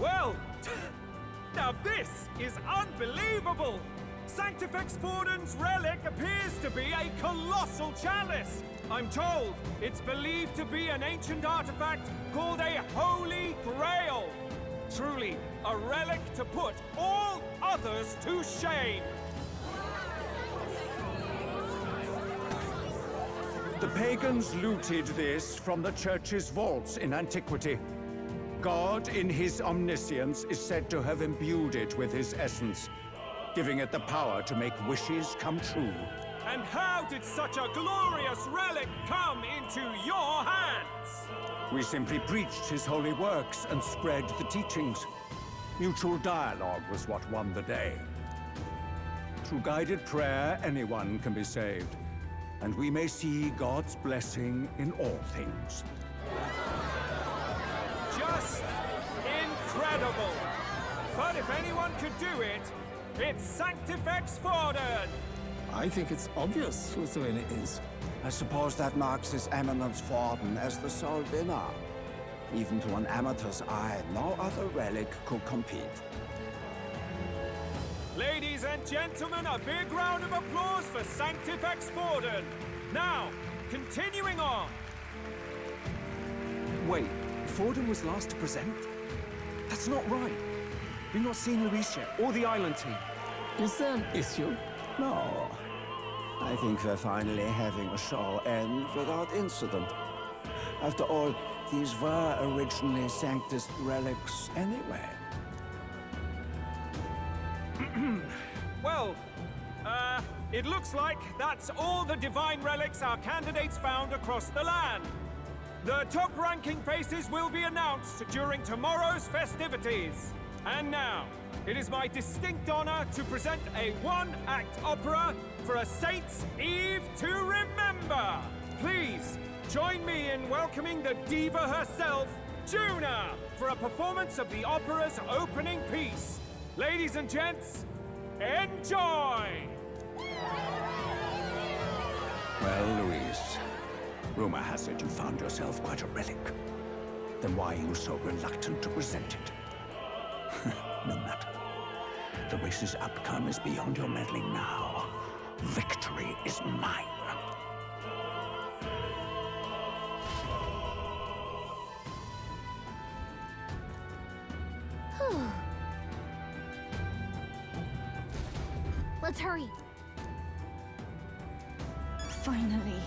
Well, now this is unbelievable! Sanctifex Forden's relic appears to be a colossal chalice! I'm told it's believed to be an ancient artifact called a Holy Grail! Truly, a relic to put all others to shame! The pagans looted this from the church's vaults in antiquity. God, in his omniscience, is said to have imbued it with his essence, giving it the power to make wishes come true. And how did such a glorious relic come into your hands? We simply preached his holy works and spread the teachings. Mutual dialogue was what won the day. Through guided prayer, anyone can be saved, and we may see God's blessing in all things. Just incredible! But if anyone could do it, it's Sanctifex Forden! I think it's obvious whose doing it is. I suppose that marks His Eminence Forden as the sole winner. Even to an amateur's eye, no other relic could compete. Ladies and gentlemen, a big round of applause for Sanctifex Forden! Now, continuing on! Wait, Forden was last to present? That's not right. We've not seen Luis yet, or the island team. Is there an issue? No. I think we're finally having a show end without incident. After all, these were originally Sanctus relics anyway. Well, it looks like that's all the divine relics our candidates found across the land. The top-ranking faces will be announced during tomorrow's festivities. And now, it is my distinct honor to present a one-act opera for a Saints' Eve to remember. Please, join me in welcoming the diva herself, Juna, for a performance of the opera's opening piece. Ladies and gents, enjoy! Well, Luis, rumor has it you found yourself quite a relic. Then why are you so reluctant to present it? No matter. The race's outcome is beyond your meddling now. Victory is mine. Let's hurry. Finally.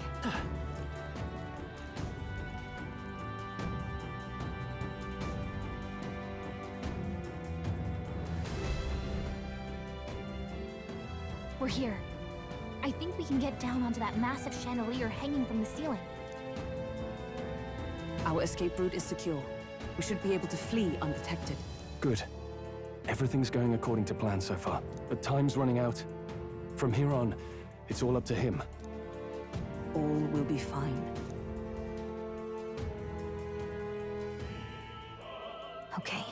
We're here. I think we can get down onto that massive chandelier hanging from the ceiling. Our escape route is secure. We should be able to flee undetected. Good. Everything's going according to plan so far, but time's running out. From here on, it's all up to him. All will be fine. Okay.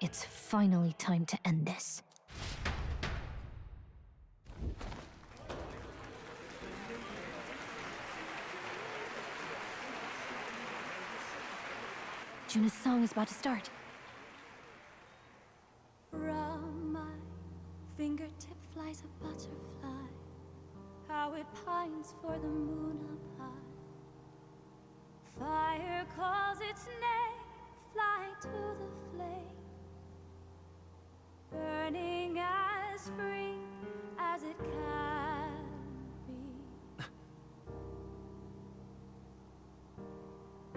It's finally time to end this. Juna's song is about to start. From my fingertip flies a butterfly, how it pines for the moon up high. Fire calls its name, fly to the flame, burning as free as it can be.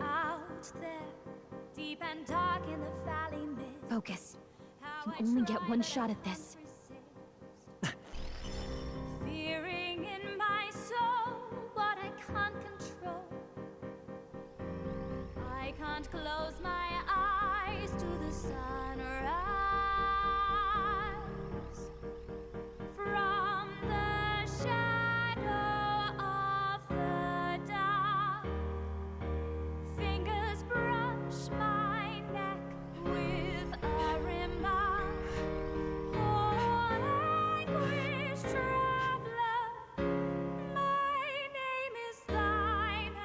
Out there, deep and dark in the valley mid. Focus. You only get one shot at this. Fearing in my soul what I can't control. I can't close my eyes to the sunrise. From the shadow of the dawn, fingers brush my neck with a remind. Oh, anguish traveler, my name is thine,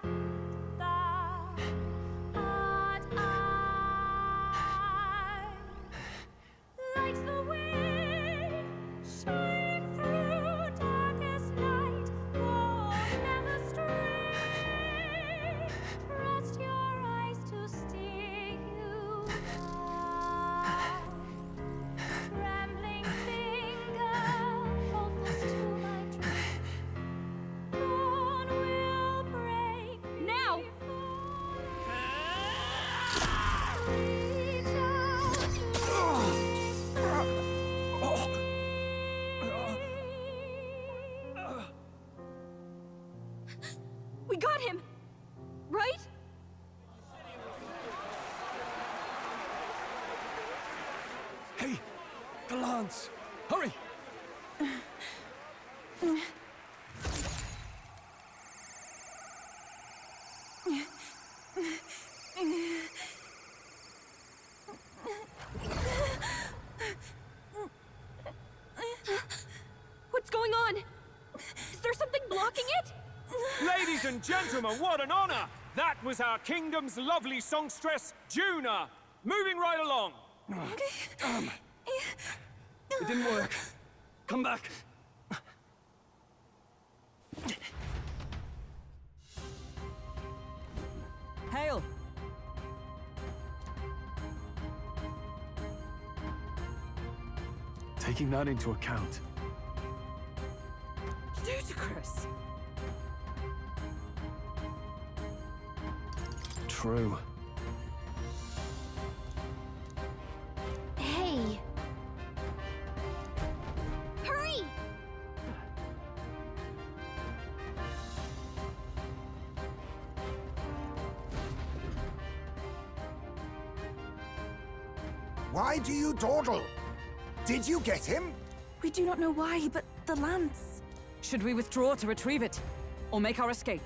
and thou art I. reach out. We got him! Right? Hey! The lance! Hurry! What's going on? Is there something blocking it? Ladies and gentlemen, what an honor! That was our kingdom's lovely songstress, Juna. Moving right along. It didn't work. Come back. Hail! Taking that into account, Ludicrous! true. Hey! Hurry! Why do you dawdle? Did you get him? We do not know why, but the lance. Should we withdraw to retrieve it? Or make our escape?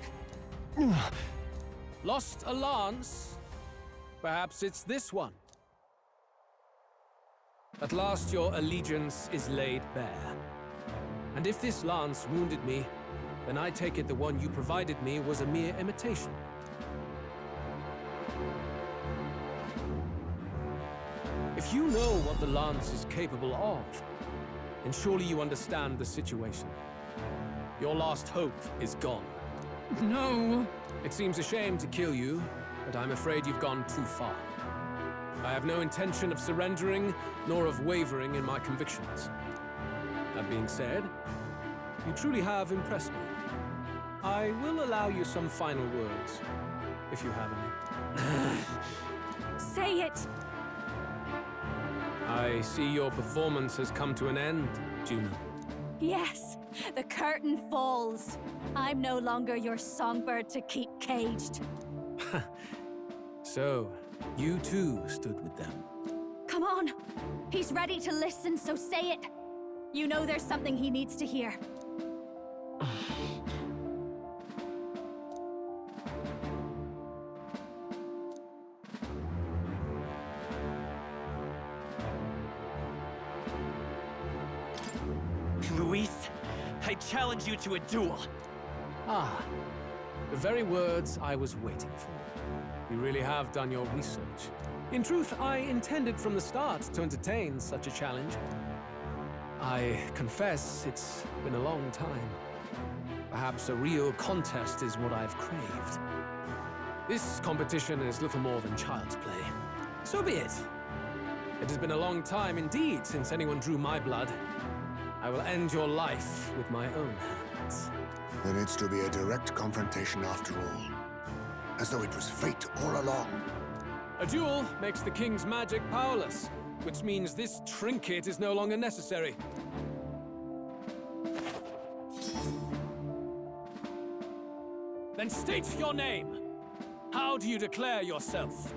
Lost a lance? Perhaps it's this one. At last your allegiance is laid bare. And if this lance wounded me, then I take it the one you provided me was a mere imitation. If you know what the lance is capable of, then surely you understand the situation. Your last hope is gone. No! It seems a shame to kill you, but I'm afraid you've gone too far. I have no intention of surrendering, nor of wavering in my convictions. That being said, you truly have impressed me. I will allow you some final words, if you have any. Say it! I see your performance has come to an end, Juno. Yes, the curtain falls. I'm no longer your songbird to keep caged. So, you too stood with them. Come on. He's ready to listen, so say it. You know there's something he needs to hear. Luis, I challenge you to a duel. Ah, the very words I was waiting for. You really have done your research. In truth, I intended from the start to entertain such a challenge. I confess it's been a long time. Perhaps a real contest is what I've craved. This competition is little more than child's play. So be it. It has been a long time indeed since anyone drew my blood. I will end your life with my own hands. Then it's to be a direct confrontation after all. As though it was fate all along. A duel makes the king's magic powerless, which means this trinket is no longer necessary. Then state your name. How do you declare yourself?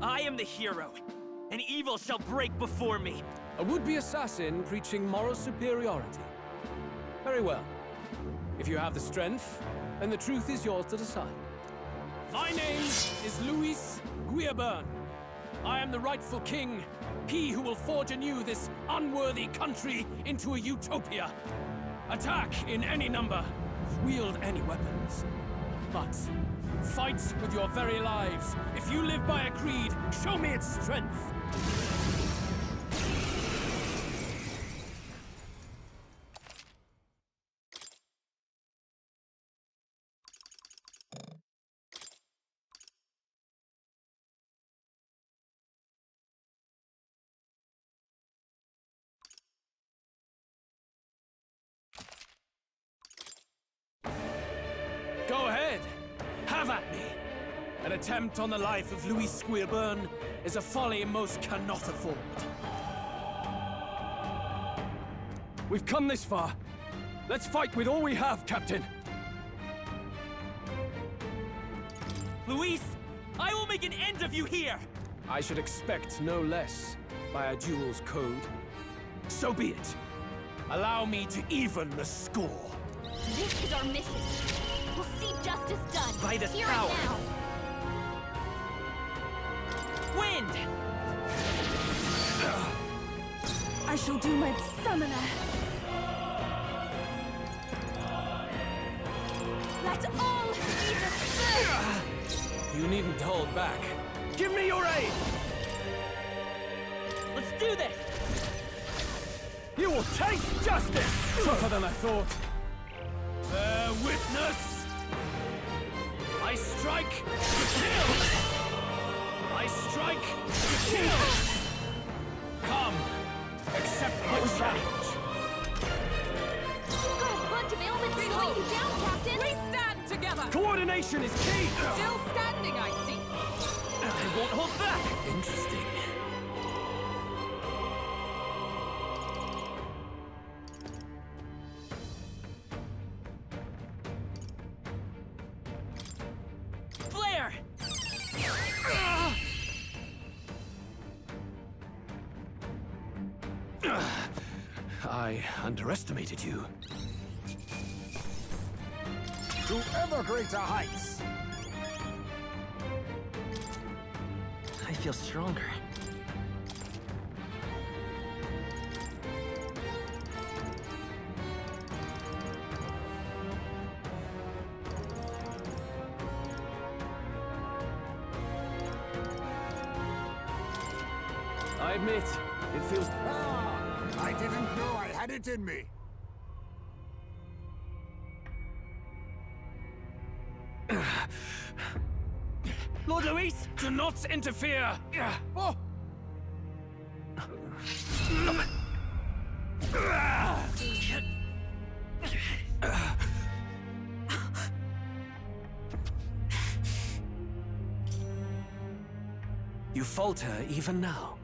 I am the hero, and evil shall break before me. A would-be assassin preaching moral superiority. Very well. If you have the strength, then the truth is yours to decide. My name is Luis Guillaburn. I am the rightful king, he who will forge anew this unworthy country into a utopia. Attack in any number, wield any weapons. But fight with your very lives. If you live by a creed, show me its strength. at me. An attempt on the life of Louis Squeerburn is a folly most cannot afford. We've come this far. Let's fight with all we have, Captain. Luis, I will make an end of you here! I should expect no less by a duel's code. So be it. Allow me to even the score. This is our mission. We'll see justice done. By this Here power. and now. Wind! I shall do my summoner. Let's all see the first. You needn't hold back. Give me your aid! Let's do this! You will taste justice! Tougher than I thought. Bear witness! I strike to kill! I strike to kill! Come, accept my challenge! You've got a bunch of ailments slowing you down, Captain. We stand together! Coordination is key! Still standing, I see. I won't hold back! Interesting. Flare! I underestimated you. To ever greater heights! I feel stronger. I admit, it feels... I didn't know I had it in me. Lord Luis, do not interfere! Oh! You falter even now.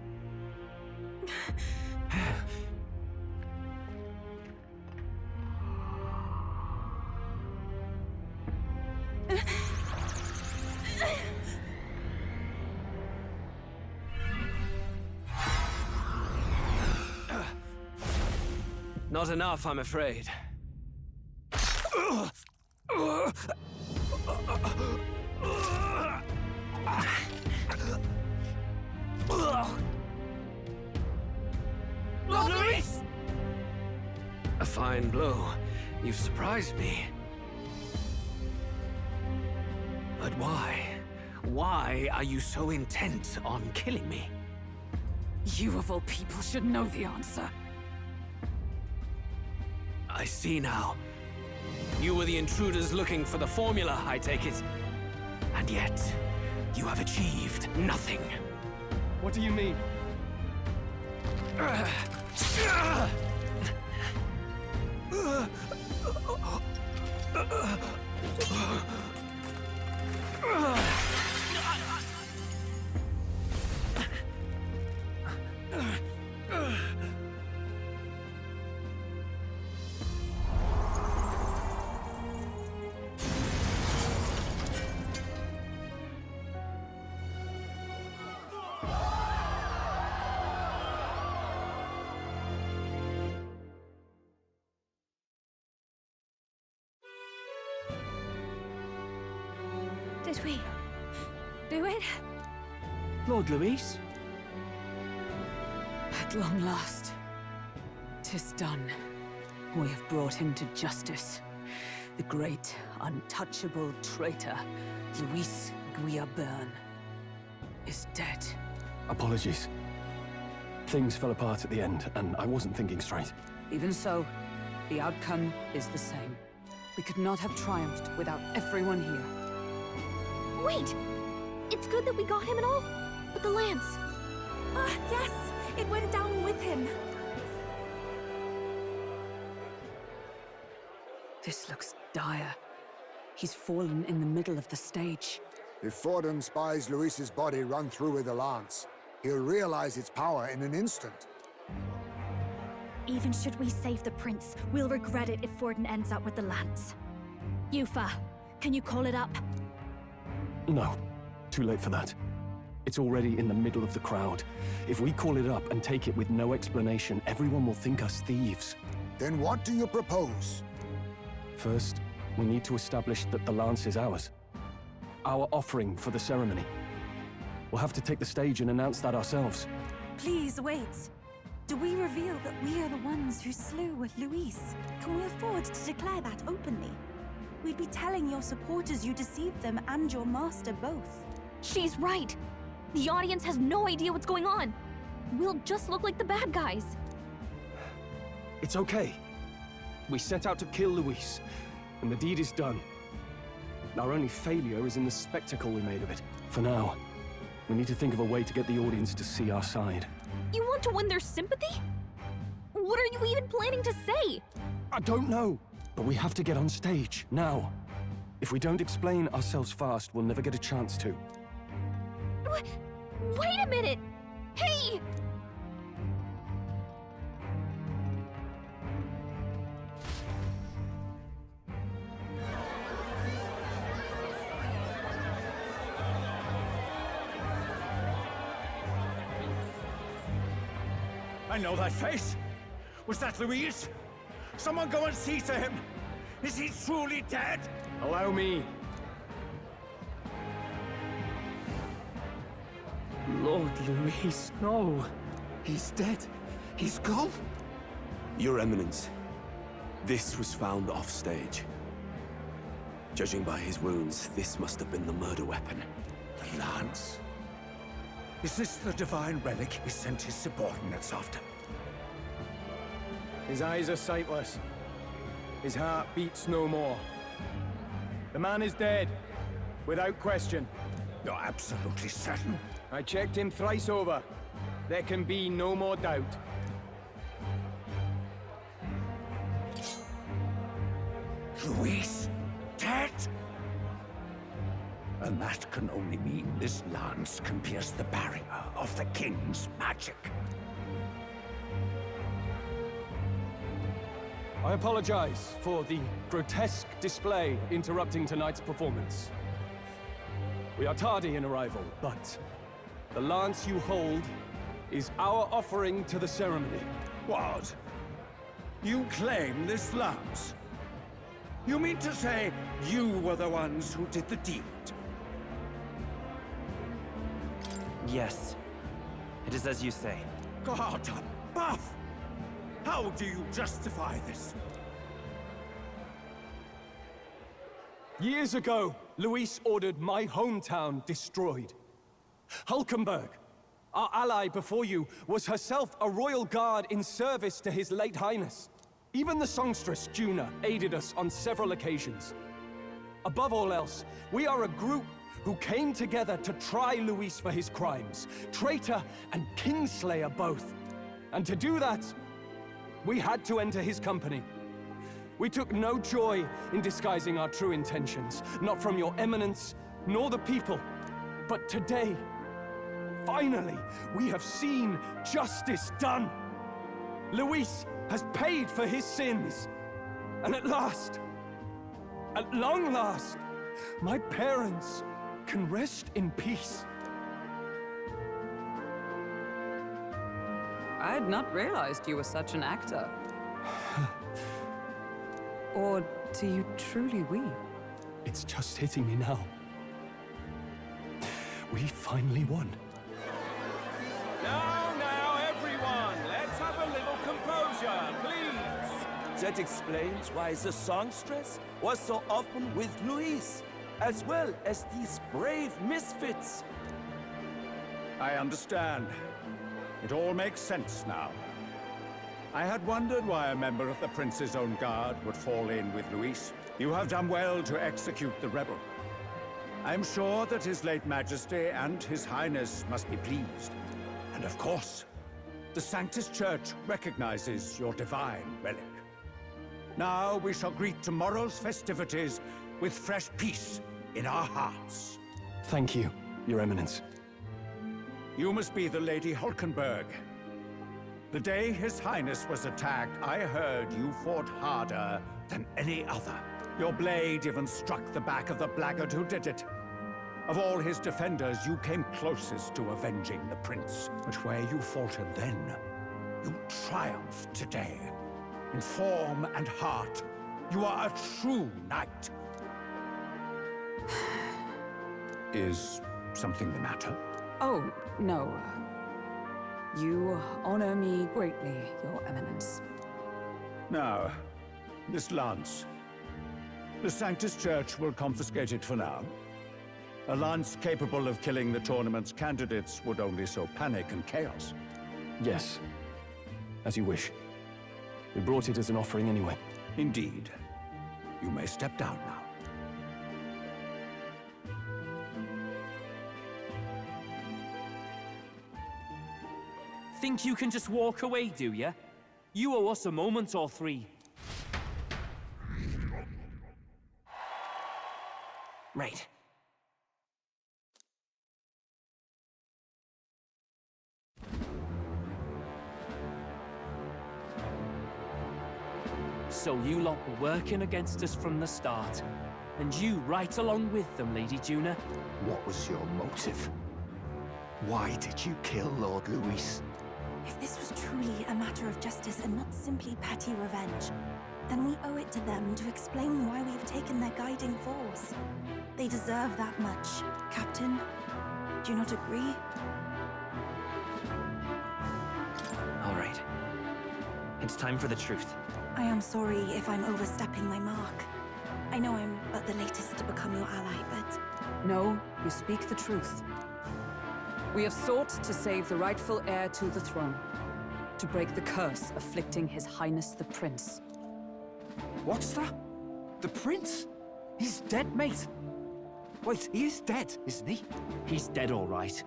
Not enough, I'm afraid. Lord Luis! A fine blow. You've surprised me. But why? Why are you so intent on killing me? You of all people should know the answer. I see now. You were the intruders looking for the formula, I take it. And yet, you have achieved nothing. What do you mean? Did we do it? Lord Luis? At long last, 'tis done. We have brought him to justice. The great, untouchable traitor, Luis Squeerburn, is dead. Apologies. Things fell apart at the end, and I wasn't thinking straight. Even so, the outcome is the same. We could not have triumphed without everyone here. Wait! It's good that we got him and all, but the lance... Ah, yes! It went down with him. This looks dire. He's fallen in the middle of the stage. If Forden spies Luis's body run through with a lance, he'll realize its power in an instant. Even should we save the prince, we'll regret it if Forden ends up with the lance. Yufa, can you call it up? No. Too late for that. It's already in the middle of the crowd. If we call it up and take it with no explanation, everyone will think us thieves. Then what do you propose? First, we need to establish that the lance is ours. Our offering for the ceremony. We'll have to take the stage and announce that ourselves. Please wait. Do we reveal that we are the ones who slew Luis? Can we afford to declare that openly? We'd be telling your supporters you deceived them and your master both. She's right. The audience has no idea what's going on. We'll just look like the bad guys. It's okay. We set out to kill Luis, and the deed is done. Our only failure is in the spectacle we made of it. For now, we need to think of a way to get the audience to see our side. You want to win their sympathy? What are you even planning to say? I don't know, but we have to get on stage, now. If we don't explain ourselves fast, we'll never get a chance to. Wait a minute! Hey! I know that face. Was that Luis? Someone go and see to him. Is he truly dead? Allow me. Lord Luis, no. He's dead. He's gone. Your Eminence, this was found off-stage. Judging by his wounds, this must have been the murder weapon. The lance? Is this the divine relic he sent his subordinates after? His eyes are sightless. His heart beats no more. The man is dead, without question. You're absolutely certain? I checked him thrice over. There can be no more doubt. Luis? Dead? And that can only mean this lance can pierce the barrier of the king's magic. I apologize for the grotesque display interrupting tonight's performance. We are tardy in arrival, but the lance you hold is our offering to the ceremony. What? You claim this lance? You mean to say you were the ones who did the deed? Yes. It is as you say. God above! How do you justify this? Years ago, Luis ordered my hometown destroyed. Hulkenberg, our ally before you, was herself a royal guard in service to his late highness. Even the songstress, Juna, aided us on several occasions. Above all else, we are a group who came together to try Luis for his crimes, traitor and kingslayer both. And to do that, we had to enter his company. We took no joy in disguising our true intentions, not from your eminence, nor the people. But today, finally, we have seen justice done. Luis has paid for his sins. And at last, at long last, my parents can rest in peace. I had not realized you were such an actor. Or do you truly weep? It's just hitting me now. We finally won. Now, everyone, let's have a little composure, please. That explains why the songstress was so often with Luis, as well as these brave misfits. I understand. It all makes sense now. I had wondered why a member of the Prince's own guard would fall in with Luis. You have done well to execute the rebel. I'm sure that His late Majesty and His Highness must be pleased. And of course, the Sanctus Church recognizes your divine relic. Now we shall greet tomorrow's festivities with fresh peace in our hearts. Thank you, Your Eminence. You must be the Lady Hulkenberg. The day His Highness was attacked, I heard you fought harder than any other. Your blade even struck the back of the blackguard who did it. Of all his defenders, you came closest to avenging the prince. But where you faltered then, you triumphed today. In form and heart, you are a true knight. Is something the matter? Oh, no. You honor me greatly, Your Eminence. Now, this lance. The Sanctus Church will confiscate it for now. A lance capable of killing the tournament's candidates would only sow panic and chaos. Yes. As you wish. We brought it as an offering anyway. Indeed. You may step down now. Think you can just walk away, do ya? You owe us a moment or three. Right. So you lot were working against us from the start. And you right along with them, Lady Juna. What was your motive? Why did you kill Lord Luis? If this was truly a matter of justice and not simply petty revenge, then we owe it to them to explain why we've taken their guiding force. They deserve that much. Captain, do you not agree? All right. It's time for the truth. I am sorry if I'm overstepping my mark. I know I'm but the latest to become your ally, but... No, you speak the truth. We have sought to save the rightful heir to the throne, to break the curse afflicting His Highness the Prince. What's that? The prince? He's dead, mate. Wait, he is dead, isn't he? He's dead, all right.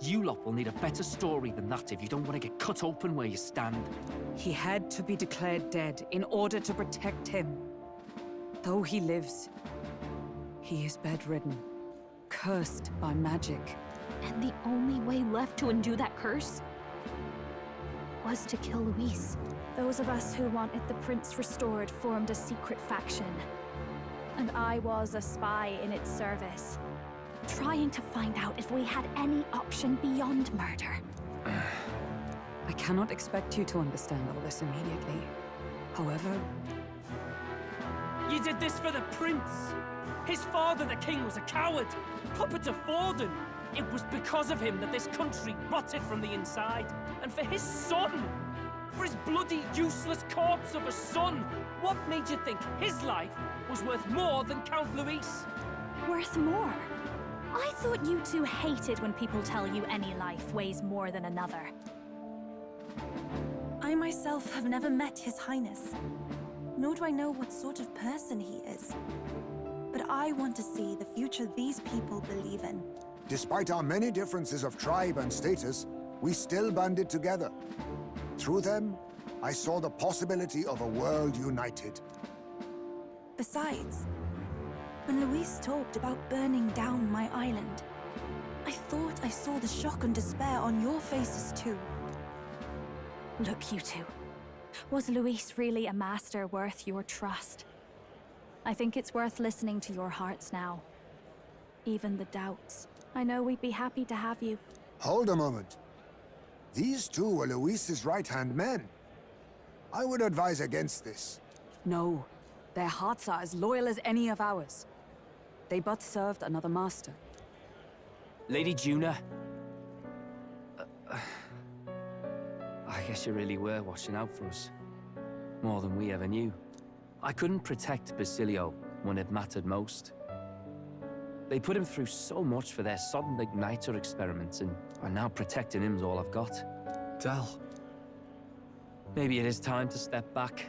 You lot will need a better story than that if you don't want to get cut open where you stand. He had to be declared dead in order to protect him. Though he lives, he is bedridden, cursed by magic. And the only way left to undo that curse was to kill Luis. Those of us who wanted the prince restored formed a secret faction. And I was a spy in its service, trying to find out if we had any option beyond murder. I cannot expect you to understand all this immediately. However... You did this for the prince! His father, the king, was a coward! Puppet to Forden! It was because of him that this country rotted from the inside. And for his son! For his bloody, useless corpse of a son! What made you think his life was worth more than Count Luis? Worth more? I thought you two hated when people tell you any life weighs more than another. I myself have never met His Highness, nor do I know what sort of person he is. But I want to see the future these people believe in. Despite our many differences of tribe and status, we still banded together. Through them, I saw the possibility of a world united. Besides, when Luis talked about burning down my island, I thought I saw the shock and despair on your faces too. Look, you two. Was Luis really a master worth your trust? I think it's worth listening to your hearts now. Even the doubts. I know we'd be happy to have you. Hold a moment. These two were Luis's right-hand men. I would advise against this. No. Their hearts are as loyal as any of ours. They but served another master. Lady Juna. I guess you really were watching out for us. More than we ever knew. I couldn't protect Basilio when it mattered most. They put him through so much for their sudden igniter experiments, and now protecting him's all I've got. Dal. Maybe it is time to step back.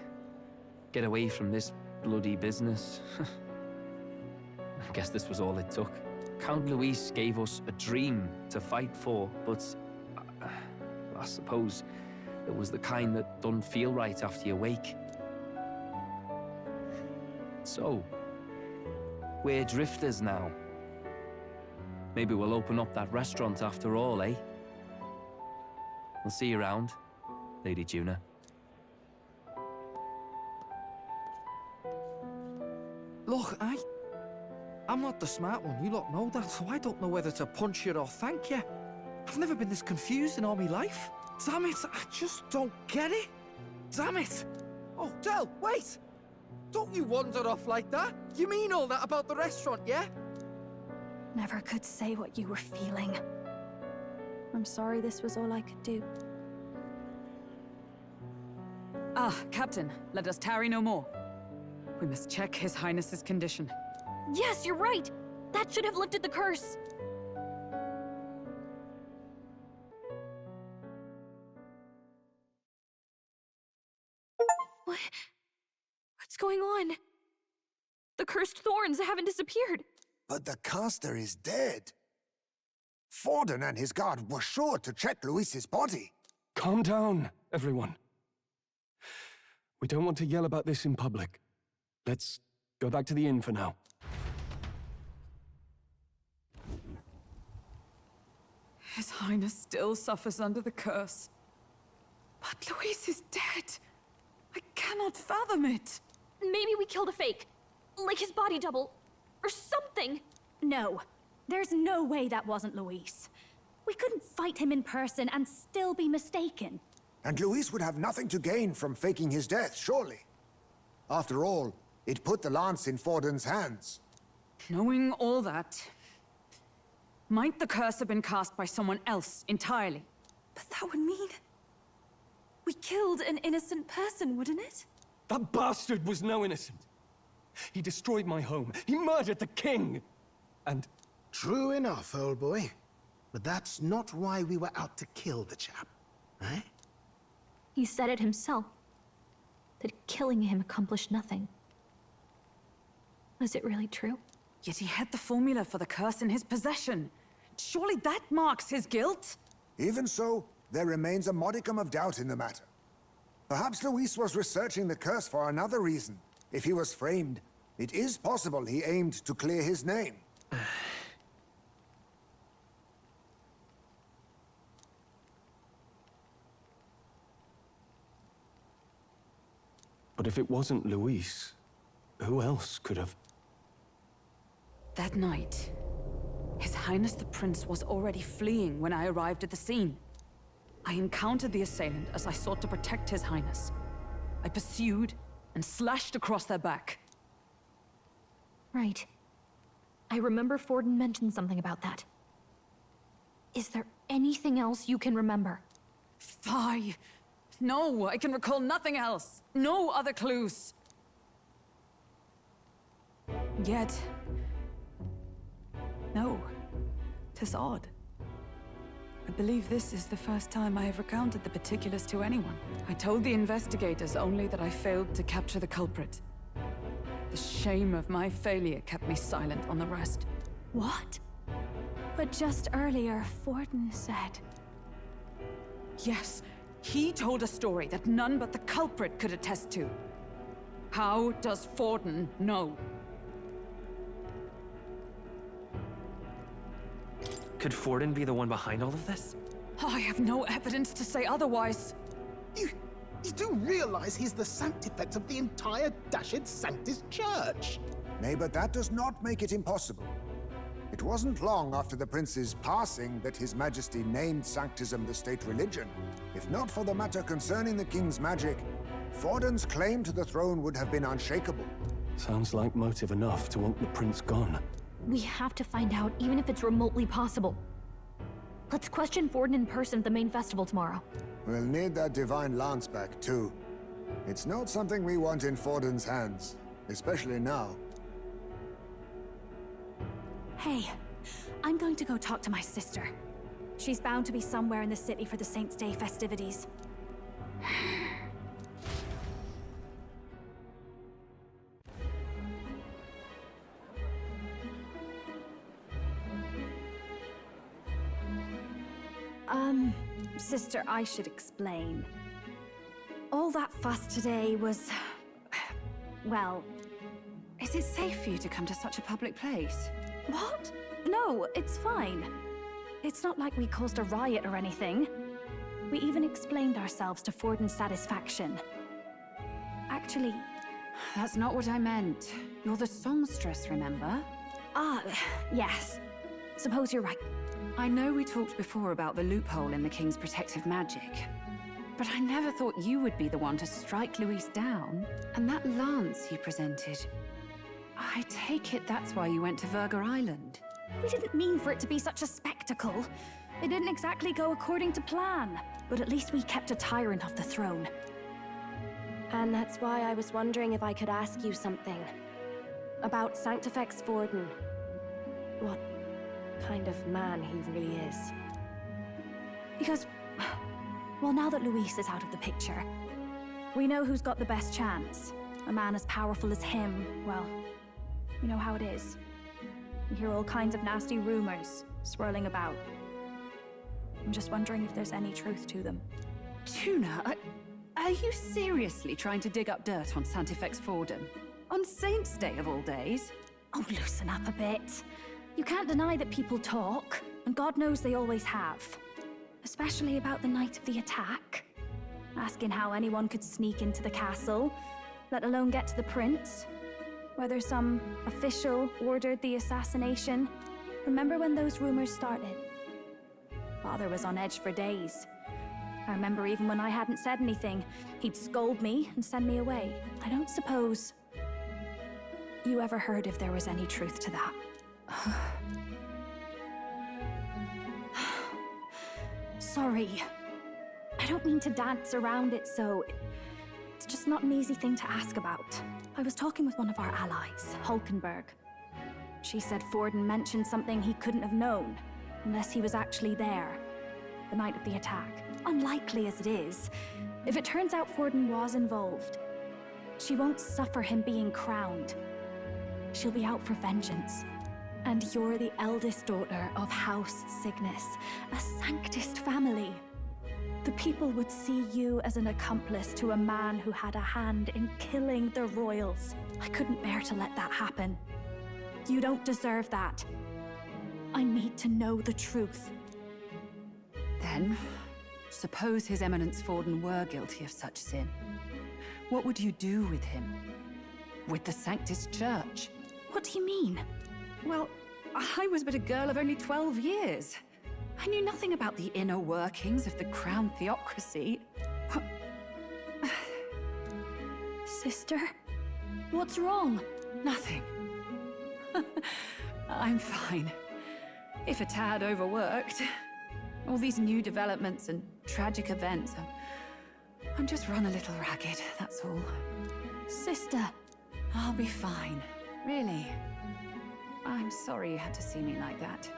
Get away from this bloody business. I guess this was all it took. Count Luis gave us a dream to fight for, but I suppose it was the kind that doesn't feel right after you wake. So, We're drifters now. Maybe we'll open up that restaurant after all, eh? We'll see you around, Lady Juna. Look, I'm not the smart one, you lot know that, so I don't know whether to punch you or thank you. I've never been this confused in all my life. Damn it, I just don't get it. Damn it! Oh, Del, wait! Don't you wander off like that? You mean all that about the restaurant, yeah? Never could say what you were feeling. I'm sorry this was all I could do. Ah, Captain, let us tarry no more. We must check His Highness's condition. Yes, you're right! That should have lifted the curse! What's going on? The cursed thorns haven't disappeared. But the caster is dead. Forden and his guard were sure to check Luis's body. Calm down, everyone. We don't want to yell about this in public. Let's go back to the inn for now. His Highness still suffers under the curse. But Luis is dead. I cannot fathom it. Maybe we killed a fake. Like his body double. Or something. No. There's no way that wasn't Luis. We couldn't fight him in person and still be mistaken. And Luis would have nothing to gain from faking his death, surely. After all, it put the lance in Forden's hands. Knowing all that, might the curse have been cast by someone else entirely? But that would mean... we killed an innocent person, wouldn't it? That bastard was no innocent. He destroyed my home. He murdered the king. And... True enough, old boy. But that's not why we were out to kill the chap, right? He said it himself. That killing him accomplished nothing. Was it really true? Yet he had the formula for the curse in his possession. Surely that marks his guilt? Even so, there remains a modicum of doubt in the matter. Perhaps Luis was researching the curse for another reason. If he was framed, it is possible he aimed to clear his name. But if it wasn't Luis, who else could have... That night, His Highness the Prince was already fleeing when I arrived at the scene. I encountered the assailant as I sought to protect His Highness. I pursued and slashed across their back. Right. I remember Forden mentioned something about that. Is there anything else you can remember? Fie! No, I can recall nothing else. No other clues. Yet... no. 'Tis odd. I believe this is the first time I have recounted the particulars to anyone. I told the investigators only that I failed to capture the culprit. The shame of my failure kept me silent on the rest. What? But just earlier, Forden said... Yes, he told a story that none but the culprit could attest to. How does Forden know? Could Forden be the one behind all of this? I have no evidence to say otherwise. You do realize he's the sanctifex of the entire Dashed Sanctus Church? Nay, but that does not make it impossible. It wasn't long after the prince's passing that His Majesty named Sanctism the state religion. If not for the matter concerning the king's magic, Forden's claim to the throne would have been unshakable. Sounds like motive enough to want the prince gone. We have to find out, even if it's remotely possible. Let's question Forden in person at the main festival tomorrow. We'll need that divine lance back, too. It's not something we want in Forden's hands, especially now. Hey, I'm going to go talk to my sister. She's bound to be somewhere in the city for the Saints' Day festivities. Sister, I should explain. All that fuss today was... well, Is it safe for you to come to such a public place? What? No, it's fine. It's not like we caused a riot or anything. We even explained ourselves to Forden's satisfaction. Actually... That's not what I meant. You're the songstress, remember? Ah, yes. Suppose you're right. I know we talked before about the loophole in the King's protective magic, but I never thought you would be the one to strike Luis down. And that lance you presented... I take it that's why you went to Verga Island. We didn't mean for it to be such a spectacle. It didn't exactly go according to plan, but at least we kept a tyrant off the throne. And that's why I was wondering if I could ask you something. About Sanctifex Forden. What kind of man he really is. Because, well, now that Luis is out of the picture, we know who's got the best chance. A man as powerful as him, well, you know how it is. You hear all kinds of nasty rumors swirling about. I'm just wondering if there's any truth to them. Tuna, are you seriously trying to dig up dirt on Sanctifex Forden? On Saint's Day of all days? Oh, loosen up a bit. You can't deny that people talk, and God knows they always have. Especially about the night of the attack. Asking how anyone could sneak into the castle, let alone get to the prince. Whether some official ordered the assassination. Remember when those rumors started? Father was on edge for days. I remember even when I hadn't said anything, he'd scold me and send me away. I don't suppose you ever heard if there was any truth to that. Sorry. I don't mean to dance around it, so... It's just not an easy thing to ask about. I was talking with one of our allies, Hulkenberg. She said Forden mentioned something he couldn't have known, unless he was actually there, the night of the attack. Unlikely as it is, if it turns out Forden was involved, she won't suffer him being crowned. She'll be out for vengeance. And you're the eldest daughter of House Cygnus, a Sanctist family. The people would see you as an accomplice to a man who had a hand in killing the royals. I couldn't bear to let that happen. You don't deserve that. I need to know the truth. Then, suppose His Eminence Forden were guilty of such sin. What would you do with him? With the Sanctist Church? What do you mean? Well, I was but a girl of only 12 years. I knew nothing about the inner workings of the crown theocracy. Sister? What's wrong? Nothing. I'm fine. If a tad overworked. All these new developments and tragic events. I'm just run a little ragged, that's all. Sister! I'll be fine. Really. I'm sorry you had to see me like that.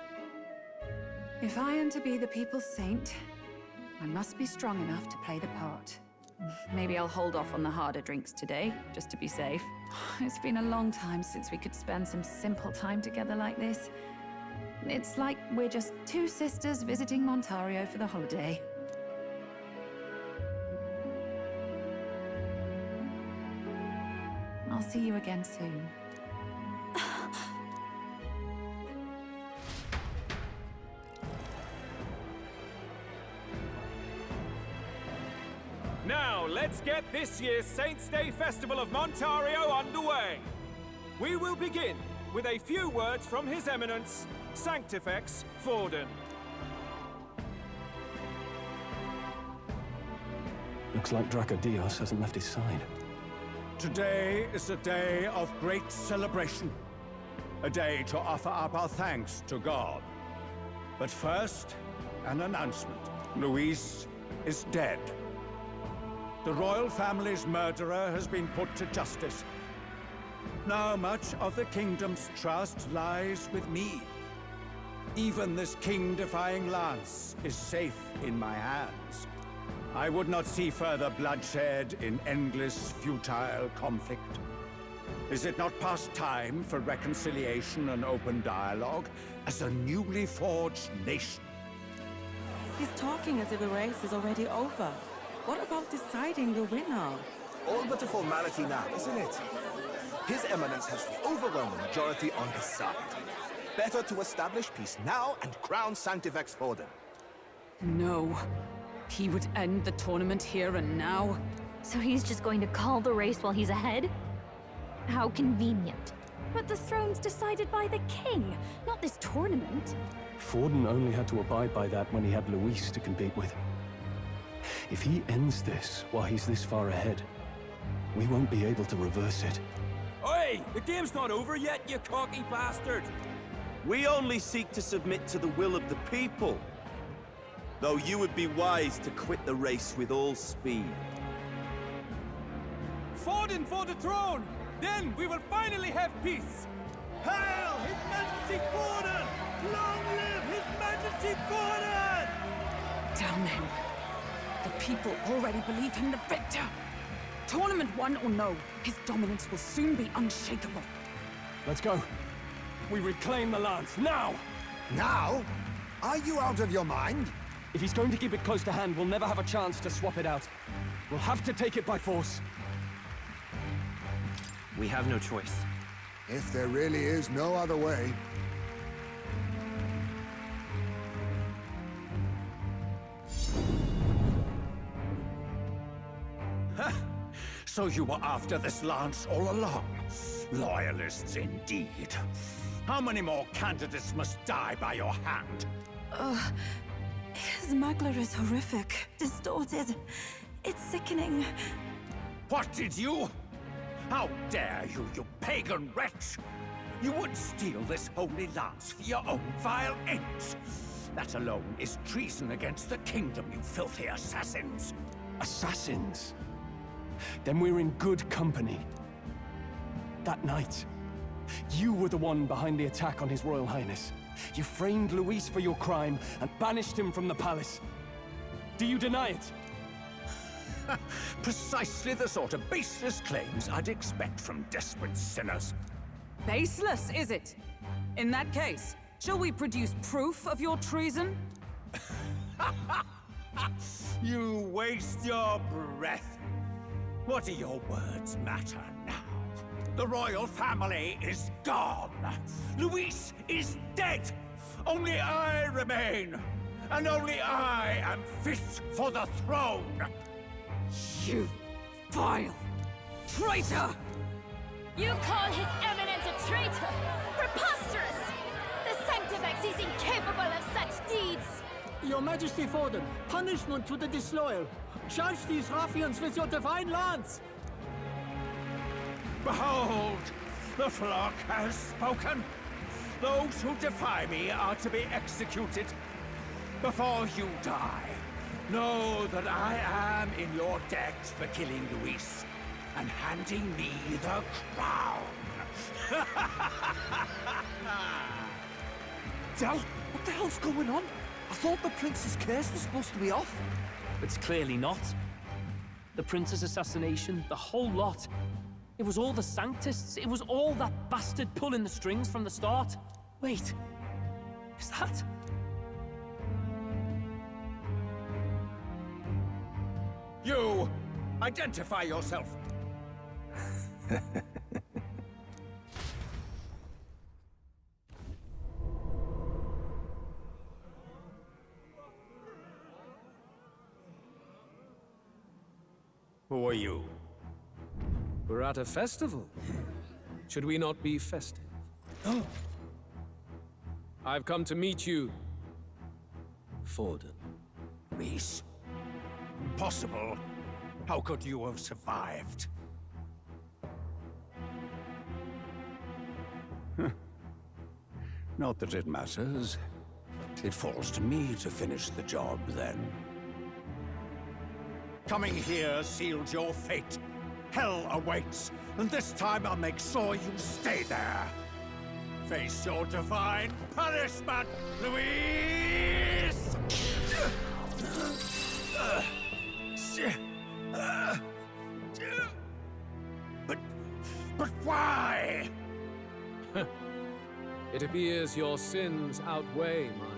If I am to be the people's saint, I must be strong enough to play the part. Maybe I'll hold off on the harder drinks today, just to be safe. It's been a long time since we could spend some simple time together like this. It's like we're just two sisters visiting Montario for the holiday. I'll see you again soon. Now, let's get this year's Saints' Day Festival of Montario underway. We will begin with a few words from His Eminence, Sanctifex Forden. Looks like Dracodios hasn't left his side. Today is a day of great celebration. A day to offer up our thanks to God. But first, an announcement. Luis is dead. The royal family's murderer has been put to justice. Now much of the kingdom's trust lies with me. Even this king-defying lance is safe in my hands. I would not see further bloodshed in endless, futile conflict. Is it not past time for reconciliation and open dialogue as a newly forged nation? He's talking as if the race is already over. What about deciding the winner? All but a formality now, isn't it? His Eminence has the overwhelming majority on his side. Better to establish peace now and crown Sanctifex Forden. No. He would end the tournament here and now. So he's just going to call the race while he's ahead? How convenient. But the throne's decided by the king, not this tournament. Forden only had to abide by that when he had Luis to compete with. If he ends this while he's this far ahead, we won't be able to reverse it. Oi! The game's not over yet, you cocky bastard! We only seek to submit to the will of the people. Though you would be wise to quit the race with all speed. Forden for the throne! Then we will finally have peace! Hail His Majesty Forden! Long live His Majesty Forden! Damn him. The people already believe him the victor. Tournament won or no, his dominance will soon be unshakable. Let's go. We reclaim the lance, now! Now? Are you out of your mind? If he's going to keep it close to hand, we'll never have a chance to swap it out. We'll have to take it by force. We have no choice. If there really is no other way. So you were after this lance all along? Loyalists indeed. How many more candidates must die by your hand? His magler is horrific, distorted. It's sickening. What did you? How dare you, you pagan wretch! You would steal this holy lance for your own vile ends. That alone is treason against the kingdom, you filthy assassins. Assassins? Then we're in good company. That night, you were the one behind the attack on His Royal Highness. You framed Luis for your crime and banished him from the palace. Do you deny it? Precisely the sort of baseless claims I'd expect from desperate sinners. Baseless, is it? In that case, shall we produce proof of your treason? You waste your breath. What do your words matter now? The royal family is gone. Luis is dead. Only I remain. And only I am fit for the throne. You vile traitor! You call His Eminence a traitor? Preposterous! The Sanctifex is incapable of such deeds! Your Majesty Forden, punishment to the disloyal. Charge these ruffians with your divine lance! Behold, the flock has spoken. Those who defy me are to be executed. Before you die, know that I am in your debt for killing Luis and handing me the crown. Del, what the hell's going on? I thought the prince's curse was supposed to be off. It's clearly not. The prince's assassination, the whole lot. It was all the Sanctists. It was all that bastard pulling the strings from the start. Wait, is that... You! Identify yourself! Who are you? We're at a festival. Should we not be festive? Oh. I've come to meet you, Forden. Reese? Impossible. How could you have survived? Not that it matters. It falls to me to finish the job, then. Coming here sealed your fate. Hell awaits, and this time I'll make sure you stay there. Face your divine punishment, Luis! But why? It appears your sins outweigh mine.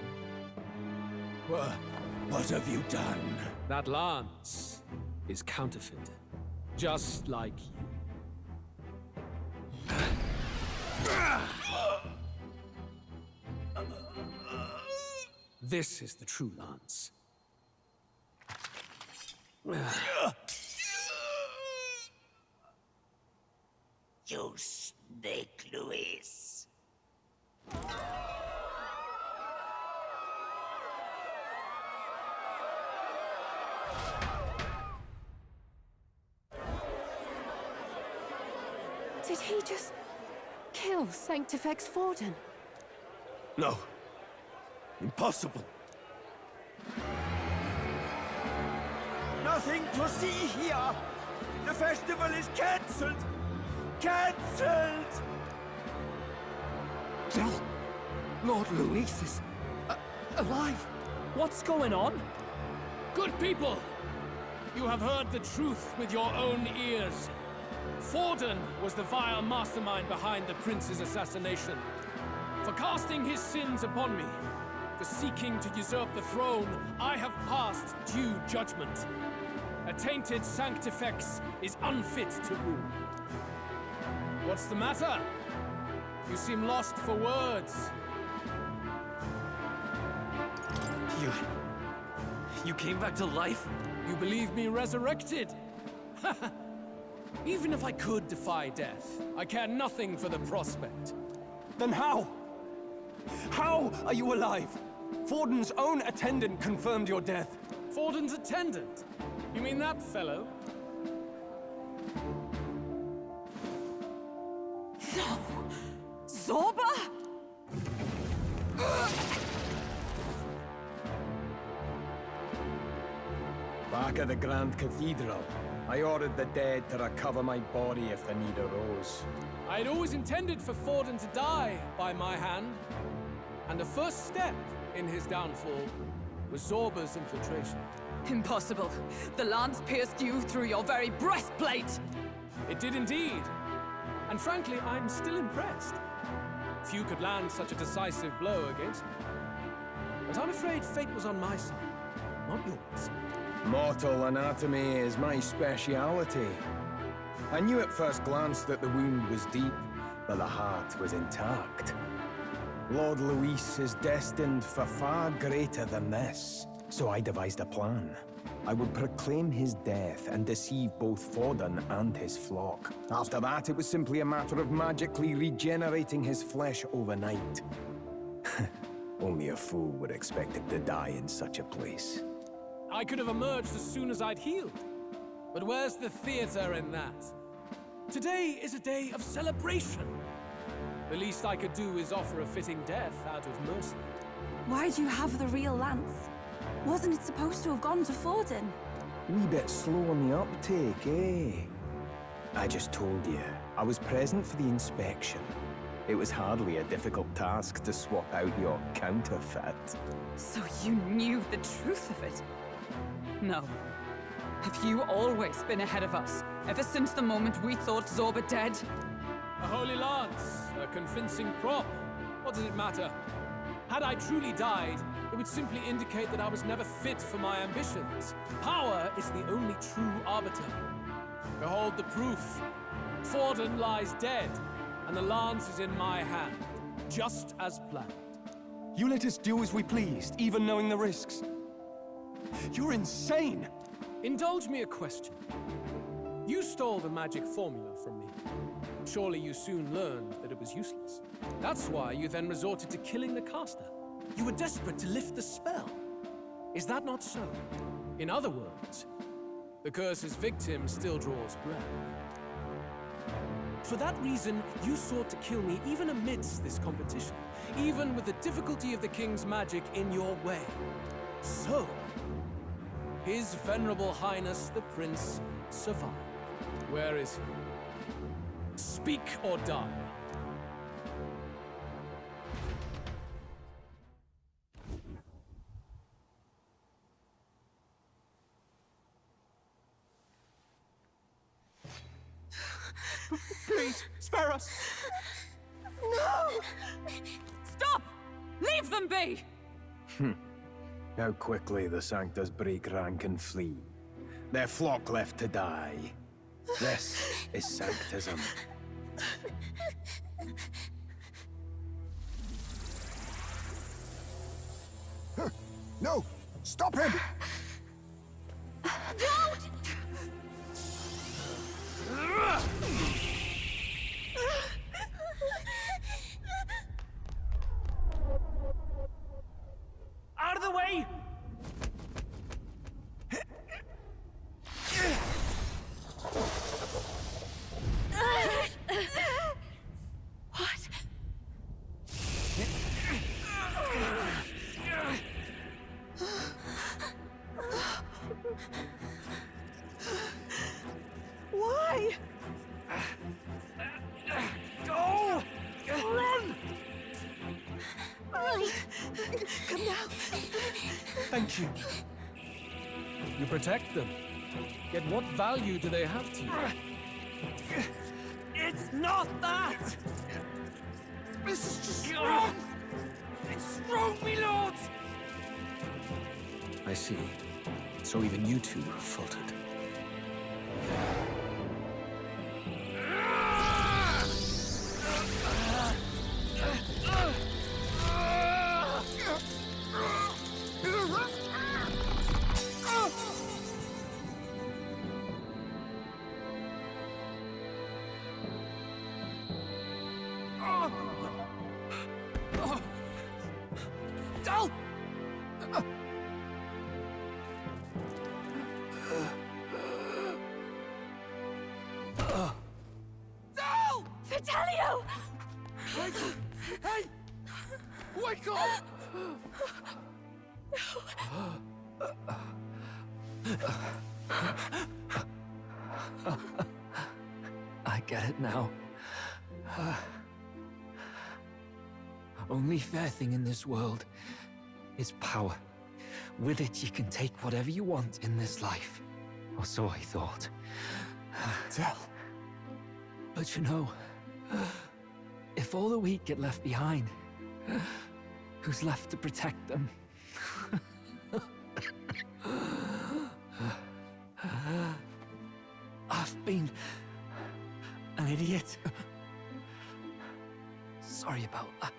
What have you done? That lance is counterfeit, just like you. This is the true lance. You snake, Luis. Did he just kill Sanctifex Forden? No. Impossible. Nothing to see here. The festival is cancelled. Cancelled! Lord Luis is alive. What's going on? Good people! You have heard the truth with your own ears. Forden was the vile mastermind behind the prince's assassination. For casting his sins upon me, for seeking to usurp the throne, I have passed due judgment. A tainted Sanctifex is unfit to rule. What's the matter? You seem lost for words. You came back to life? You believe me resurrected? Even if I could defy death, I care nothing for the prospect. Then how? How are you alive? Forden's own attendant confirmed your death. Forden's attendant? You mean that fellow? No! Zorba? Back at the Grand Cathedral, I ordered the dead to recover my body if the need arose. I'd always intended for Forden to die by my hand. And the first step in his downfall was Zorba's infiltration. Impossible. The lance pierced you through your very breastplate! It did indeed. And frankly, I'm still impressed. Few could land such a decisive blow against me. But I'm afraid fate was on my side, not yours. Mortal anatomy is my speciality. I knew at first glance that the wound was deep, but the heart was intact. Lord Luis is destined for far greater than this, so I devised a plan. I would proclaim his death and deceive both Forden and his flock. After that, it was simply a matter of magically regenerating his flesh overnight. Only a fool would expect him to die in such a place. I could have emerged as soon as I'd healed. But where's the theater in that? Today is a day of celebration. The least I could do is offer a fitting death out of mercy. Why do you have the real lance? Wasn't it supposed to have gone to Forden? Wee bit slow on the uptake, eh? I just told you, I was present for the inspection. It was hardly a difficult task to swap out your counterfeit. So you knew the truth of it? No. Have you always been ahead of us, ever since the moment we thought Zorba dead? A holy lance, a convincing prop. What does it matter? Had I truly died, it would simply indicate that I was never fit for my ambitions. Power is the only true arbiter. Behold the proof. Forden lies dead, and the lance is in my hand, just as planned. You let us do as we pleased, even knowing the risks. You're insane! Indulge me a question. You stole the magic formula from me. Surely you soon learned that it was useless. That's why you then resorted to killing the caster. You were desperate to lift the spell. Is that not so? In other words, the curse's victim still draws breath. For that reason, you sought to kill me even amidst this competition, even with the difficulty of the king's magic in your way. So, His Venerable Highness the Prince survived. Where is he? Speak or die. Please, spare us! No! Stop! Leave them be! How quickly the Sanctus break rank and flee. Their flock left to die. This is Sanctism. No! Stop him! Don't! Out of the way! What? Why? Go! Run! Right. Come now. Thank you. You protect them. Yet what value do they have to you? It's not that! This is just wrong! It's wrong, me lords! I see. So even you two faltered. Dal! Dal! Vitelio! Hey! Wake up! I get it now. Only fair thing in this world is power. With it, you can take whatever you want in this life. Or so I thought. Tell. But you know, if all the weak get left behind, who's left to protect them? I've been an idiot. Sorry about that.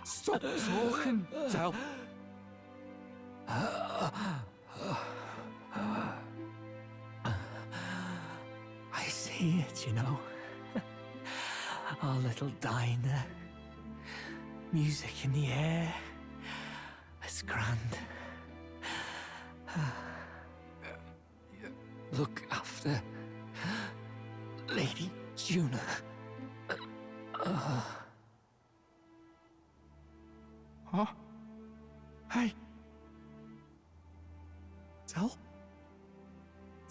Stop talking, Del. I see it, you know. Our little diner. Music in the air. It's grand. Look after Lady Juna. Huh? Hey. Del?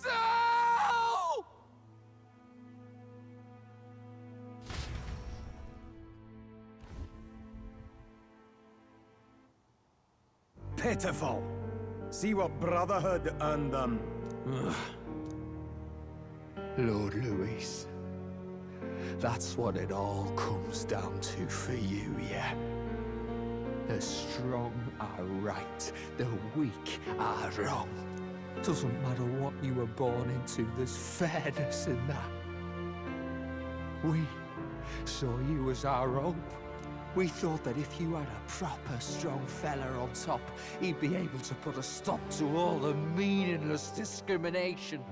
Del! Pitiful. See what Brotherhood earned them. Lord Louis, that's what it all comes down to for you, yeah? The strong are right, the weak are wrong. Doesn't matter what you were born into, there's fairness in that. We saw you as our hope. We thought that if you had a proper strong fella on top, he'd be able to put a stop to all the meaningless discrimination.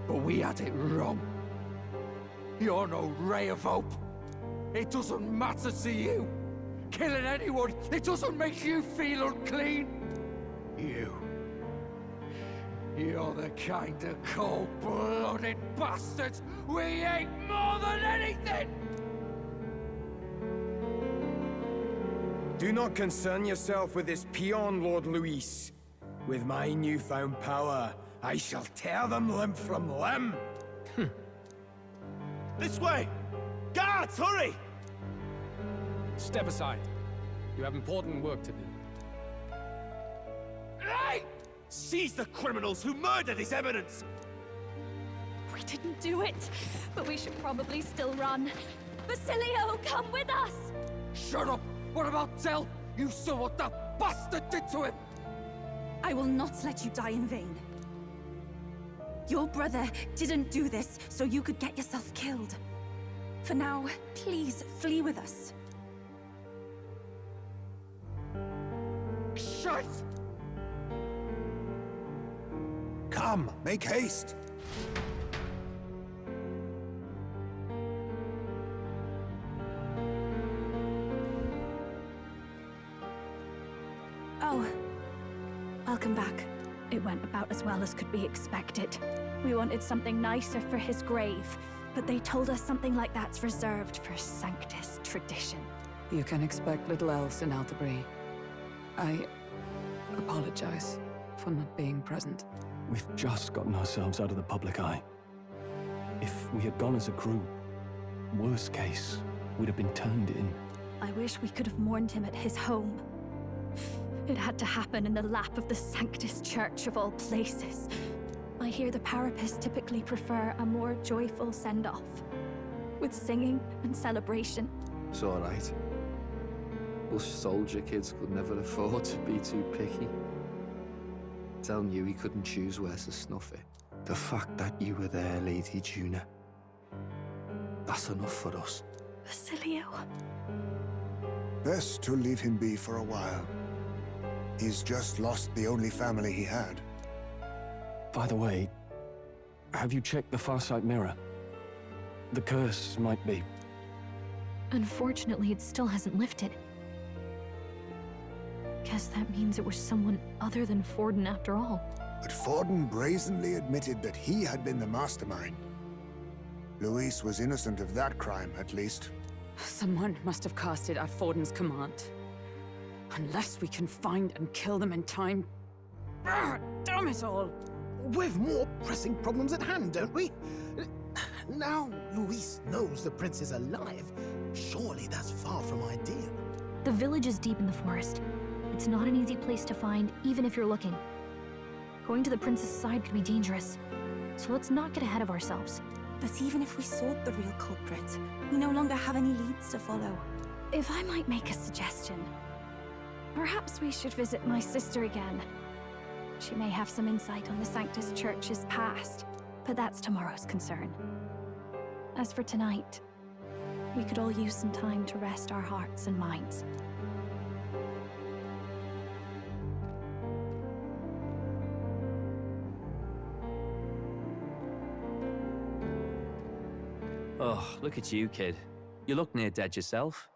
But we had it wrong. You're no ray of hope. It doesn't matter to you. Killing anyone, it doesn't make you feel unclean. You're the kind of cold-blooded bastards we hate more than anything! Do not concern yourself with this peon, Lord Louis. With my newfound power, I shall tear them limb from limb. This way! Guards, hurry! Step aside. You have important work to do. Hey! Seize the criminals who murdered his eminence! We didn't do it, but we should probably still run. Basilio, come with us! Shut up! What about Del? You saw what that bastard did to him! I will not let you die in vain. Your brother didn't do this so you could get yourself killed. For now, please flee with us. Shut! Come, make haste! Oh, welcome back. It went about as well as could be expected. We wanted something nicer for his grave, but they told us something like that's reserved for Sanctus tradition. You can expect little else in Altabri. I apologize for not being present. We've just gotten ourselves out of the public eye. If we had gone as a group, worst case, we'd have been turned in. I wish we could have mourned him at his home. It had to happen in the lap of the Sanctus Church of all places. I hear the Parapists typically prefer a more joyful send-off, with singing and celebration. It's all right. Us soldier kids could never afford to be too picky. Telling you he couldn't choose where to snuff it. The fact that you were there, Lady Juna, that's enough for us. Basilio. Best to leave him be for a while. He's just lost the only family he had. By the way, have you checked the Farsight mirror? The curse might be... Unfortunately, it still hasn't lifted. Guess that means it was someone other than Forden after all. But Forden brazenly admitted that he had been the mastermind. Luis was innocent of that crime, at least. Someone must have cast it at Forden's command. Unless we can find and kill them in time... Damn it all! We've more pressing problems at hand, don't we? Now Luis knows the prince is alive. Surely that's far from ideal. The village is deep in the forest. It's not an easy place to find, even if you're looking. Going to the prince's side could be dangerous. So let's not get ahead of ourselves. But even if we sought the real culprit, we no longer have any leads to follow. If I might make a suggestion, perhaps we should visit my sister again. She may have some insight on the Sanctus Church's past, but that's tomorrow's concern. As for tonight, we could all use some time to rest our hearts and minds. Oh, look at you, kid. You look near dead yourself.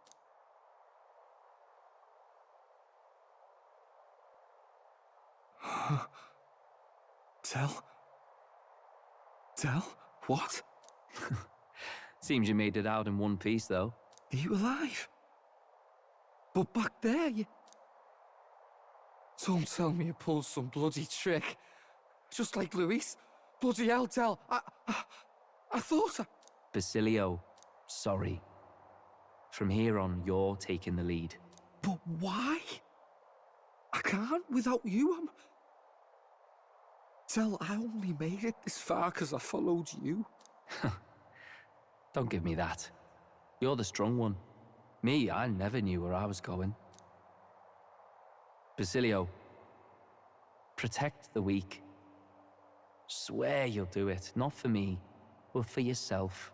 Tell? What? Seems you made it out in one piece, though. Are you alive? But back there, you... Don't tell me you pulled some bloody trick. Just like Luis. Bloody hell, Tell. I thought I... Basilio, sorry. From here on, you're taking the lead. But why? I can't without you. Tell, I only made it this far because I followed you. Don't give me that. You're the strong one. Me, I never knew where I was going. Basilio, protect the weak. Swear you'll do it, not for me, but for yourself.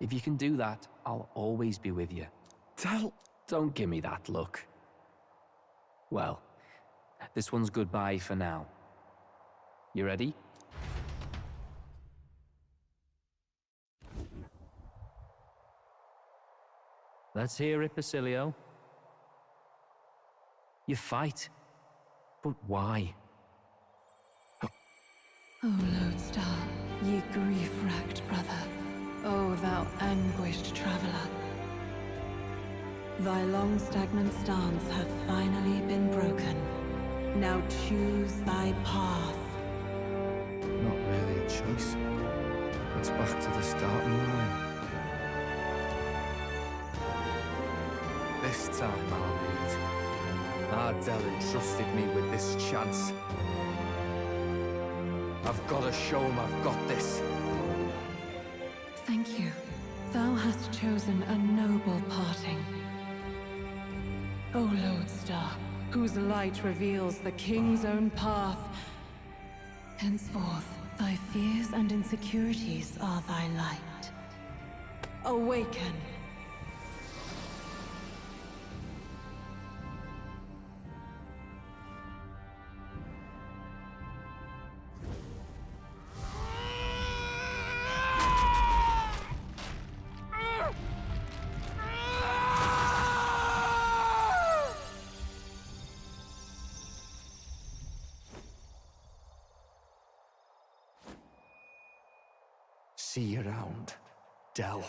If you can do that, I'll always be with you. Tell... Don't give me that look. Well, this one's goodbye for now. You ready? Let's hear it, Basilio. You fight. But why? O Lodestar, ye grief-racked brother, O thou anguished traveler. Thy long stagnant stance hath finally been broken. Now choose thy path. Not really a choice. It's back to the starting line. This time I'll lead. Ardell entrusted me with this chance. I've got to show him I've got this. Thank you. Thou hast chosen a noble parting. O Lodestar, whose light reveals the king's own path, henceforth Thy fears and insecurities are thy light. Awaken. See you around, Del.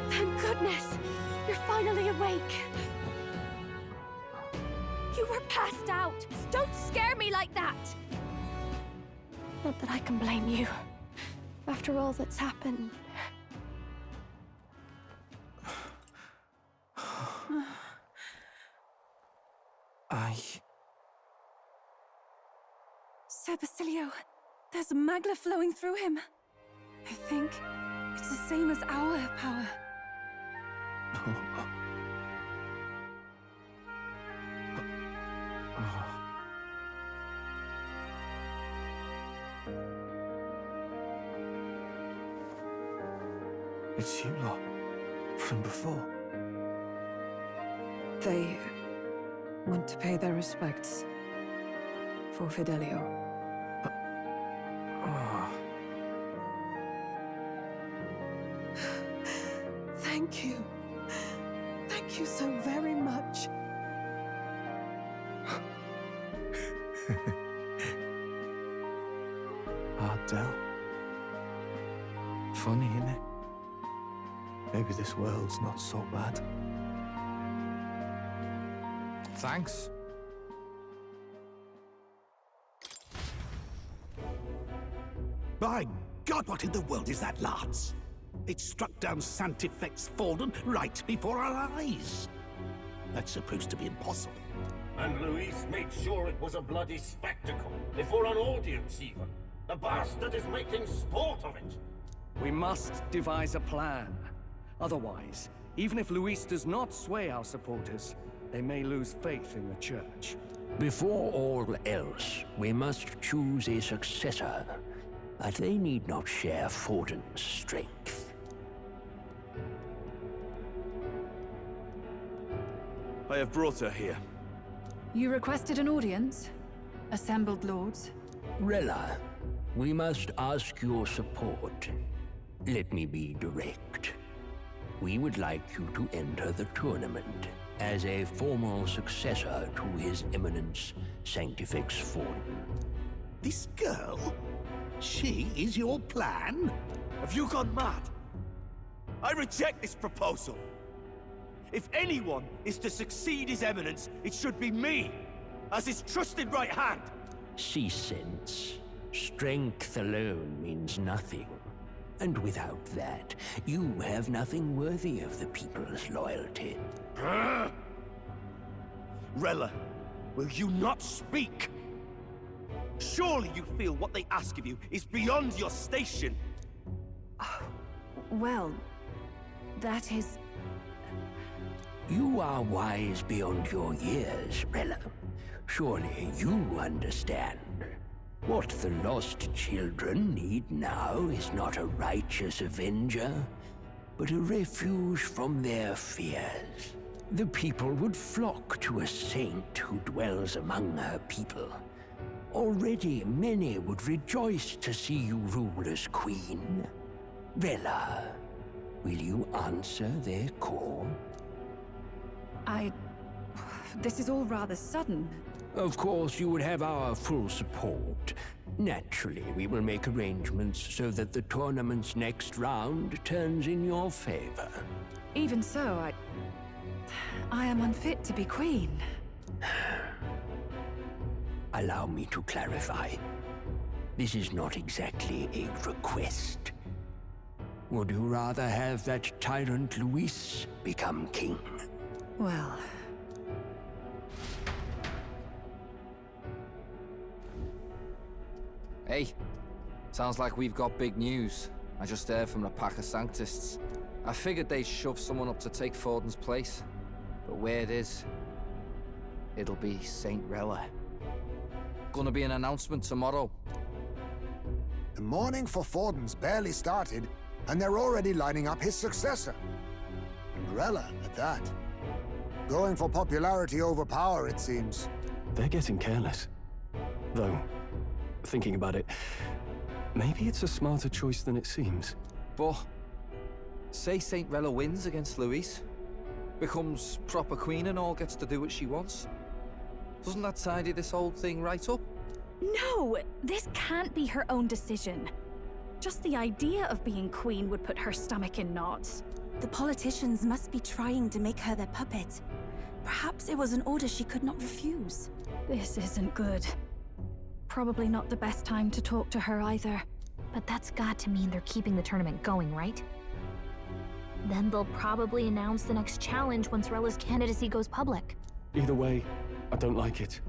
Thank goodness! You're finally awake! You were passed out! Don't scare me like that! Not that I can blame you. After all that's happened. Sir Basilio, there's magla flowing through him. I think it's the same as our power. It's you lot. From before. They want to pay their respects for Fidelio. Thank you. Thank you so very much. Del. Funny, innit? Maybe this world's not so bad. Thanks. By God, what in the world is that, lads? It struck down Santifex Forden right before our eyes. That's supposed to be impossible. And Luis made sure it was a bloody spectacle, before an audience even. The bastard is making sport of it. We must devise a plan. Otherwise, even if Luis does not sway our supporters, they may lose faith in the Church. Before all else, we must choose a successor. But they need not share Forden's strength. I have brought her here. You requested an audience? Assembled lords? Rella, we must ask your support. Let me be direct. We would like you to enter the tournament as a formal successor to His Eminence Sanctifex Forden. This girl? She is your plan? Have you gone mad? I reject this proposal. If anyone is to succeed His Eminence, it should be me, as his trusted right hand. See sense. Strength alone means nothing. And without that, you have nothing worthy of the people's loyalty. Rella, will you not speak? Surely you feel what they ask of you is beyond your station. Well, that is... You are wise beyond your years, Rella. Surely you understand. What the lost children need now is not a righteous avenger, but a refuge from their fears. The people would flock to a saint who dwells among her people. Already many would rejoice to see you rule as queen. Rella, will you answer their call? This is all rather sudden. Of course, you would have our full support. Naturally, we will make arrangements so that the tournament's next round turns in your favor. Even so, I am unfit to be queen. Allow me to clarify. This is not exactly a request. Would you rather have that tyrant Luis become king? Well... Hey, sounds like we've got big news. I just heard from the pack of Sanctists. I figured they'd shove someone up to take Forden's place. But where it is, it'll be Saint Rella. Gonna be an announcement tomorrow. The mourning for Forden's barely started, and they're already lining up his successor. And Rella, at that. Going for popularity over power, it seems. They're getting careless. Though, thinking about it, maybe it's a smarter choice than it seems. But, say Saint Rella wins against Luis, becomes proper queen and all gets to do what she wants. Doesn't that tidy this whole thing right up? No! This can't be her own decision. Just the idea of being queen would put her stomach in knots. The politicians must be trying to make her their puppet. Perhaps it was an order she could not refuse. This isn't good. Probably not the best time to talk to her either. But that's got to mean they're keeping the tournament going, right? Then they'll probably announce the next challenge once Rella's candidacy goes public. Either way, I don't like it.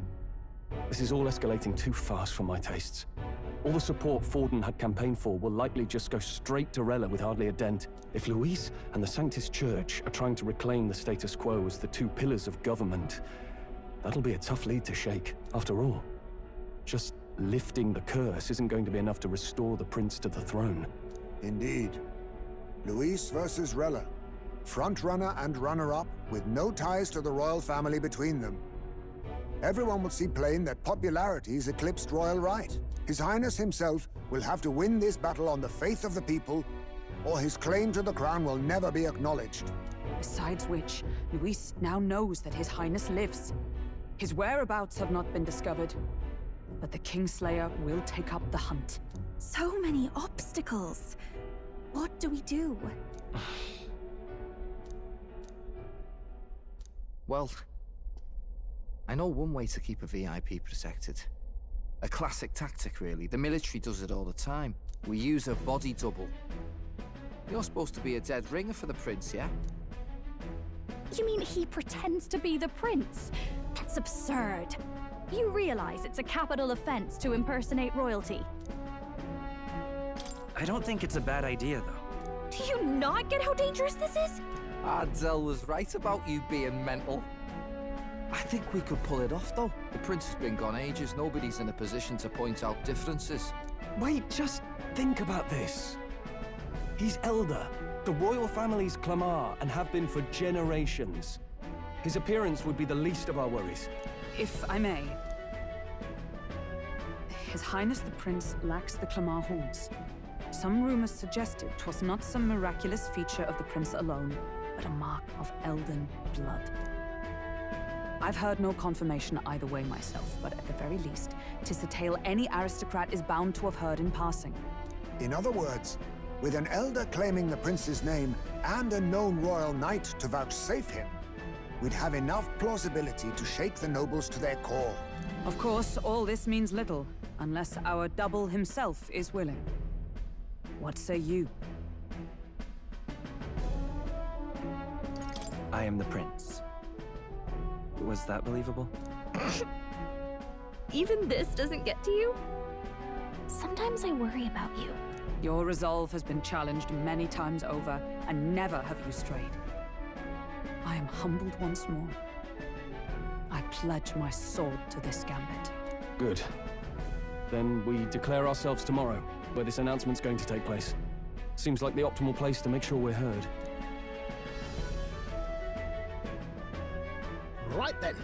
This is all escalating too fast for my tastes. All the support Forden had campaigned for will likely just go straight to Rella with hardly a dent. If Luis and the Sanctus Church are trying to reclaim the status quo as the two pillars of government, that'll be a tough lead to shake. After all, just lifting the curse isn't going to be enough to restore the prince to the throne. Indeed. Luis versus Rella. Front-runner and runner-up, with no ties to the royal family between them. Everyone will see plain that popularity's eclipsed royal right. His Highness himself will have to win this battle on the faith of the people, or his claim to the crown will never be acknowledged. Besides which, Luis now knows that His Highness lives. His whereabouts have not been discovered, but the Kingslayer will take up the hunt. So many obstacles. What do we do? Well, I know one way to keep a VIP protected. A classic tactic, really. The military does it all the time. We use a body double. You're supposed to be a dead ringer for the prince, yeah? You mean he pretends to be the prince? That's absurd. You realize it's a capital offense to impersonate royalty? I don't think it's a bad idea, though. Do you not get how dangerous this is? Ardell was right about you being mental. I think we could pull it off, though. The prince has been gone ages. Nobody's in a position to point out differences. Wait, just think about this. He's elder. The royal family's Clamar and have been for generations. His appearance would be the least of our worries. If I may. His Highness the Prince lacks the Clamar horns. Some rumors suggested 'twas not some miraculous feature of the prince alone, but a mark of Elden blood. I've heard no confirmation either way myself, but at the very least, 'tis a tale any aristocrat is bound to have heard in passing. In other words, with an elder claiming the prince's name and a known royal knight to vouchsafe him, we'd have enough plausibility to shake the nobles to their core. Of course, all this means little, unless our double himself is willing. What say you? I am the prince. Was that believable? Even this doesn't get to you? Sometimes I worry about you. Your resolve has been challenged many times over, and never have you strayed. I am humbled once more. I pledge my sword to this gambit. Good. Then we declare ourselves tomorrow, where this announcement's going to take place. Seems like the optimal place to make sure we're heard. Right then.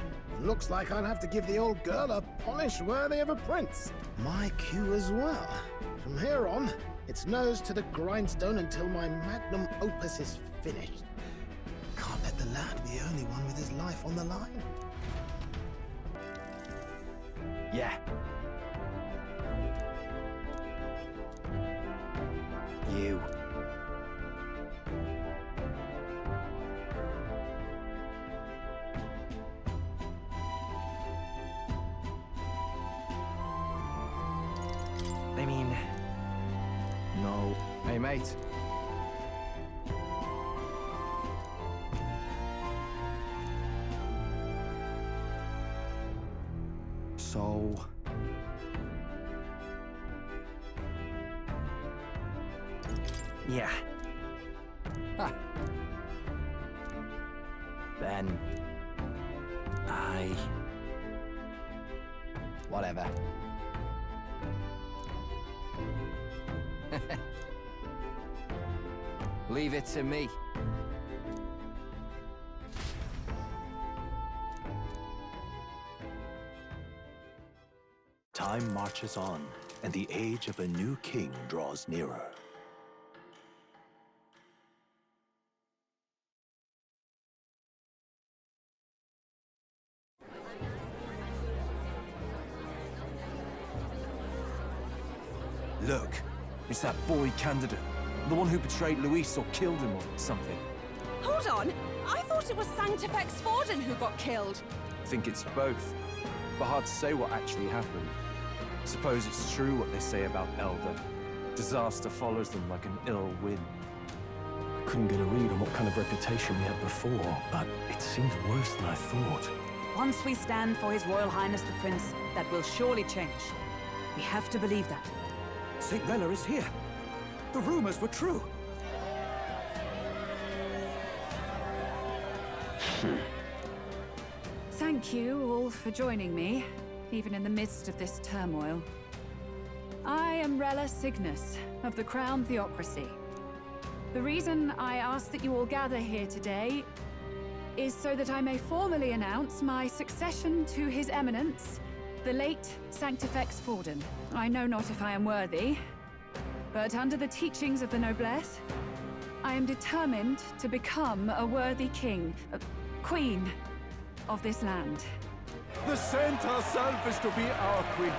Looks like I'll have to give the old girl a polish worthy of a prince. My cue as well. From here on, it's nose to the grindstone until my magnum opus is finished. Can't let the lad be the only one with his life on the line. Yeah. You. I mean... No. Hey, mate. Yeah. Ha! Then... Whatever. Leave it to me. Time marches on, and the age of a new king draws nearer. Look, it's that boy candidate. The one who betrayed Luis or killed him or something. Hold on! I thought it was Sanctifex Forden who got killed! I think it's both. But hard to say what actually happened. Suppose it's true what they say about Elder. Disaster follows them like an ill wind. I couldn't get a read on what kind of reputation we had before, but it seems worse than I thought. Once we stand for His Royal Highness the Prince, that will surely change. We have to believe that. St. Rella is here. The rumors were true. Thank you all for joining me, even in the midst of this turmoil. I am Rella Cygnus, of the Crown Theocracy. The reason I ask that you all gather here today is so that I may formally announce my succession to His Eminence, the late Sanctifex Forden. I know not if I am worthy, but under the teachings of the noblesse, I am determined to become a worthy king, queen of this land. The saint herself is to be our queen.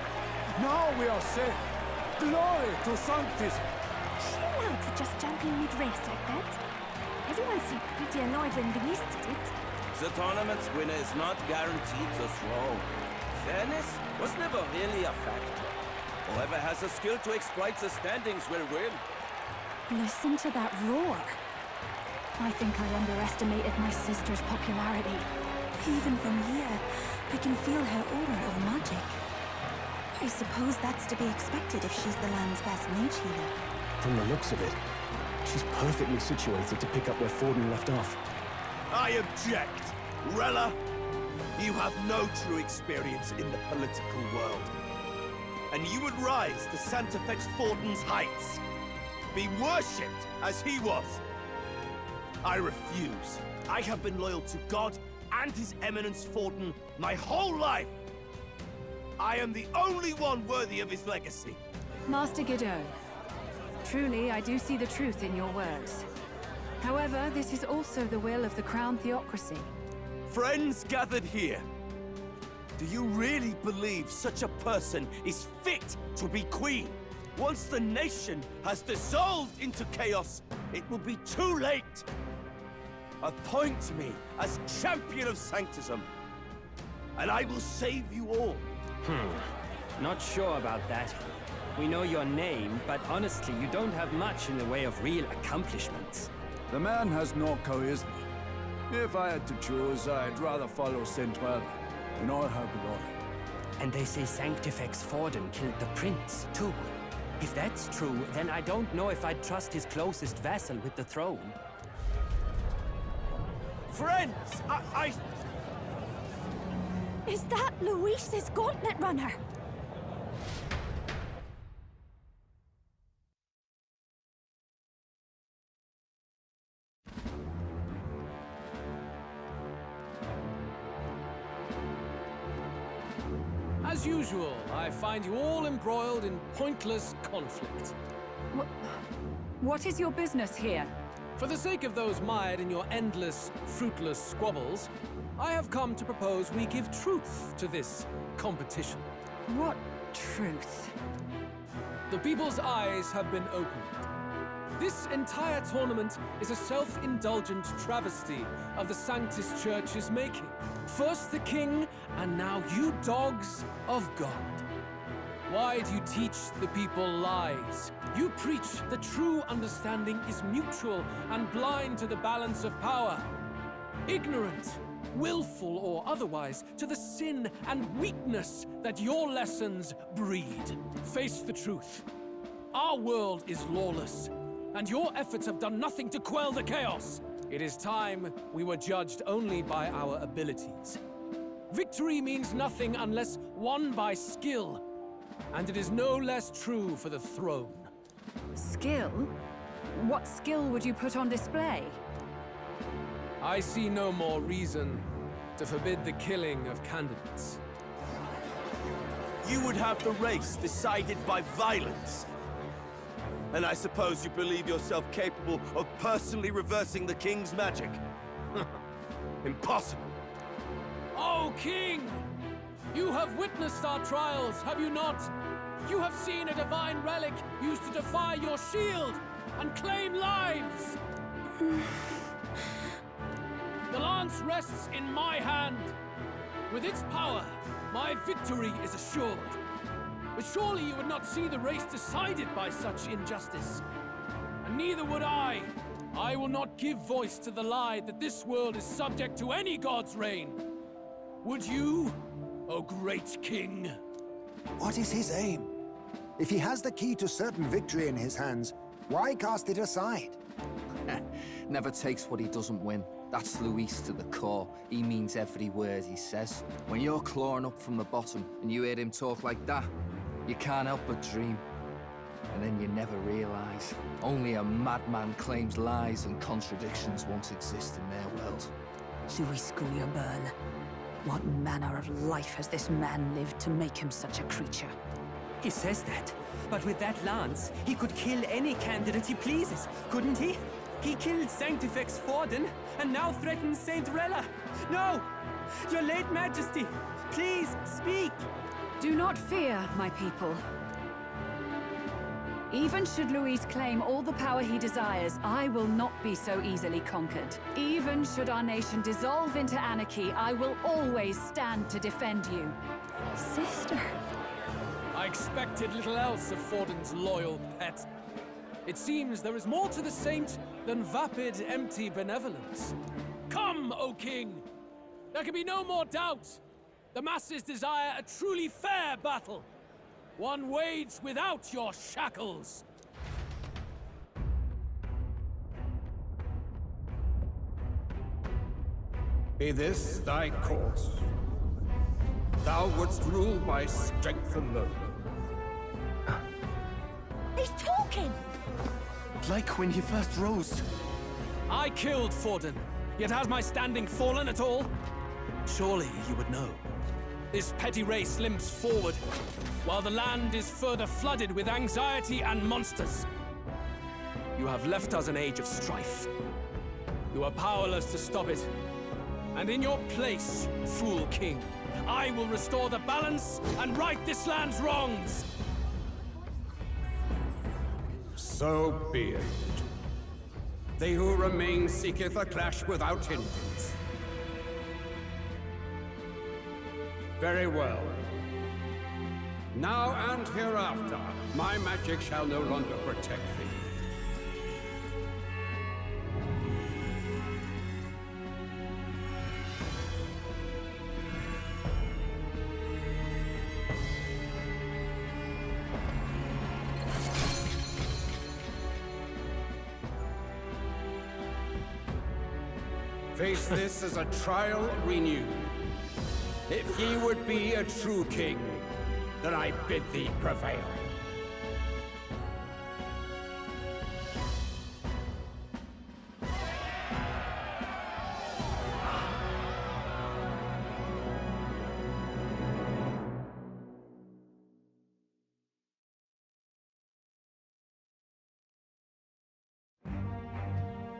Now we are safe. Glory to Sanctism. Is she allowed to just jump in mid-race like that? Everyone seemed pretty annoyed when Luis did it. The tournament's winner is not guaranteed the throne. Fairness was never really a factor. Whoever has the skill to exploit the standings will win. Listen to that roar. I think I underestimated my sister's popularity. Even from here, I can feel her aura of magic. I suppose that's to be expected if she's the land's best mage healer. From the looks of it, she's perfectly situated to pick up where Forden left off. I object! Rella, you have no true experience in the political world. And you would rise to Sanctifex Forden's heights. Be worshipped as he was. I refuse. I have been loyal to God and His Eminence Forden my whole life. I am the only one worthy of his legacy. Master Godot, truly I do see the truth in your words. However, this is also the will of the Crown Theocracy. Friends gathered here, do you really believe such a person is fit to be queen? Once the nation has dissolved into chaos, it will be too late. Appoint me as champion of Sanctism, and I will save you all. Not sure about that. We know your name, but honestly, you don't have much in the way of real accomplishments. The man has no charisma. If I had to choose, I'd rather follow St. Rella in all her glory. And they say Sanctifex Forden killed the prince, too. If that's true, then I don't know if I'd trust his closest vassal with the throne. Friends, I... Is that Luis's gauntlet runner? As usual, I find you all embroiled in pointless conflict. What is your business here? For the sake of those mired in your endless, fruitless squabbles, I have come to propose we give truth to this competition. What truth? The people's eyes have been opened. This entire tournament is a self-indulgent travesty of the Sanctus Church's making. First the king, and now you dogs of God. Why do you teach the people lies? You preach that true understanding is mutual and blind to the balance of power. Ignorant, willful or otherwise, to the sin and weakness that your lessons breed. Face the truth. Our world is lawless, and your efforts have done nothing to quell the chaos. It is time we were judged only by our abilities. Victory means nothing unless won by skill, and it is no less true for the throne. Skill? What skill would you put on display? I see no more reason to forbid the killing of candidates. You would have the race decided by violence. And I suppose you believe yourself capable of personally reversing the king's magic? Impossible. Oh, King! You have witnessed our trials, have you not? You have seen a divine relic used to defy your shield and claim lives! The lance rests in my hand. With its power, my victory is assured. But surely you would not see the race decided by such injustice. And neither would I. I will not give voice to the lie that this world is subject to any god's reign. Would you, O great king? What is his aim? If he has the key to certain victory in his hands, why cast it aside? Never takes what he doesn't win. That's Luis to the core. He means every word he says. When you're clawing up from the bottom and you hear him talk like that, you can't help but dream. And then you never realize. Only a madman claims lies and contradictions won't exist in their world. Luis Guyaburn. What manner of life has this man lived to make him such a creature? He says that, but with that lance, he could kill any candidate he pleases, couldn't he? He killed Sanctifex Forden, and now threatens Saint Rella. No! Your late Majesty, please, speak! Do not fear, my people. Even should Luis claim all the power he desires, I will not be so easily conquered. Even should our nation dissolve into anarchy, I will always stand to defend you. Sister. I expected little else of Forden's loyal pet. It seems there is more to the saint than vapid, empty benevolence. Come, O king! There can be no more doubt. The masses desire a truly fair battle. One waged without your shackles. Be this thy course. Thou wouldst rule by strength alone. He's talking! Like when he first rose. I killed Forden, yet has my standing fallen at all? Surely you would know. This petty race limps forward, while the land is further flooded with anxiety and monsters. You have left us an age of strife. You are powerless to stop it. And in your place, fool king, I will restore the balance and right this land's wrongs! So be it. They who remain seeketh a clash without hindrance. Very well. Now and hereafter, my magic shall no longer protect thee. Face this as a trial renewed. If ye would be a true king, then I bid thee prevail.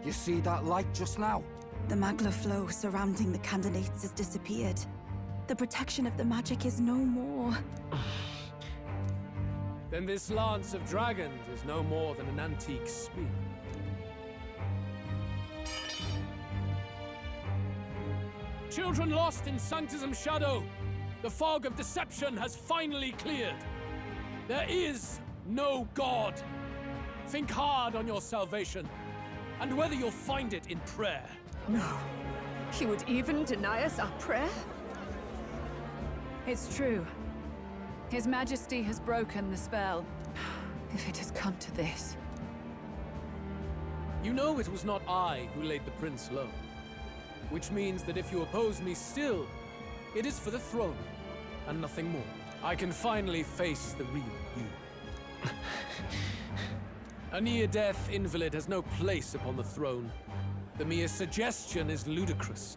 You see that light just now? The magla flow surrounding the candidates has disappeared. The protection of the magic is no more. Then this lance of dragons is no more than an antique spear. Children lost in Sanctism's shadow, the fog of deception has finally cleared. There is no God. Think hard on your salvation, and whether you'll find it in prayer. No. He would even deny us our prayer? It's true. His Majesty has broken the spell. If it has come to this. You know it was not I who laid the prince low. Which means that if you oppose me still, it is for the throne, and nothing more. I can finally face the real you. A near-death invalid has no place upon the throne. The mere suggestion is ludicrous.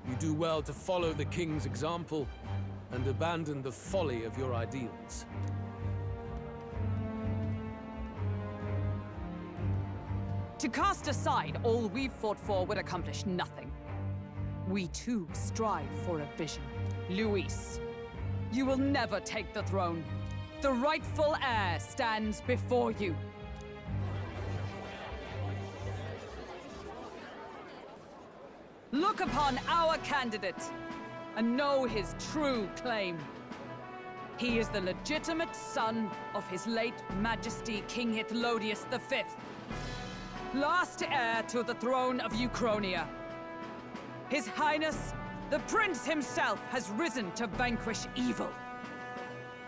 You do well to follow the king's example and abandon the folly of your ideals. To cast aside all we've fought for would accomplish nothing. We too strive for a vision. Luis, you will never take the throne. The rightful heir stands before you. Look upon our candidate and know his true claim. He is the legitimate son of his late Majesty King Hythlodius V, last heir to the throne of Uchronia. His Highness, the Prince himself, has risen to vanquish evil.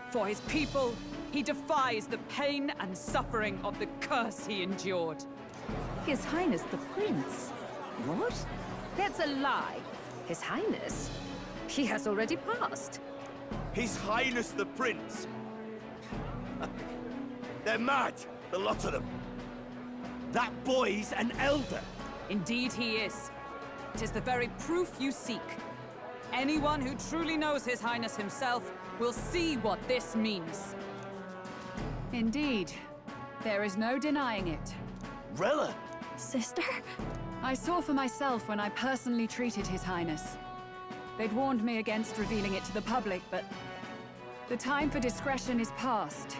For his people, he defies the pain and suffering of the curse he endured. His Highness the Prince? What? That's a lie. His Highness? He has already passed. His Highness the Prince! They're mad, the lot of them. That boy's an elder. Indeed he is. It is the very proof you seek. Anyone who truly knows His Highness himself will see what this means. Indeed. There is no denying it. Rella! Sister? I saw for myself when I personally treated His Highness. They'd warned me against revealing it to the public, but the time for discretion is past.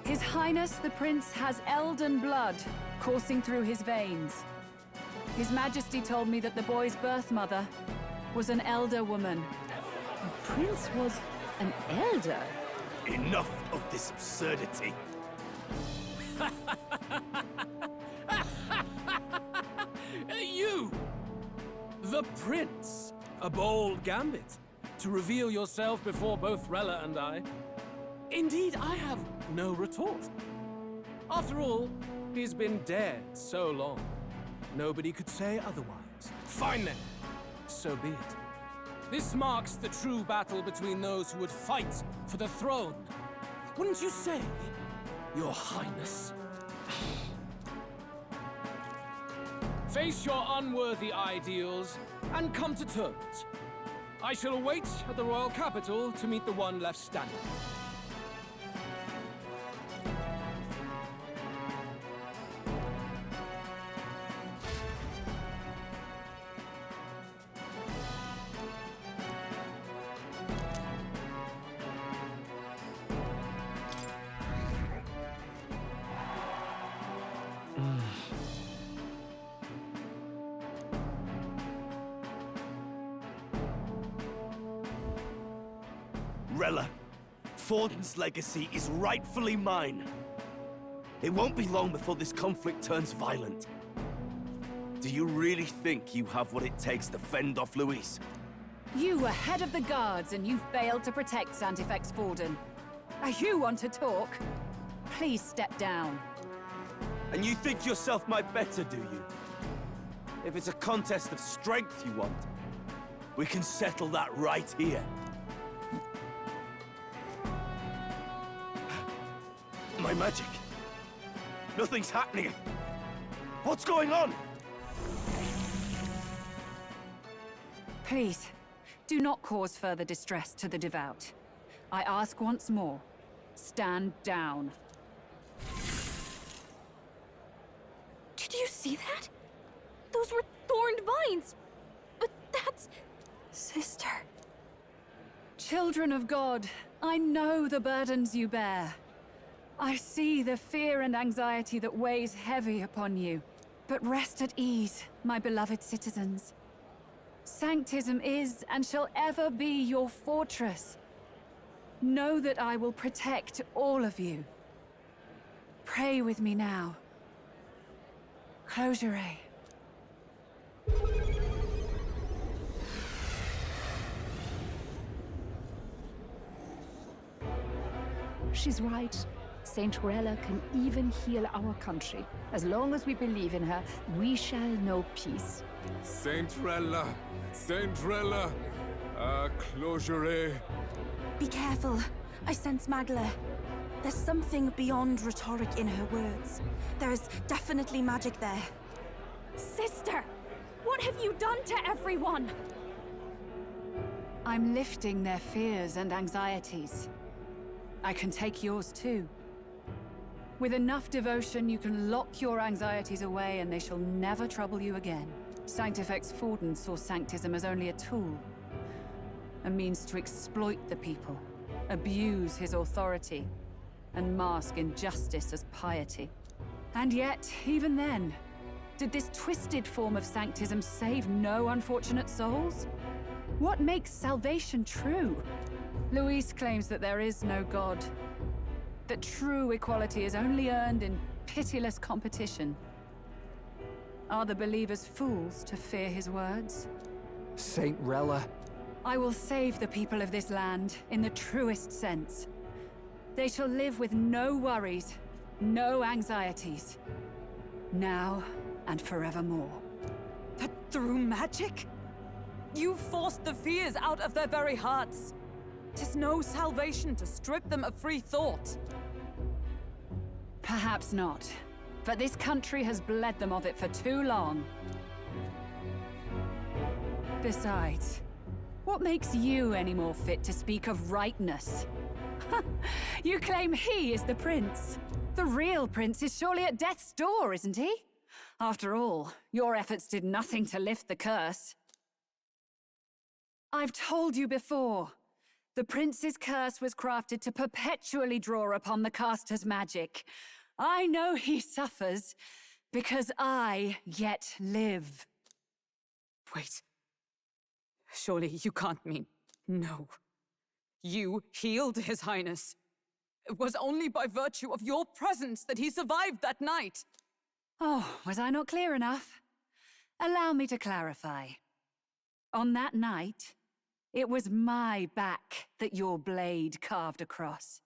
His Highness the Prince has Elden blood coursing through his veins. His Majesty told me that the boy's birth mother was an elder woman. The Prince was an elder? Enough of this absurdity. You! The Prince! A bold gambit. To reveal yourself before both Rella and I. Indeed, I have no retort. After all, he's been dead so long. Nobody could say otherwise. Fine then. So be it. This marks the true battle between those who would fight for the throne. Wouldn't you say, Your Highness? Face your unworthy ideals and come to terms. I shall await at the royal capital to meet the one left standing. Rella, Forden's legacy is rightfully mine. It won't be long before this conflict turns violent. Do you really think you have what it takes to fend off Luis? You were head of the guards and you failed to protect Santifex Forden. Now you want to talk? Please step down. And you think yourself my better, do you? If it's a contest of strength you want, we can settle that right here. My magic. Nothing's happening. What's going on? Please, do not cause further distress to the devout. I ask once more, stand down. Did you see that? Those were thorned vines. But that's... Sister. Children of God, I know the burdens you bear. I see the fear and anxiety that weighs heavy upon you. But rest at ease, my beloved citizens. Sanctism is and shall ever be your fortress. Know that I will protect all of you. Pray with me now. Close your eyes. She's right. Saint Rella can even heal our country. As long as we believe in her, we shall know peace. Saint Rella! Saint Rella! Closure. Be careful. I sense Magla. There's something beyond rhetoric in her words. There is definitely magic there. Sister! What have you done to everyone? I'm lifting their fears and anxieties. I can take yours too. With enough devotion, you can lock your anxieties away and they shall never trouble you again. Sanctifex Forden saw Sanctism as only a tool. A means to exploit the people, abuse his authority, and mask injustice as piety. And yet, even then, did this twisted form of Sanctism save no unfortunate souls? What makes salvation true? Luis claims that there is no God, that true equality is only earned in pitiless competition. Are the believers fools to fear his words? Saint Rella. I will save the people of this land in the truest sense. They shall live with no worries, no anxieties. Now and forevermore. But through magic? You forced the fears out of their very hearts. 'Tis no salvation to strip them of free thought. Perhaps not. But this country has bled them of it for too long. Besides, what makes you any more fit to speak of rightness? You claim he is the prince. The real prince is surely at death's door, isn't he? After all, your efforts did nothing to lift the curse. I've told you before. The prince's curse was crafted to perpetually draw upon the caster's magic. I know he suffers, because I yet live. Wait. Surely you can't mean... No. You healed His Highness. It was only by virtue of your presence that he survived that night. Oh, was I not clear enough? Allow me to clarify. On that night, it was my back that your blade carved across.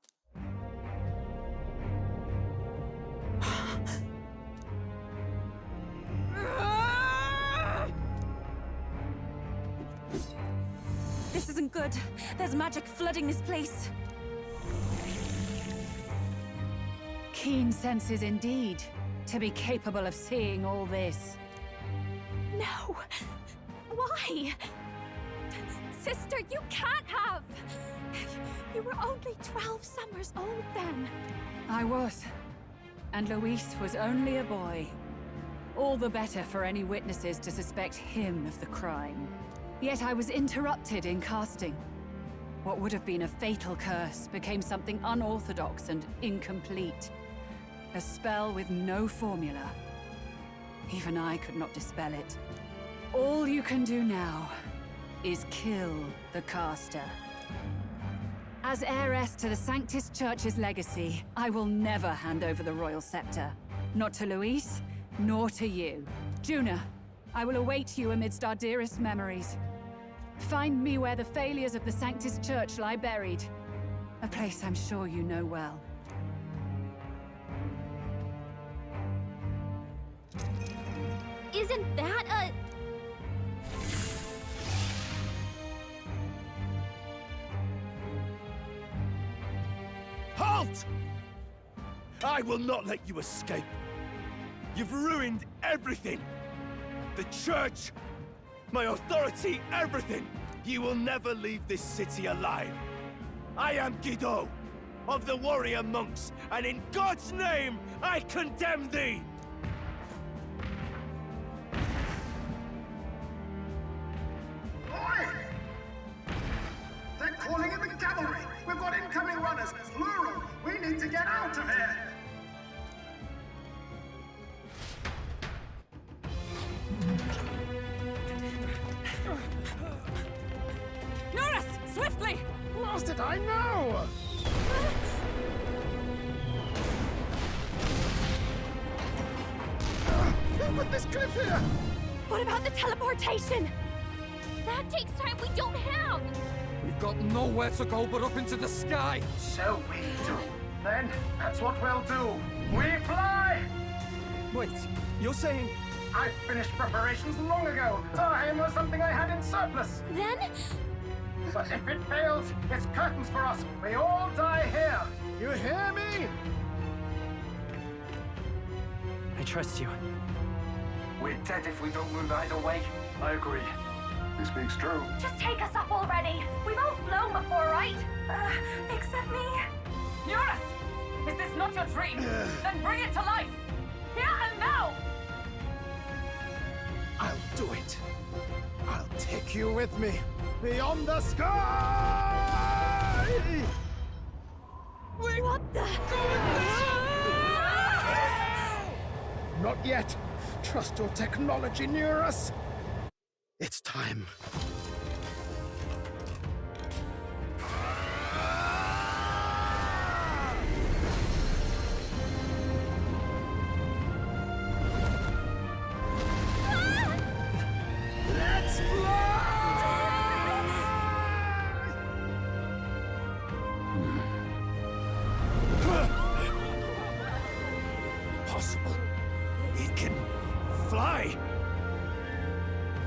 This isn't good. There's magic flooding this place. Keen senses indeed, to be capable of seeing all this. No! Why? Sister, you can't have! You were only 12 summers old then. I was. And Luis was only a boy. All the better for any witnesses to suspect him of the crime. Yet I was interrupted in casting. What would have been a fatal curse became something unorthodox and incomplete. A spell with no formula. Even I could not dispel it. All you can do now is kill the caster. As heiress to the Sanctis Church's legacy, I will never hand over the royal scepter. Not to Luis, nor to you. Juna, I will await you amidst our dearest memories. Find me where the failures of the Sanctis Church lie buried. A place I'm sure you know well. Isn't that a... Halt! I will not let you escape. You've ruined everything. The church, my authority, everything. You will never leave this city alive. I am Guido, of the warrior monks, and in God's name, I condemn thee! Oi! They're calling in the cavalry! We've got incoming runners, plural! We need to get out of here! Norris! Swiftly! Lost it, I know! Who put this cliff here? What about the teleportation? That takes time we don't have! We've got nowhere to go but up into the sky. So we do. Then that's what we'll do. We fly! Wait, you're saying... I finished preparations long ago. Time was something I had in surplus. Then? But if it fails, it's curtains for us. We all die here. You hear me? I trust you. We're dead if we don't move either way. I agree. He speaks true. Just take us up already. We've all flown before, right? Except me. Eurus! Is this not your dream? Then bring it to life! Here and now! I'll do it. I'll take you with me beyond the sky! What the? Not yet. Trust your technology, Eurus. It's time. Let's Possible. It can fly.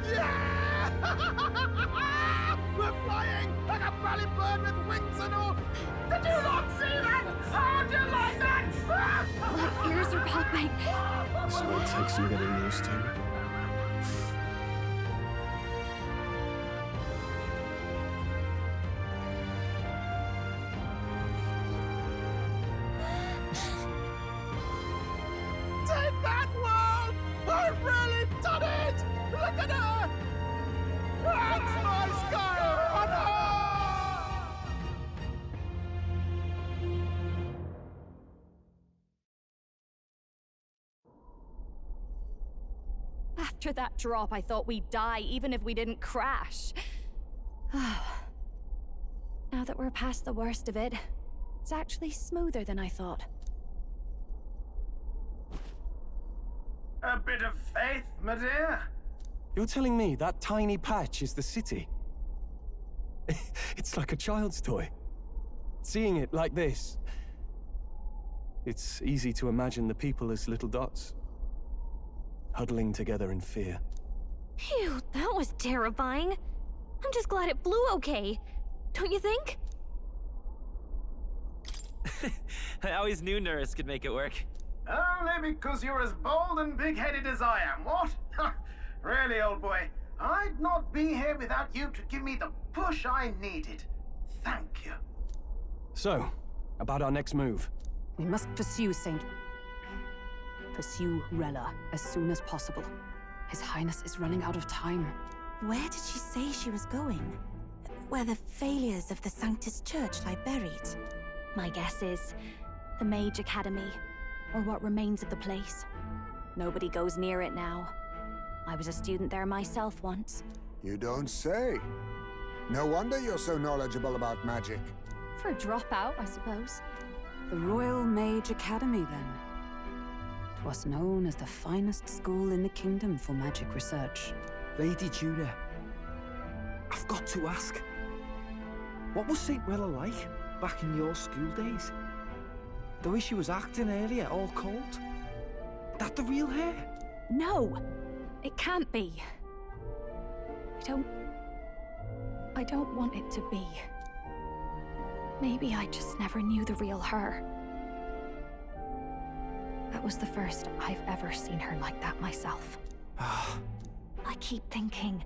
Yeah! We're flying like a bally bird with wings and all. Did you not see that? How do you like that? My ears are popping. This might take some getting used to. Take that, world! I've really done it! Look at her! That's my sky on her! After that drop, I thought we'd die, even if we didn't crash. Now that we're past the worst of it, it's actually smoother than I thought. A bit of faith, my dear. You're telling me that tiny patch is the city? It's like a child's toy. Seeing it like this, it's easy to imagine the people as little dots, huddling together in fear. Phew, that was terrifying. I'm just glad it flew okay. Don't you think? I always knew Nurse could make it work. Only because you're as bold and big-headed as I am, what? Really, old boy, I'd not be here without you to give me the push I needed. Thank you. So, about our next move. We must pursue Rella as soon as possible. His Highness is running out of time. Where did she say she was going? Where the failures of the Sanctus Church lie buried? My guess is the Mage Academy, or what remains of the place. Nobody goes near it now. I was a student there myself once. You don't say. No wonder you're so knowledgeable about magic. For a dropout, I suppose. The Royal Mage Academy, then. 'Twas known as the finest school in the kingdom for magic research. Lady Julia, I've got to ask. What was St. Rella like back in your school days? The way she was acting earlier, all cold? That the real hair? No! It can't be. I don't want it to be. Maybe I just never knew the real her. That was the first I've ever seen her like that myself. I keep thinking,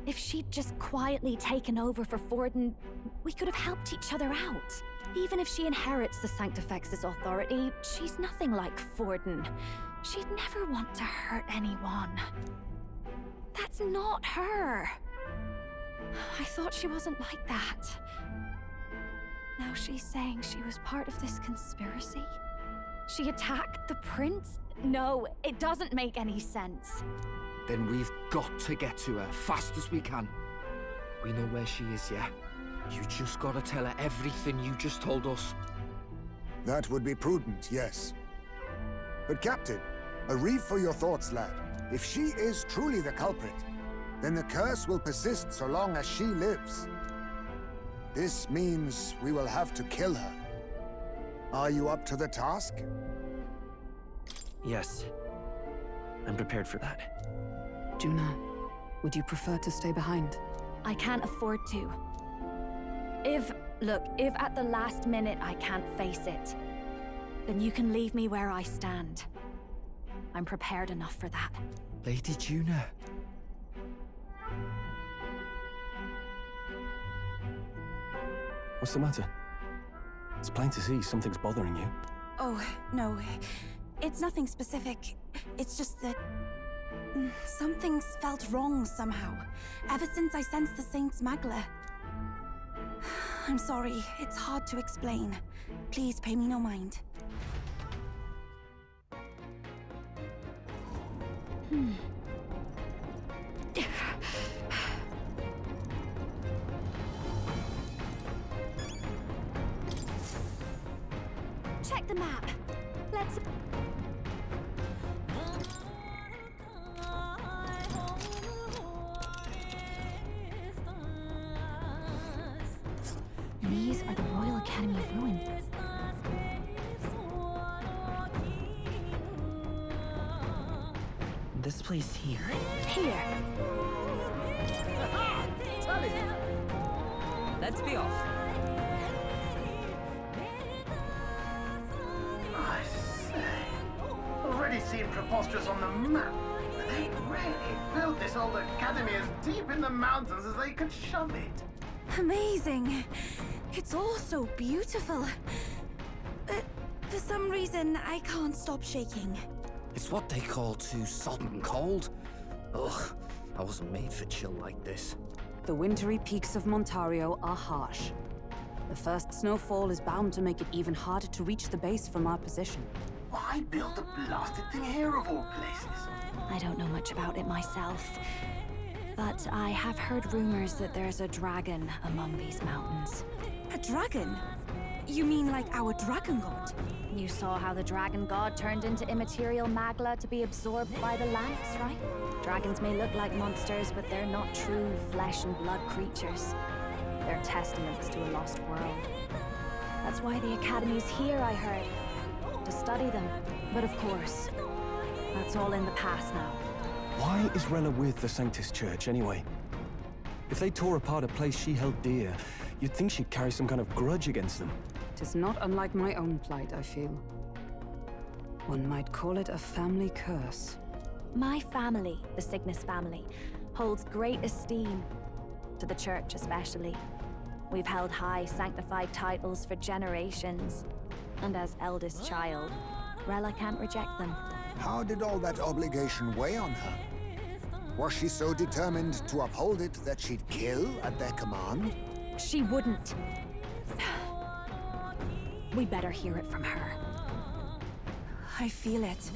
if she'd just quietly taken over for Forden, we could have helped each other out. Even if she inherits the Sanctifex's authority, she's nothing like Forden. She'd never want to hurt anyone. That's not her. I thought she wasn't like that. Now she's saying she was part of this conspiracy? She attacked the prince? No, it doesn't make any sense. Then we've got to get to her fast as we can. We know where she is, yeah? You just gotta tell her everything you just told us. That would be prudent, yes. But Captain, a reef for your thoughts, lad. If she is truly the culprit, then the curse will persist so long as she lives. This means we will have to kill her. Are you up to the task? Yes. I'm prepared for that. Juna, would you prefer to stay behind? I can't afford to. If at the last minute I can't face it, then you can leave me where I stand. I'm prepared enough for that. Lady Juna. What's the matter? It's plain to see something's bothering you. Oh, no. It's nothing specific. It's just that... something's felt wrong somehow. Ever since I sensed the Saint's Magla. I'm sorry, it's hard to explain. Please pay me no mind. Check the map. Let's... These are the Royal Academy of Ruin. This place here. Here. Let's be off. I say, already seemed preposterous on the map, but they really built this old academy as deep in the mountains as they could shove it. Amazing. It's all so beautiful. But for some reason, I can't stop shaking. It's what they call too sodden cold. Ugh, I wasn't made for chill like this. The wintry peaks of Montario are harsh. The first snowfall is bound to make it even harder to reach the base from our position. Why build a blasted thing here of all places? I don't know much about it myself, but I have heard rumors that there's a dragon among these mountains. A dragon? You mean like our dragon god? You saw how the dragon god turned into immaterial magla to be absorbed by the lamps, right? Dragons may look like monsters, but they're not true flesh and blood creatures. They're testaments to a lost world. That's why the Academy's here, I heard. To study them. But of course, that's all in the past now. Why is Rella with the Sanctus Church, anyway? If they tore apart a place she held dear, you'd think she'd carry some kind of grudge against them. It is not unlike my own plight, I feel. One might call it a family curse. My family, the Cygnus family, holds great esteem. To the Church especially. We've held high sanctified titles for generations. And as eldest child, Rella can't reject them. How did all that obligation weigh on her? Was she so determined to uphold it that she'd kill at their command? She wouldn't. We better hear it from her. I feel it.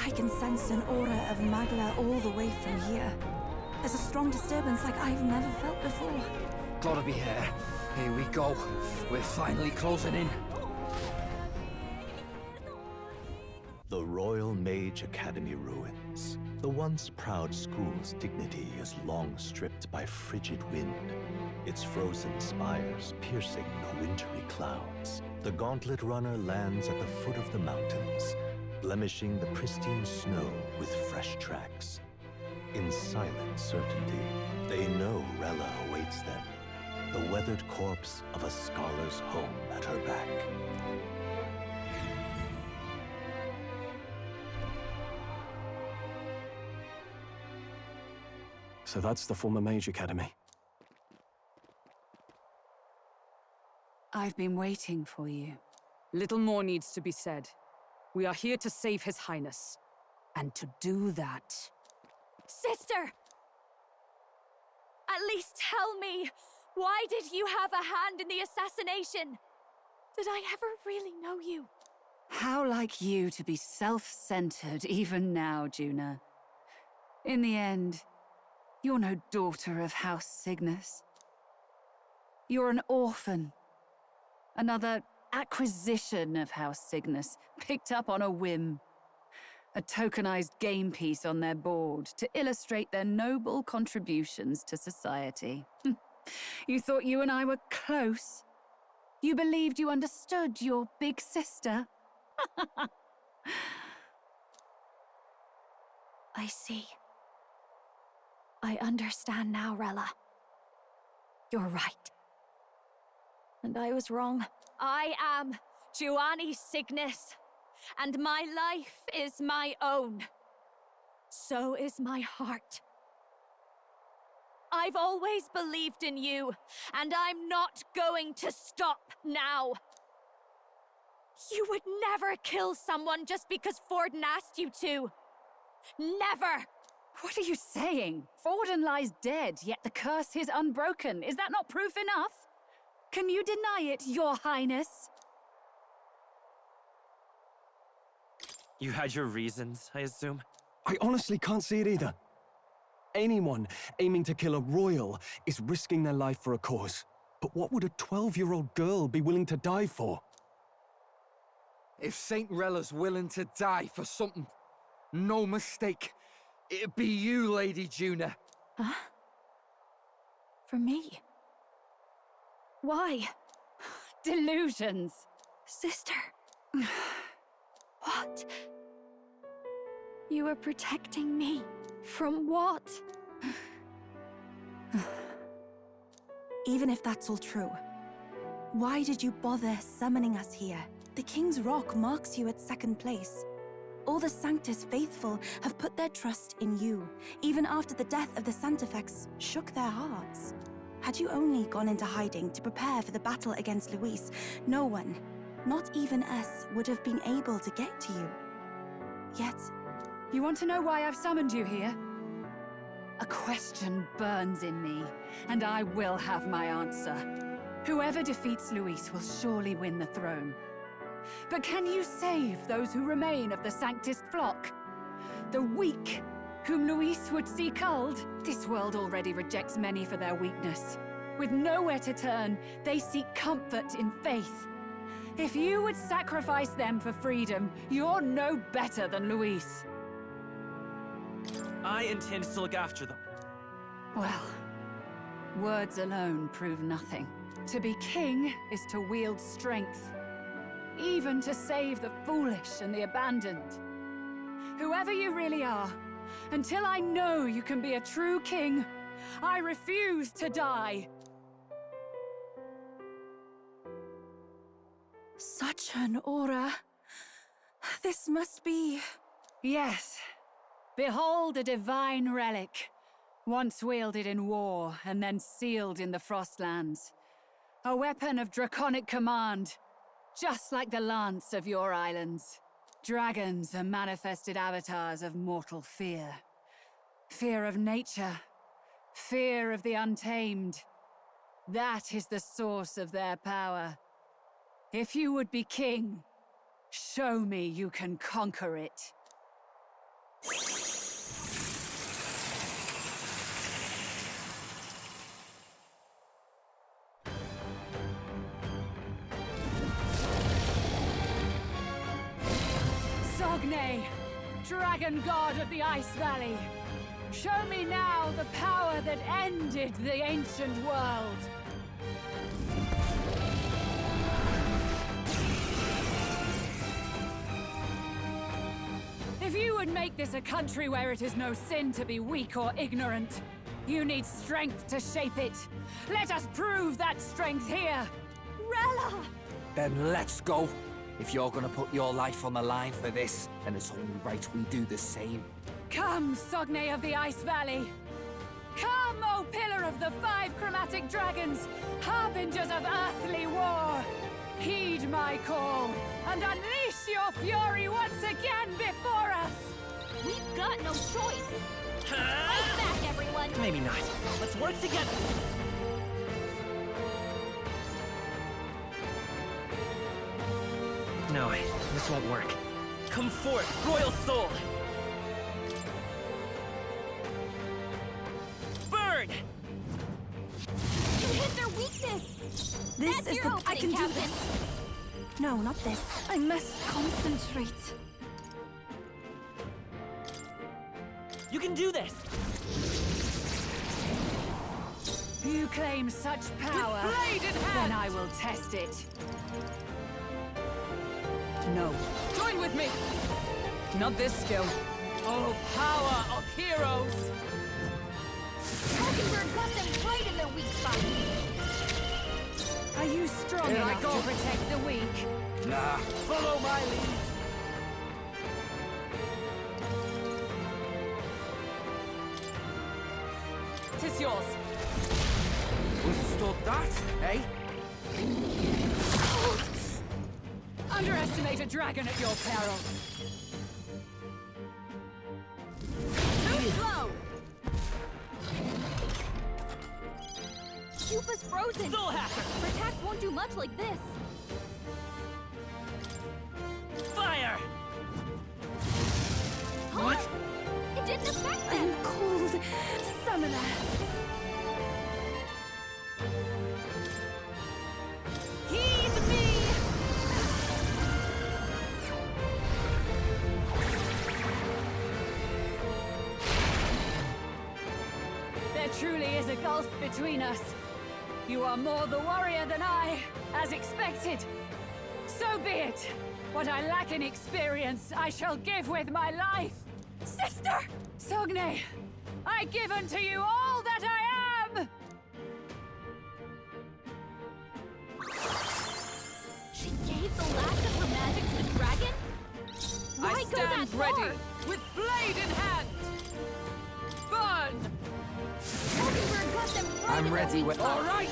I can sense an aura of Magla all the way from here. There's a strong disturbance like I've never felt before. Gotta be here. Here we go. We're finally closing in. The Royal Mage Academy ruins. The once proud school's dignity is long stripped by frigid wind, its frozen spires piercing the wintry clouds. The Gauntlet Runner lands at the foot of the mountains, blemishing the pristine snow with fresh tracks. In silent certainty, they know Rella awaits them, the weathered corpse of a scholar's home at her back. So that's the former Mage Academy. I've been waiting for you. Little more needs to be said. We are here to save His Highness. And to do that... Sister! At least tell me, why did you have a hand in the assassination? Did I ever really know you? How like you to be self-centered even now, Juna. In the end, you're no daughter of House Cygnus. You're an orphan. Another acquisition of House Cygnus, picked up on a whim. A tokenized game piece on their board to illustrate their noble contributions to society. You thought you and I were close? You believed you understood your big sister? I see. I understand now, Rella. You're right. And I was wrong. I am Giovanni Cygnus, and my life is my own. So is my heart. I've always believed in you, and I'm not going to stop now. You would never kill someone just because Forden asked you to. Never! What are you saying? Forden lies dead, yet the curse is unbroken. Is that not proof enough? Can you deny it, Your Highness? You had your reasons, I assume? I honestly can't see it either. Anyone aiming to kill a royal is risking their life for a cause. But what would a 12-year-old girl be willing to die for? If Saint Rella's willing to die for something, no mistake, it'd be you, Lady Juna. Huh? For me? Why? Delusions. Sister. What? You were protecting me. From what? Even if that's all true, why did you bother summoning us here? The King's Rock marks you at second place. All the Sanctus faithful have put their trust in you, even after the death of the Santafex shook their hearts. Had you only gone into hiding to prepare for the battle against Luis, no one, not even us, would have been able to get to you. Yet... You want to know why I've summoned you here? A question burns in me, and I will have my answer. Whoever defeats Luis will surely win the throne. But can you save those who remain of the Sanctist flock? The weak, whom Luis would see culled? This world already rejects many for their weakness. With nowhere to turn, they seek comfort in faith. If you would sacrifice them for freedom, you're no better than Luis. I intend to look after them. Well, words alone prove nothing. To be king is to wield strength, even to save the foolish and the abandoned. Whoever you really are, until I know you can be a true king, I refuse to die. Such an aura. This must be... Yes. Behold a divine relic, once wielded in war and then sealed in the Frostlands. A weapon of draconic command, just like the lance of your islands. Dragons are manifested avatars of mortal fear. Fear of nature, fear of the untamed. That is the source of their power. If you would be king, show me you can conquer it. Sogne, dragon god of the Ice Valley, show me now the power that ended the ancient world. If you would make this a country where it is no sin to be weak or ignorant, you need strength to shape it. Let us prove that strength here. Rella! Then let's go. If you're gonna put your life on the line for this, then it's only right we do the same. Come, Sogne of the Ice Valley. Come, O Pillar of the 5 chromatic dragons, harbingers of earthly war. Heed my call, and unleash your fury once again before us! We've got no choice! Fight back, everyone! Maybe not. Let's work together! No, this won't work. Come forth, Royal Soul! Burn! You hit their weakness! This That's is your the... opening, I can Captain. do this. No, not this. I must concentrate. You can do this! You claim such power. With blade in hand! Then I will test it. No. Join with me! Not this skill. Oh, power of heroes! Hulkenberg got them right in their weak spot. Are you strong Here I enough go. to protect the weak? Nah, follow my lead. Tis yours. Withstood that, eh? Underestimate a dragon at your peril. Too slow! Cupa's frozen! Soul Hacker! Protect won't do much like this. Fire! What? It didn't affect them! I'm cold. Summoner. Heed me! There truly is a gulf between us. You are more the warrior than I, as expected. So be it. What I lack in experience, I shall give with my life. Sister! Sogne, I give unto you all that I am! She gave the last of her magic to the dragon? Why I go that stand ready, far? with blade in hand! Burn! Hulkenberg got them right I'm in their ready weak when- spot. All right!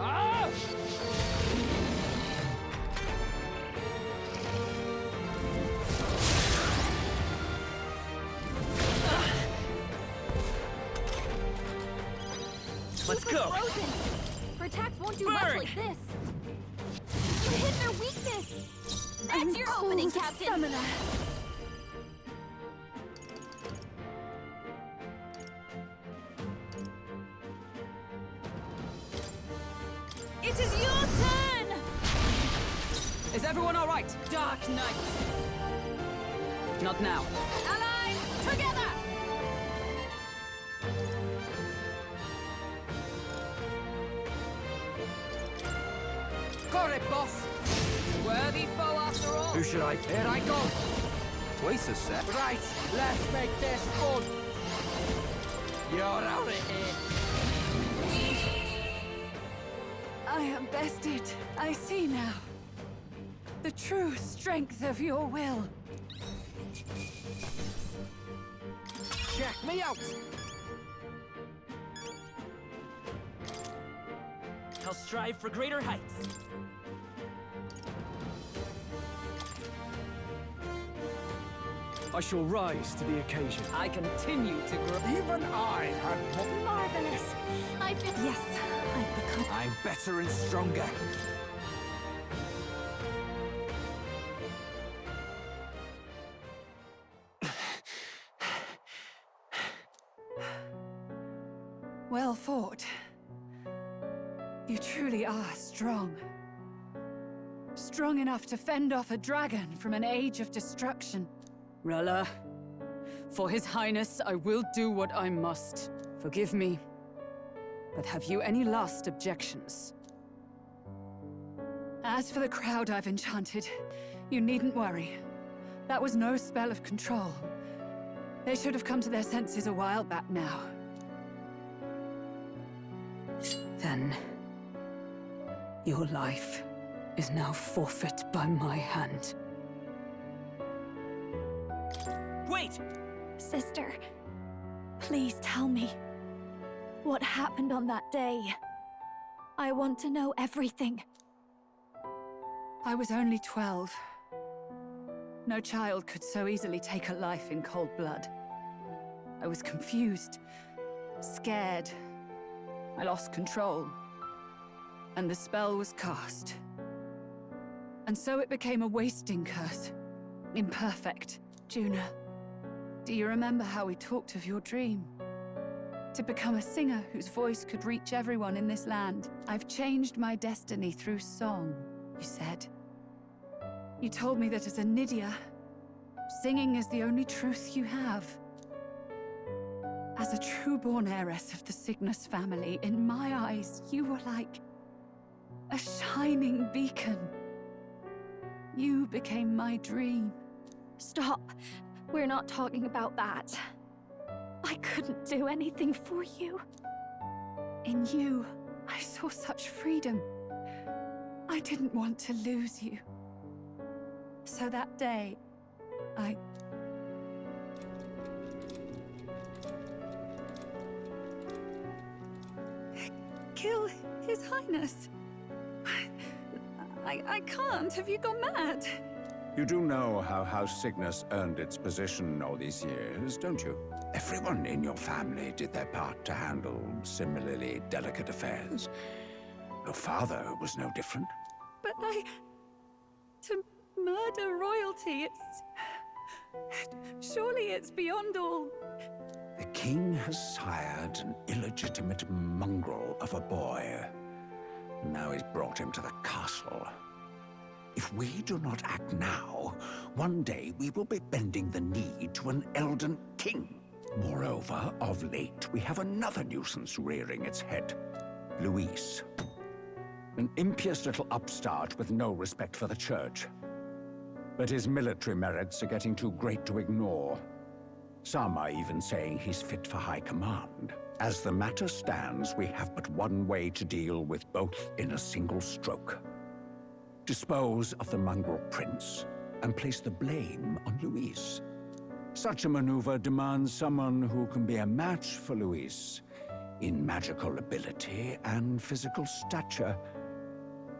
Ah! Let's Cupa's go! frozen. Protect won't do much Berg! like this. You hit their weakness. That's your opening, Captain. Summoner. It is your turn! Is everyone all right? Dark Knight! Not now. Allies, together! Got it, boss! Worthy foe after all! Who should I... Here I go! Wait a sec. Right, let's make this fun! You're out of here! I am bested. I see now. The true strength of your will. Check me out! I'll strive for greater heights. I shall rise to the occasion. I continue to grow. Even I had more... Marvelous. I've been... Yes, I've become... I'm better and stronger. Well fought. You truly are strong. Strong enough to fend off a dragon from an age of destruction. Rella, for His Highness, I will do what I must. Forgive me, but have you any last objections? As for the crowd I've enchanted, you needn't worry. That was no spell of control. They should have come to their senses a while back now. Then, your life is now forfeit by my hand. Wait! Sister, please tell me. What happened on that day? I want to know everything. I was only 12. No child could so easily take a life in cold blood. I was confused, scared. I lost control. And the spell was cast. And so it became a wasting curse. Imperfect. Juna, do you remember how we talked of your dream? to become a singer whose voice could reach everyone in this land. I've changed my destiny through song, you said. You told me that as a Nydia, singing is the only truth you have. As a true-born heiress of the Cygnus family, in my eyes, you were like a shining beacon. You became my dream. Stop. We're not talking about that. I couldn't do anything for you. In you, I saw such freedom. I didn't want to lose you. So that day, I... kill His Highness. I can't. Have you gone mad? You do know how House Cygnus earned its position all these years, don't you? Everyone in your family did their part to handle similarly delicate affairs. Your father was no different. But to murder royalty, surely it's beyond all... The king has sired an illegitimate mongrel of a boy. Now he's brought him to the castle. If we do not act now, one day we will be bending the knee to an Elden king. Moreover, of late, we have another nuisance rearing its head. Luis. An impious little upstart with no respect for the church. But his military merits are getting too great to ignore. Some are even saying he's fit for high command. As the matter stands, we have but one way to deal with both in a single stroke. Dispose of the mongrel prince and place the blame on Luis. Such a maneuver demands someone who can be a match for Luis in magical ability and physical stature.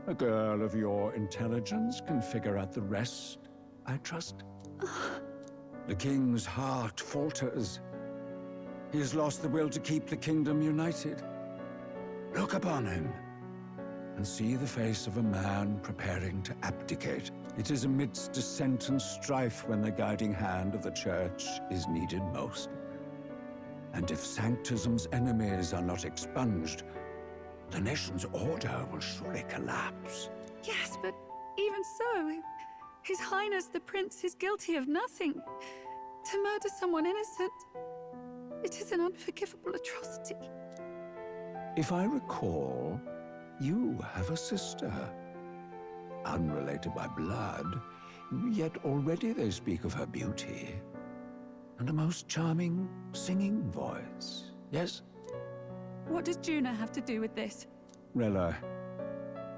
A girl of your intelligence can figure out the rest, I trust. The king's heart falters. He has lost the will to keep the kingdom united. Look upon him and see the face of a man preparing to abdicate. It is amidst dissent and strife when the guiding hand of the church is needed most. And if Sanctism's enemies are not expunged, the nation's order will surely collapse. Yes, but even so, His Highness the Prince is guilty of nothing. To murder someone innocent, it is an unforgivable atrocity. If I recall, you have a sister. Unrelated by blood, yet already they speak of her beauty. And a most charming singing voice, yes? What does Juna have to do with this? Rella,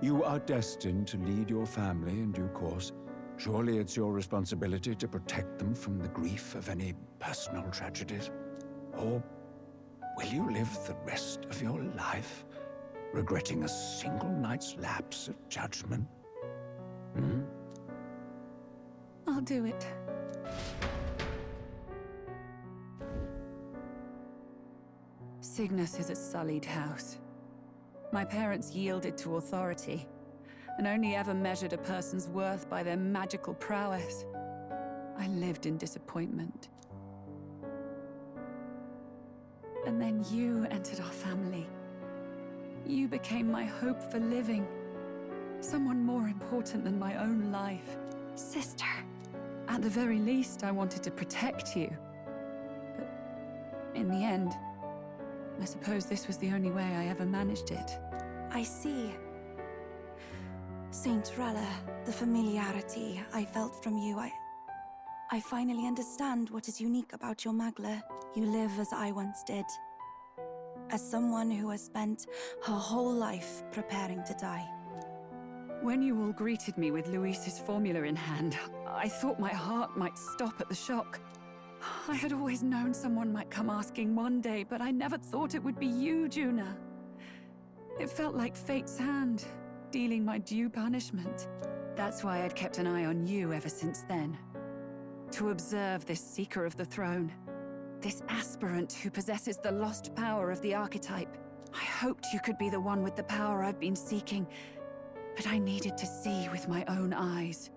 you are destined to lead your family in due course. Surely it's your responsibility to protect them from the grief of any personal tragedies. Or will you live the rest of your life regretting a single night's lapse of judgment? I'll do it. Cygnus is a sullied house. My parents yielded to authority, and only ever measured a person's worth by their magical prowess. I lived in disappointment. And then you entered our family. You became my hope for living. Someone more important than my own life. Sister. At the very least, I wanted to protect you. But in the end, I suppose this was the only way I ever managed it. I see. Saint Rella, the familiarity I felt from you, I finally understand what is unique about your Magla. You live as I once did. As someone who has spent her whole life preparing to die. When you all greeted me with Luis's formula in hand, I thought my heart might stop at the shock. I had always known someone might come asking one day, but I never thought it would be you, Juna. It felt like fate's hand, dealing my due punishment. That's why I'd kept an eye on you ever since then. To observe this seeker of the throne. This aspirant who possesses the lost power of the archetype. I hoped you could be the one with the power I've been seeking, but I needed to see with my own eyes.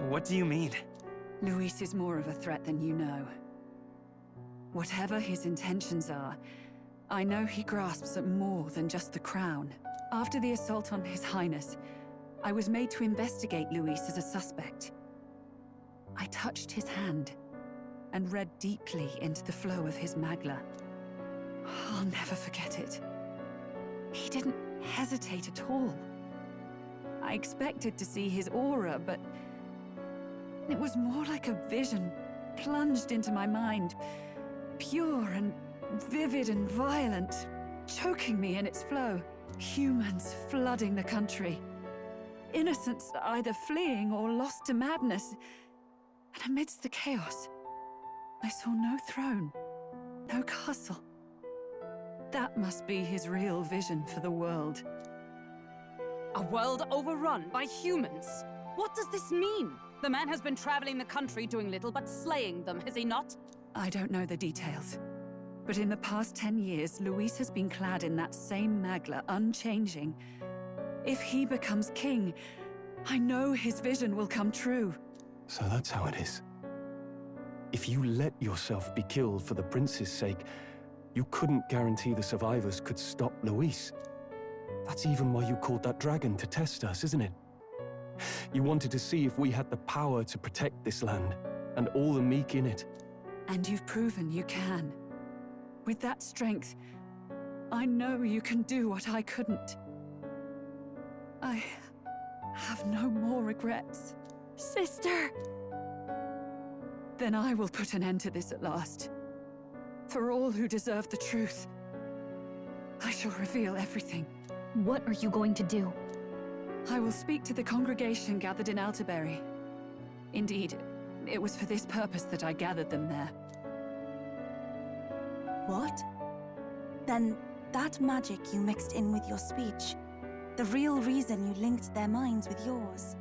What do you mean? Luis is more of a threat than you know. Whatever his intentions are, I know he grasps at more than just the crown. After the assault on His Highness, I was made to investigate Luis as a suspect. I touched his hand and read deeply into the flow of his magla. I'll never forget it. He didn't hesitate at all. I expected to see his aura, but it was more like a vision plunged into my mind, pure and vivid and violent, choking me in its flow. Humans flooding the country. Innocents either fleeing or lost to madness. And amidst the chaos, I saw no throne, no castle. That must be his real vision for the world. A world overrun by humans? What does this mean? The man has been traveling the country doing little but slaying them, has he not? I don't know the details. But in the past 10 years, Luis has been clad in that same magla, unchanging. If he becomes king, I know his vision will come true. So that's how it is. If you let yourself be killed for the prince's sake, you couldn't guarantee the survivors could stop Luis. That's even why you called that dragon to test us, isn't it? You wanted to see if we had the power to protect this land, and all the meek in it. And you've proven you can. With that strength, I know you can do what I couldn't. I have no more regrets. Sister! Then I will put an end to this at last. For all who deserve the truth, I shall reveal everything. What are you going to do? I will speak to the congregation gathered in Alterbury. Indeed, it was for this purpose that I gathered them there. What? Then that magic you mixed in with your speech, the real reason you linked their minds with yours.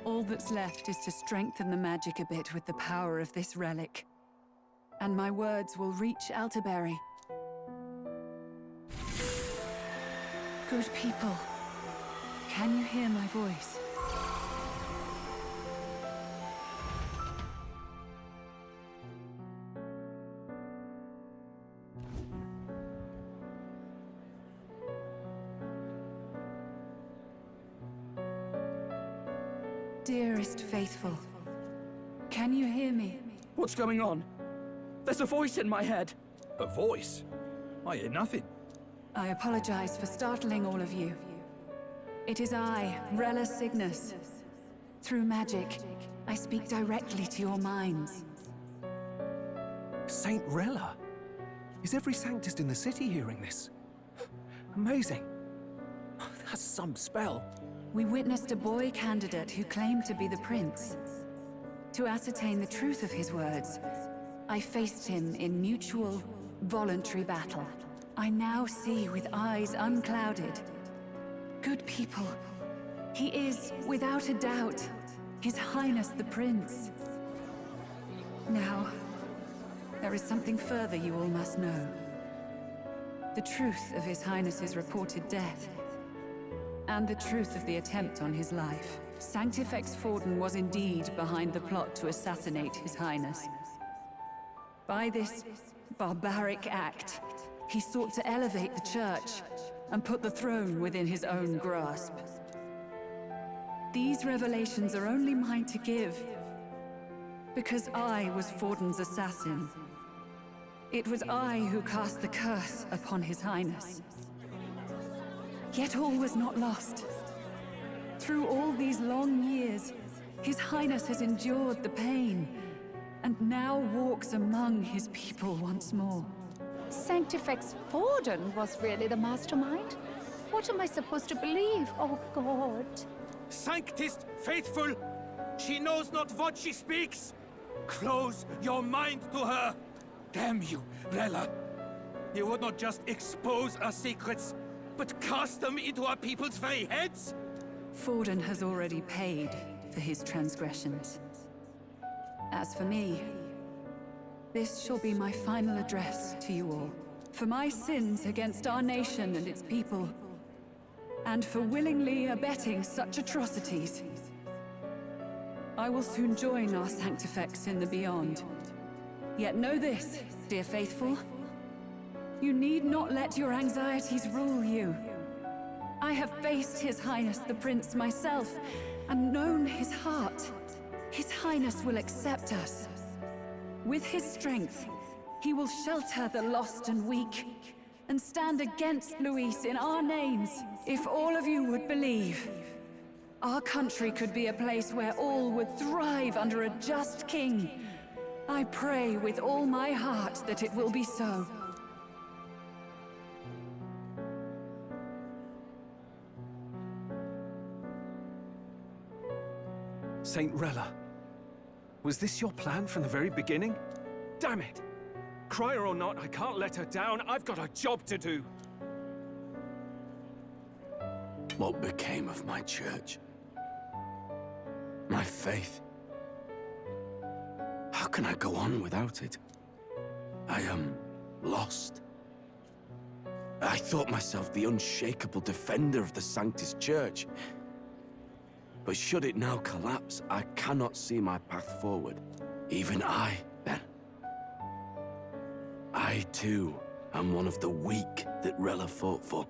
All that's left is to strengthen the magic a bit with the power of this relic. And my words will reach Alterbury. Good people, can you hear my voice? Dearest faithful, can you hear me? What's going on? There's a voice in my head. A voice? I hear nothing. I apologize for startling all of you. It is I, Rella Cygnus. Through magic, I speak directly to your minds. Saint Rella? Is every Sanctist in the city hearing this? Amazing. That's some spell. We witnessed a boy candidate who claimed to be the prince. To ascertain the truth of his words, I faced him in mutual, voluntary battle. I now see with eyes unclouded. Good people, he is, without a doubt, His Highness the Prince. Now, there is something further you all must know. The truth of His Highness's reported death, and the truth of the attempt on his life. Sanctifex Forden was indeed behind the plot to assassinate His Highness. By this barbaric act, he sought to elevate the church and put the throne within his own grasp. These revelations are only mine to give, because I was Forden's assassin. It was I who cast the curse upon His Highness. Yet all was not lost. Through all these long years, His Highness has endured the pain, and now walks among his people once more. Sanctifex Forden was really the mastermind? What am I supposed to believe? Oh, God. Sanctist faithful! She knows not what she speaks! Close your mind to her! Damn you, Rella! You would not just expose our secrets, but cast them into our people's very heads? Forden has already paid for his transgressions. As for me, this shall be my final address to you all. For my sins against our nation and its people, and for willingly abetting such atrocities. I will soon join our Sanctifex in the beyond. Yet know this, dear faithful. You need not let your anxieties rule you. I have faced His Highness the Prince myself, and known his heart. His Highness will accept us. With his strength, he will shelter the lost and weak, and stand against Luis in our names. If all of you would believe, our country could be a place where all would thrive under a just king. I pray with all my heart that it will be so. Saint Rella, was this your plan from the very beginning? Damn it! Crier or not, I can't let her down. I've got a job to do. What became of my church? My faith? How can I go on without it? I am lost. I thought myself the unshakable defender of the Sanctus Church. But should it now collapse, I cannot see my path forward. Even I, then. I, too, am one of the weak that Rella fought for.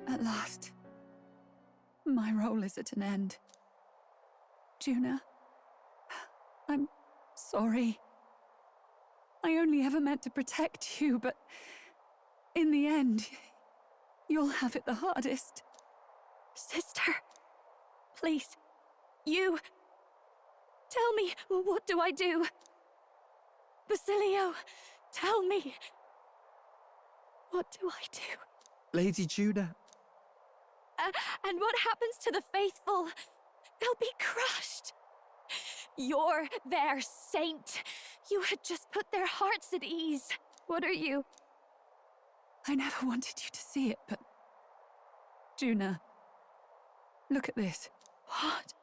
At last, my role is at an end. Juna, I'm sorry. I only ever meant to protect you, but in the end, you'll have it the hardest. Sister, please, tell me, what do I do? Basilio, tell me, what do I do? Lady Juna. And what happens to the faithful? They'll be crushed. You're their saint. You had just put their hearts at ease. What are you? I never wanted you to see it, but... Juna, look at this. What?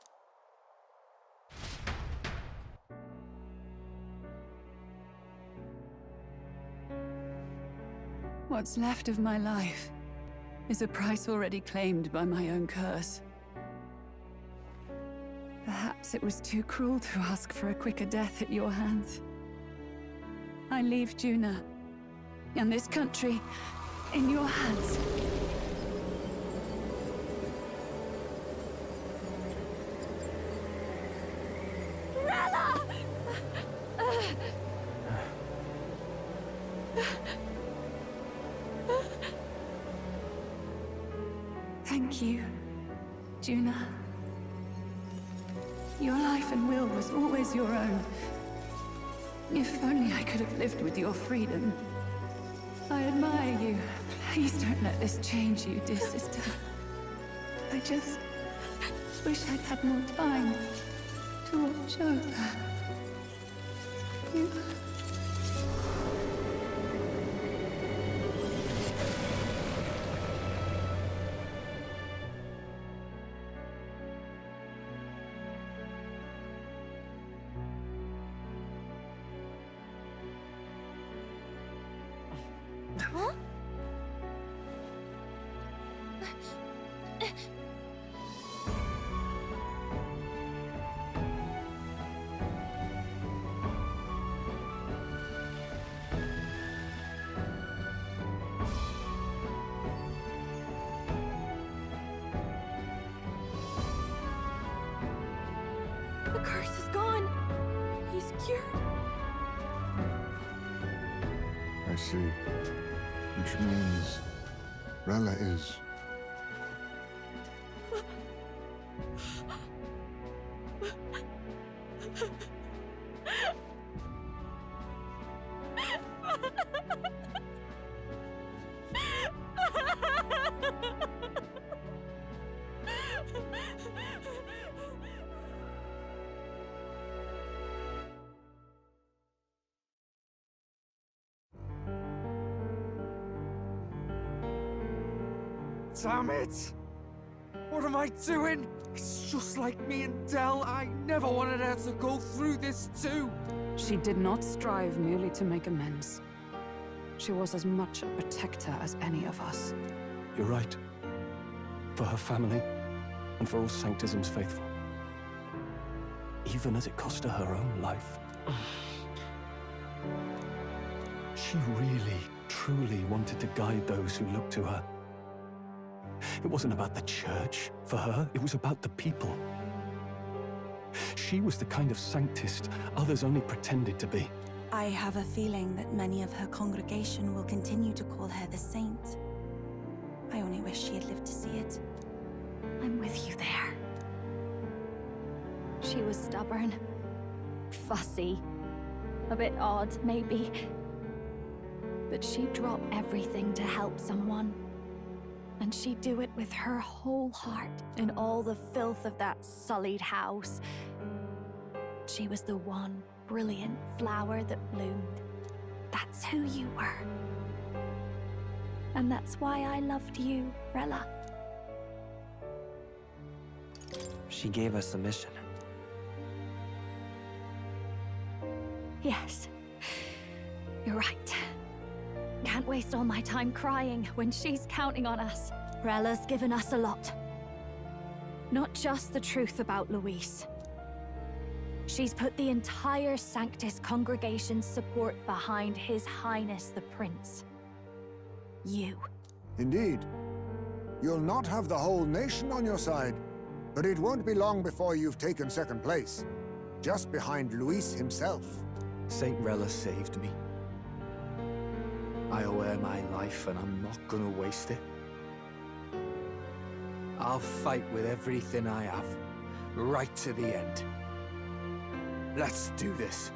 What's left of my life is a price already claimed by my own curse. Perhaps it was too cruel to ask for a quicker death at your hands. I leave Juna and this country in your hands. Rella! Thank you, Juna. Your life and will was always your own. If only I could have lived with your freedom. I admire you. Please don't let this change you, dear sister. I just wish I'd had more time to watch over you. Huh? The curse is gone. He's cured. I see. Which means Rella is... Damn it! What am I doing? It's just like me and Del. I never wanted her to go through this too. She did not strive merely to make amends. She was as much a protector as any of us. You're right. For her family, and for all Sanctism's faithful. Even as it cost her her own life. She really, truly wanted to guide those who looked to her. It wasn't about the church, for her, it was about the people. She was the kind of Sanctist others only pretended to be. I have a feeling that many of her congregation will continue to call her the saint. I only wish she had lived to see it. I'm with you there. She was stubborn, fussy, a bit odd, maybe. But she'd drop everything to help someone. And she'd do it with her whole heart in all the filth of that sullied house. She was the one brilliant flower that bloomed. That's who you were. And that's why I loved you, Rella. She gave us a mission. Yes. You're right. Can't waste all my time crying when she's counting on us. Rella's given us a lot. Not just the truth about Luis. She's put the entire Sanctus congregation's support behind His Highness the Prince. You. Indeed. You'll not have the whole nation on your side, but it won't be long before you've taken second place, just behind Luis himself. Saint Rella saved me. I owe her my life, and I'm not gonna waste it. I'll fight with everything I have, right to the end. Let's do this.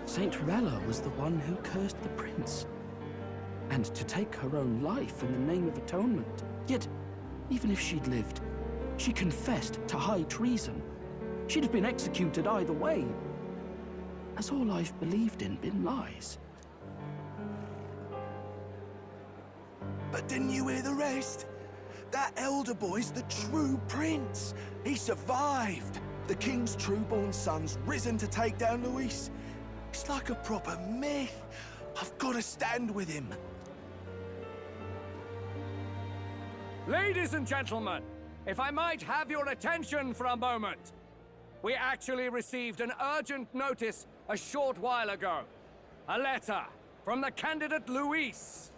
Saint Rella was the one who cursed the prince. And to take her own life in the name of atonement. Yet, even if she'd lived, she confessed to high treason. She'd have been executed either way. Has all I've believed in been lies? But didn't you hear the rest? That elder boy's the true prince. He survived. The king's true-born son's risen to take down Luis. It's like a proper myth. I've got to stand with him. Ladies and gentlemen, if I might have your attention for a moment. We actually received an urgent notice a short while ago. A letter from the candidate Luis.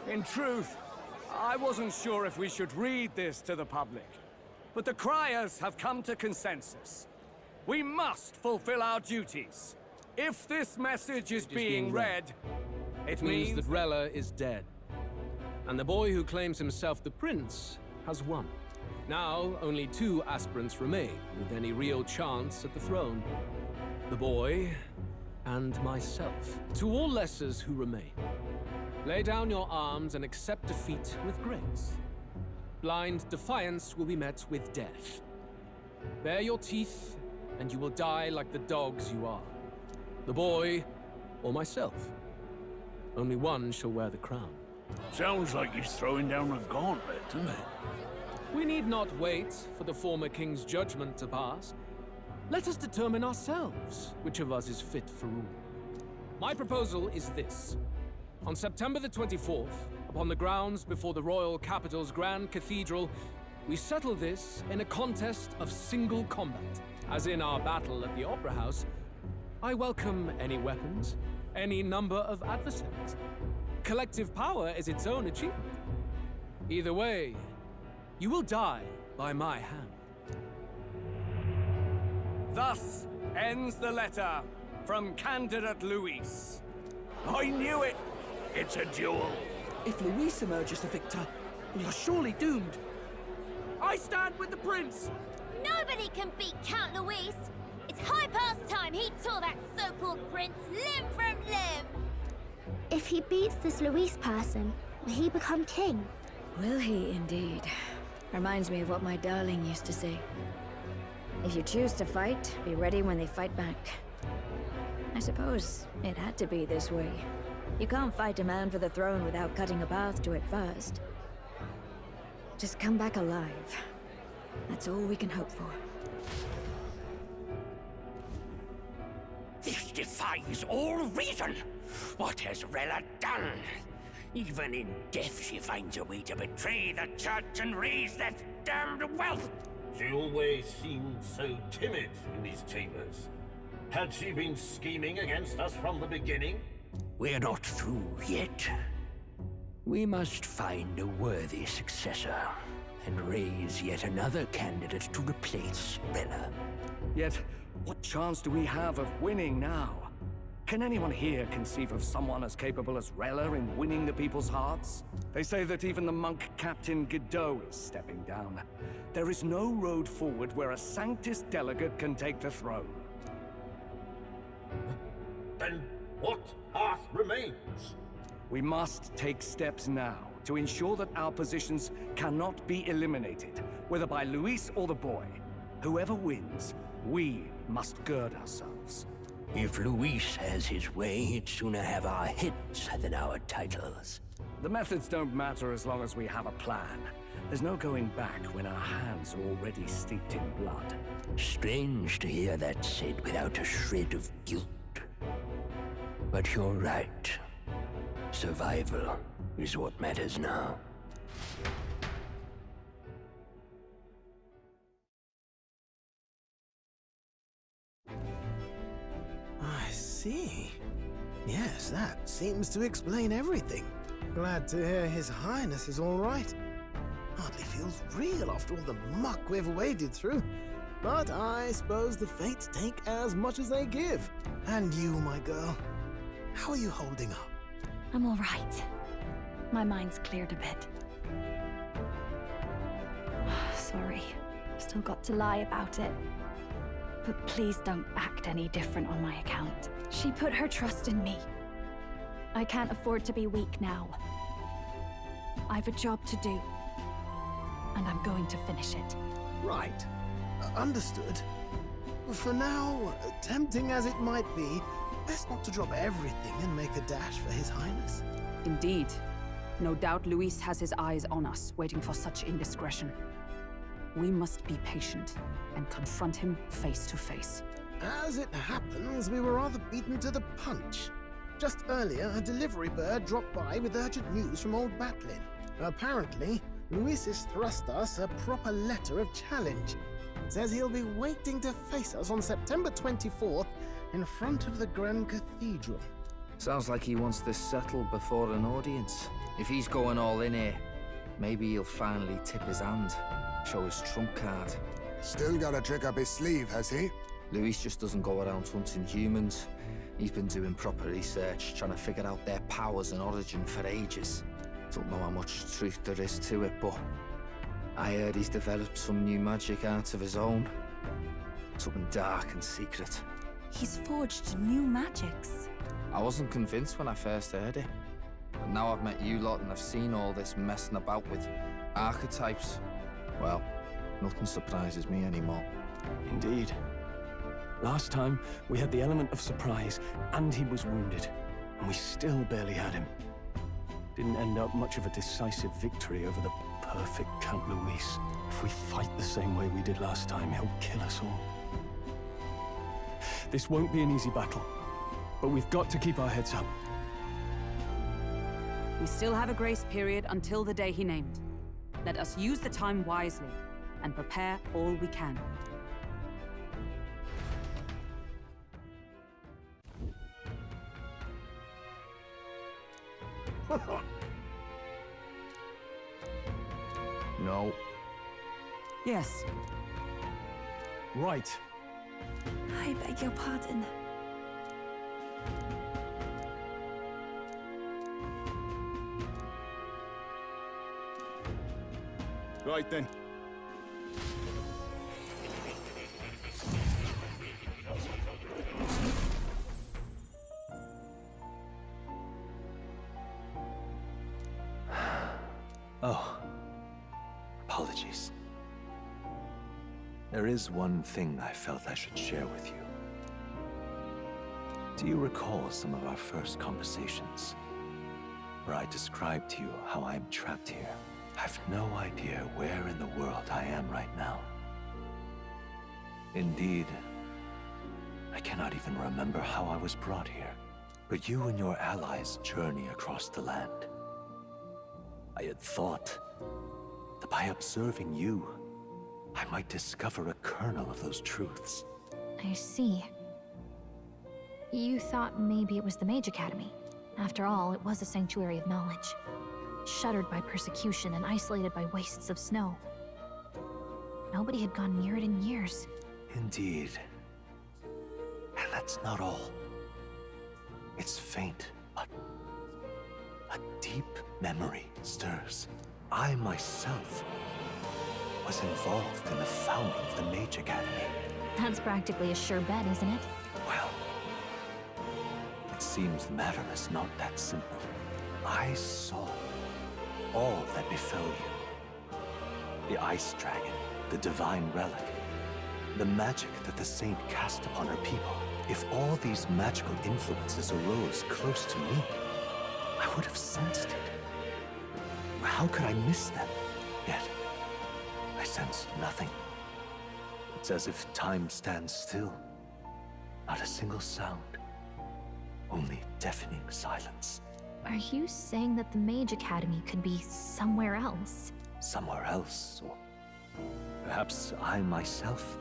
In truth, I wasn't sure if we should read this to the public, but the criers have come to consensus. We must fulfill our duties. If this message is being read, it means that Rella is dead. And the boy who claims himself the prince has won. Now, only 2 aspirants remain with any real chance at the throne. The boy and myself. To all lessers who remain, lay down your arms and accept defeat with grace. Blind defiance will be met with death. Bare your teeth, and you will die like the dogs you are. The boy, or myself. Only one shall wear the crown. Sounds like he's throwing down a gauntlet, doesn't it? We need not wait for the former king's judgment to pass. Let us determine ourselves which of us is fit for rule. My proposal is this. On September the 24th, upon the grounds before the royal capital's Grand Cathedral, we settle this in a contest of single combat. As in our battle at the Opera House, I welcome any weapons, any number of adversaries. Collective power is its own achievement. Either way, you will die by my hand. Thus ends the letter from candidate Luis. I knew it! It's a duel. If Luis emerges the victor, we are surely doomed. I stand with the prince! Nobody can beat Count Luis! It's high past time he tore that so-called prince limb from limb! If he beats this Luis person, will he become king? Will he indeed? Reminds me of what my darling used to say. If you choose to fight, be ready when they fight back. I suppose it had to be this way. You can't fight a man for the throne without cutting a path to it first. Just come back alive. That's all we can hope for. This defies all reason! What has Rella done? Even in death she finds a way to betray the church and raise that damned wealth! She always seemed so timid in these chambers. Had she been scheming against us from the beginning? We're not through yet. We must find a worthy successor, and raise yet another candidate to replace Rella. Yet, what chance do we have of winning now? Can anyone here conceive of someone as capable as Rella in winning the people's hearts? They say that even the monk Captain Godot is stepping down. There is no road forward where a Sanctus delegate can take the throne. Then what path remains? We must take steps now to ensure that our positions cannot be eliminated, whether by Luis or the boy. Whoever wins, we must gird ourselves. If Luis has his way, he'd sooner have our heads than our titles. The methods don't matter as long as we have a plan. There's no going back when our hands are already steeped in blood. Strange to hear that said without a shred of guilt. But you're right. Survival is what matters now. I see. Yes, that seems to explain everything. Glad to hear His Highness is all right. Hardly feels real after all the muck we've waded through. But I suppose the fates take as much as they give. And you, my girl, how are you holding up? I'm all right. My mind's cleared a bit. Sorry. Still got to lie about it. But please don't act any different on my account. She put her trust in me. I can't afford to be weak now. I've a job to do. And I'm going to finish it. Right. Understood. For now, tempting as it might be, best not to drop everything and make a dash for His Highness. Indeed. No doubt Luis has his eyes on us, waiting for such indiscretion. We must be patient and confront him face to face. As it happens, we were rather beaten to the punch. Just earlier, a delivery bird dropped by with urgent news from Old Batlin. Apparently, Luis has thrust us a proper letter of challenge. Says he'll be waiting to face us on September 24th in front of the Grand Cathedral. Sounds like he wants this settled before an audience. If he's going all in here, maybe he'll finally tip his hand, show his trump card. Still got a trick up his sleeve, has he? Luis just doesn't go around hunting humans. He's been doing proper research, trying to figure out their powers and origin for ages. Don't know how much truth there is to it, but I heard he's developed some new magic art of his own. Something dark and secret. He's forged new magics. I wasn't convinced when I first heard it. But now I've met you lot and I've seen all this messing about with archetypes. Well, nothing surprises me anymore. Indeed. Last time, we had the element of surprise, and he was wounded. And we still barely had him. Didn't end up much of a decisive victory over the perfect Count Luis. If we fight the same way we did last time, he'll kill us all. This won't be an easy battle, but we've got to keep our heads up. We still have a grace period until the day he named. Let us use the time wisely and prepare all we can. No. Yes. Right. I beg your pardon. Right then. Oh. Apologies. There is one thing I felt I should share with you. Do you recall some of our first conversations, where I described to you how I am trapped here? I've no idea where in the world I am right now. Indeed, I cannot even remember how I was brought here. But you and your allies journey across the land. I had thought that by observing you, I might discover a kernel of those truths. I see. You thought maybe it was the Mage Academy. After all, it was a sanctuary of knowledge. Shuttered by persecution and isolated by wastes of snow. Nobody had gone near it in years. Indeed. And that's not all. It's faint, but a deep memory stirs. I myself was involved in the founding of the Mage Academy. That's practically a sure bet, isn't it? Well, it seems the matter is not that simple. I saw all that befell you. The Ice Dragon, the Divine Relic, the magic that the Saint cast upon her people. If all these magical influences arose close to me, I would have sensed it. How could I miss them? Yet, I sensed nothing. It's as if time stands still. Not a single sound. Only deafening silence. Are you saying that the Mage Academy could be somewhere else? Somewhere else, or perhaps I myself?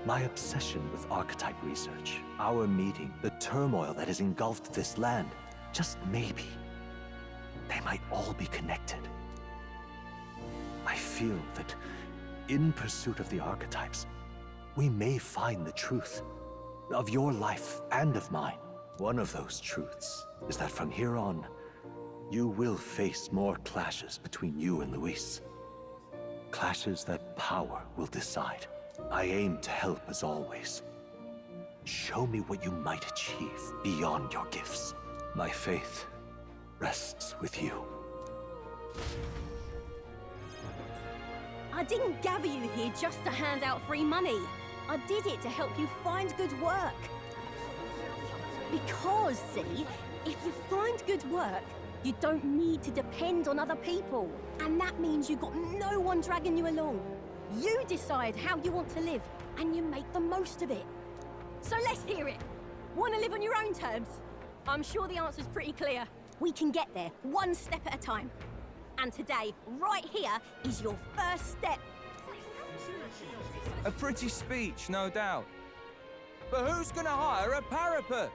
My obsession with archetype research, our meeting, the turmoil that has engulfed this land, just maybe, they might all be connected. I feel that in pursuit of the archetypes, we may find the truth of your life and of mine. One of those truths is that from here on, you will face more clashes between you and Luis. Clashes that power will decide. I aim to help as always. Show me what you might achieve beyond your gifts. My faith rests with you. I didn't gather you here just to hand out free money. I did it to help you find good work. Because, see, if you find good work, you don't need to depend on other people. And that means you've got no one dragging you along. You decide how you want to live, and you make the most of it. So let's hear it. Want to live on your own terms? I'm sure the answer's pretty clear. We can get there, one step at a time. And today, right here, is your first step. A pretty speech, no doubt. But who's gonna hire a parapet?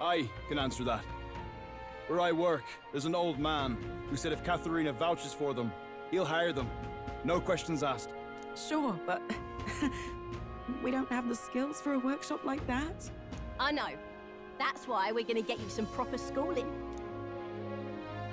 I can answer that. Where I work, there's an old man who said if Katharina vouches for them, he'll hire them. No questions asked. Sure, but we don't have the skills for a workshop like that. I know. That's why we're gonna get you some proper schooling.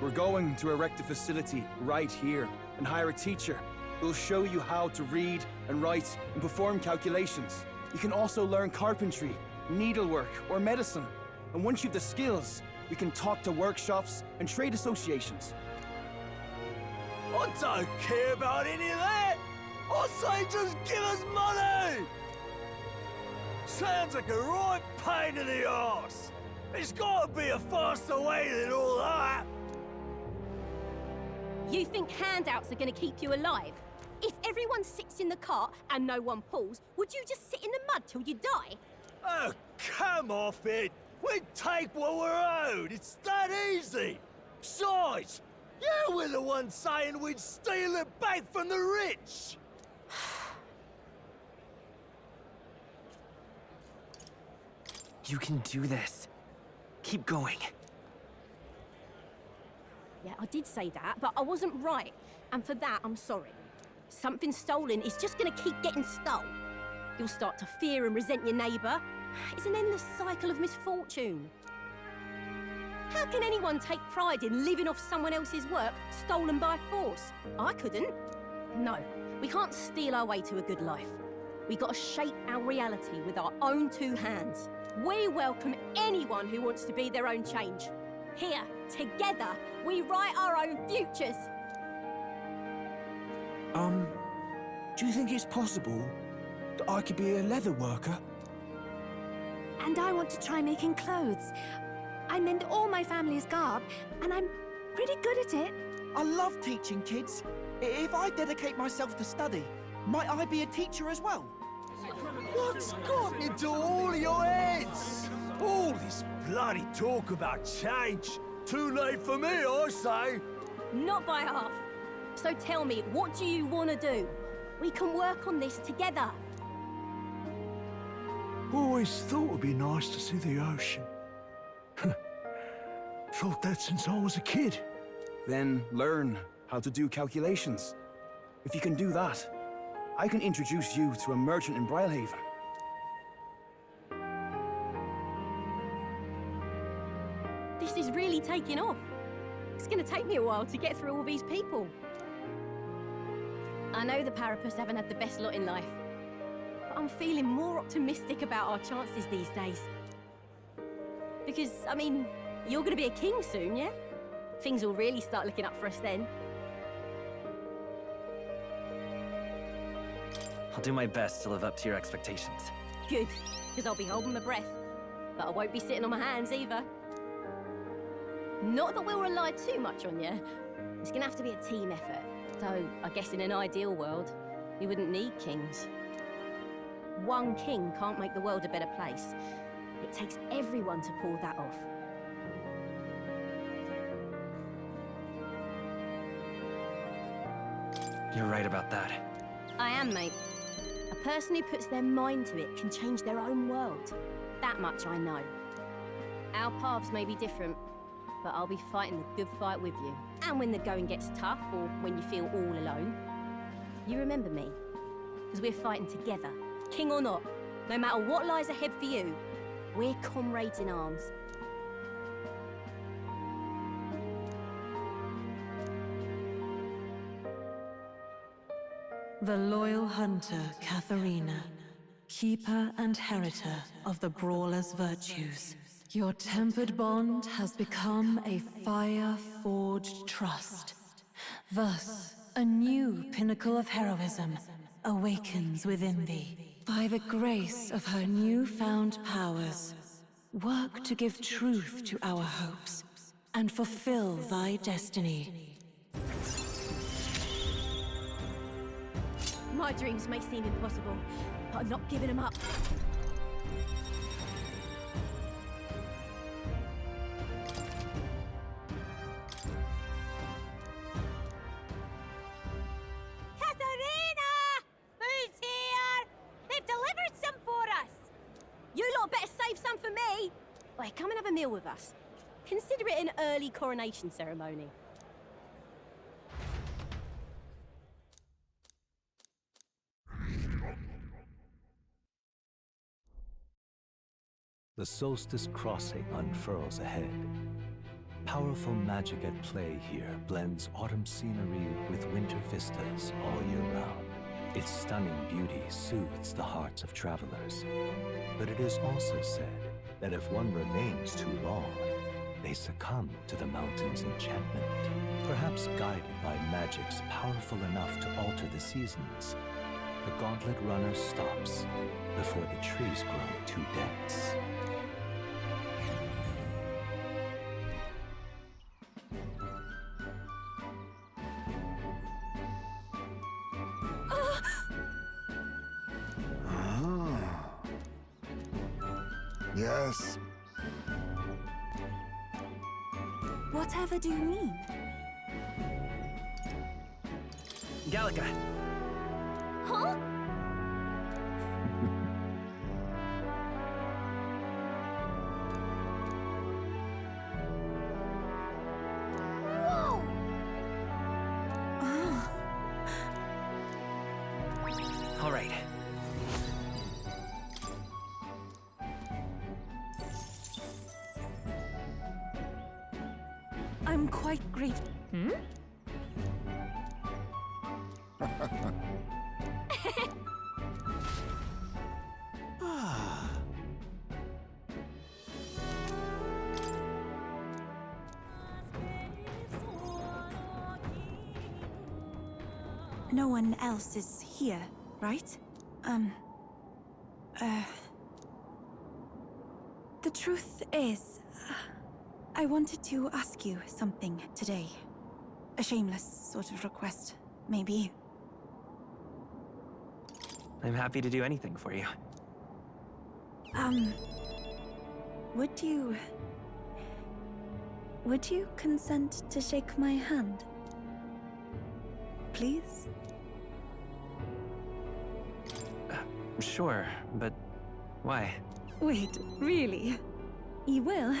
We're going to erect a facility right here and hire a teacher who'll show you how to read and write and perform calculations. You can also learn carpentry, needlework, or medicine. And once you've the skills, we can talk to workshops and trade associations. I don't care about any of that! I say just give us money! Sounds like a right pain in the arse. There's gotta be a faster way than all that! You think handouts are gonna keep you alive? If everyone sits in the cart and no one pulls, would you just sit in the mud till you die? Oh, come off it! We take what we're owed! It's that easy! Besides, you were the one saying we'd steal it back from the rich! You can do this. Keep going. Yeah, I did say that, but I wasn't right. And for that, I'm sorry. Something stolen is just gonna keep getting stole. You'll start to fear and resent your neighbour. It's an endless cycle of misfortune. How can anyone take pride in living off someone else's work stolen by force? I couldn't. No, we can't steal our way to a good life. We gotta shape our reality with our own two hands. We welcome anyone who wants to be their own change. Here, together, we write our own futures. Do you think it's possible that I could be a leather worker? And I want to try making clothes. I mend all my family's garb, and I'm pretty good at it. I love teaching kids. If I dedicate myself to study, might I be a teacher as well? What's got into all your heads? All this bloody talk about change. Too late for me, I say. Not by half. So tell me, what do you want to do? We can work on this together. Always thought it'd be nice to see the ocean. Thought that since I was a kid. Then learn how to do calculations. If you can do that, I can introduce you to a merchant in Brylehaven. This is really taking off. It's gonna take me a while to get through all these people. I know the Parapus haven't had the best lot in life, but I'm feeling more optimistic about our chances these days. Because, I mean, you're gonna be a king soon, yeah? Things will really start looking up for us then. I'll do my best to live up to your expectations. Good, because I'll be holding my breath. But I won't be sitting on my hands either. Not that we'll rely too much on you. It's gonna have to be a team effort. Though, I guess in an ideal world, we wouldn't need kings. One king can't make the world a better place. It takes everyone to pull that off. You're right about that. I am, mate. A person who puts their mind to it can change their own world. That much I know. Our paths may be different, but I'll be fighting the good fight with you. And when the going gets tough, or when you feel all alone, you remember me. Because we're fighting together, king or not. No matter what lies ahead for you, we're comrades in arms. The loyal hunter, Katharina, keeper and heritor of the Brawler's virtues. Your tempered bond has become a fire-forged trust. Thus, a new pinnacle of heroism awakens within thee. By the grace of her newfound powers, work to give truth to our hopes and fulfill thy destiny. My dreams may seem impossible, but I'm not giving them up. Katharina! Who's here? They've delivered some for us! You lot better save some for me! Wait, come and have a meal with us. Consider it an early coronation ceremony. The Solstice Crossing unfurls ahead. Powerful magic at play here blends autumn scenery with winter vistas all year round. Its stunning beauty soothes the hearts of travelers. But it is also said that if one remains too long, they succumb to the mountain's enchantment. Perhaps guided by magics powerful enough to alter the seasons, the Gauntlet Runner stops before the trees grow too dense. Yes. Whatever do you mean? Gallica! Huh? Whoa! All right. I'm quite grateful. Hmm? No one else is here, right? The truth is, I wanted to ask you something today. A shameless sort of request, maybe. I'm happy to do anything for you. Would you consent to shake my hand? Please? Sure, but why? Wait, really? You will?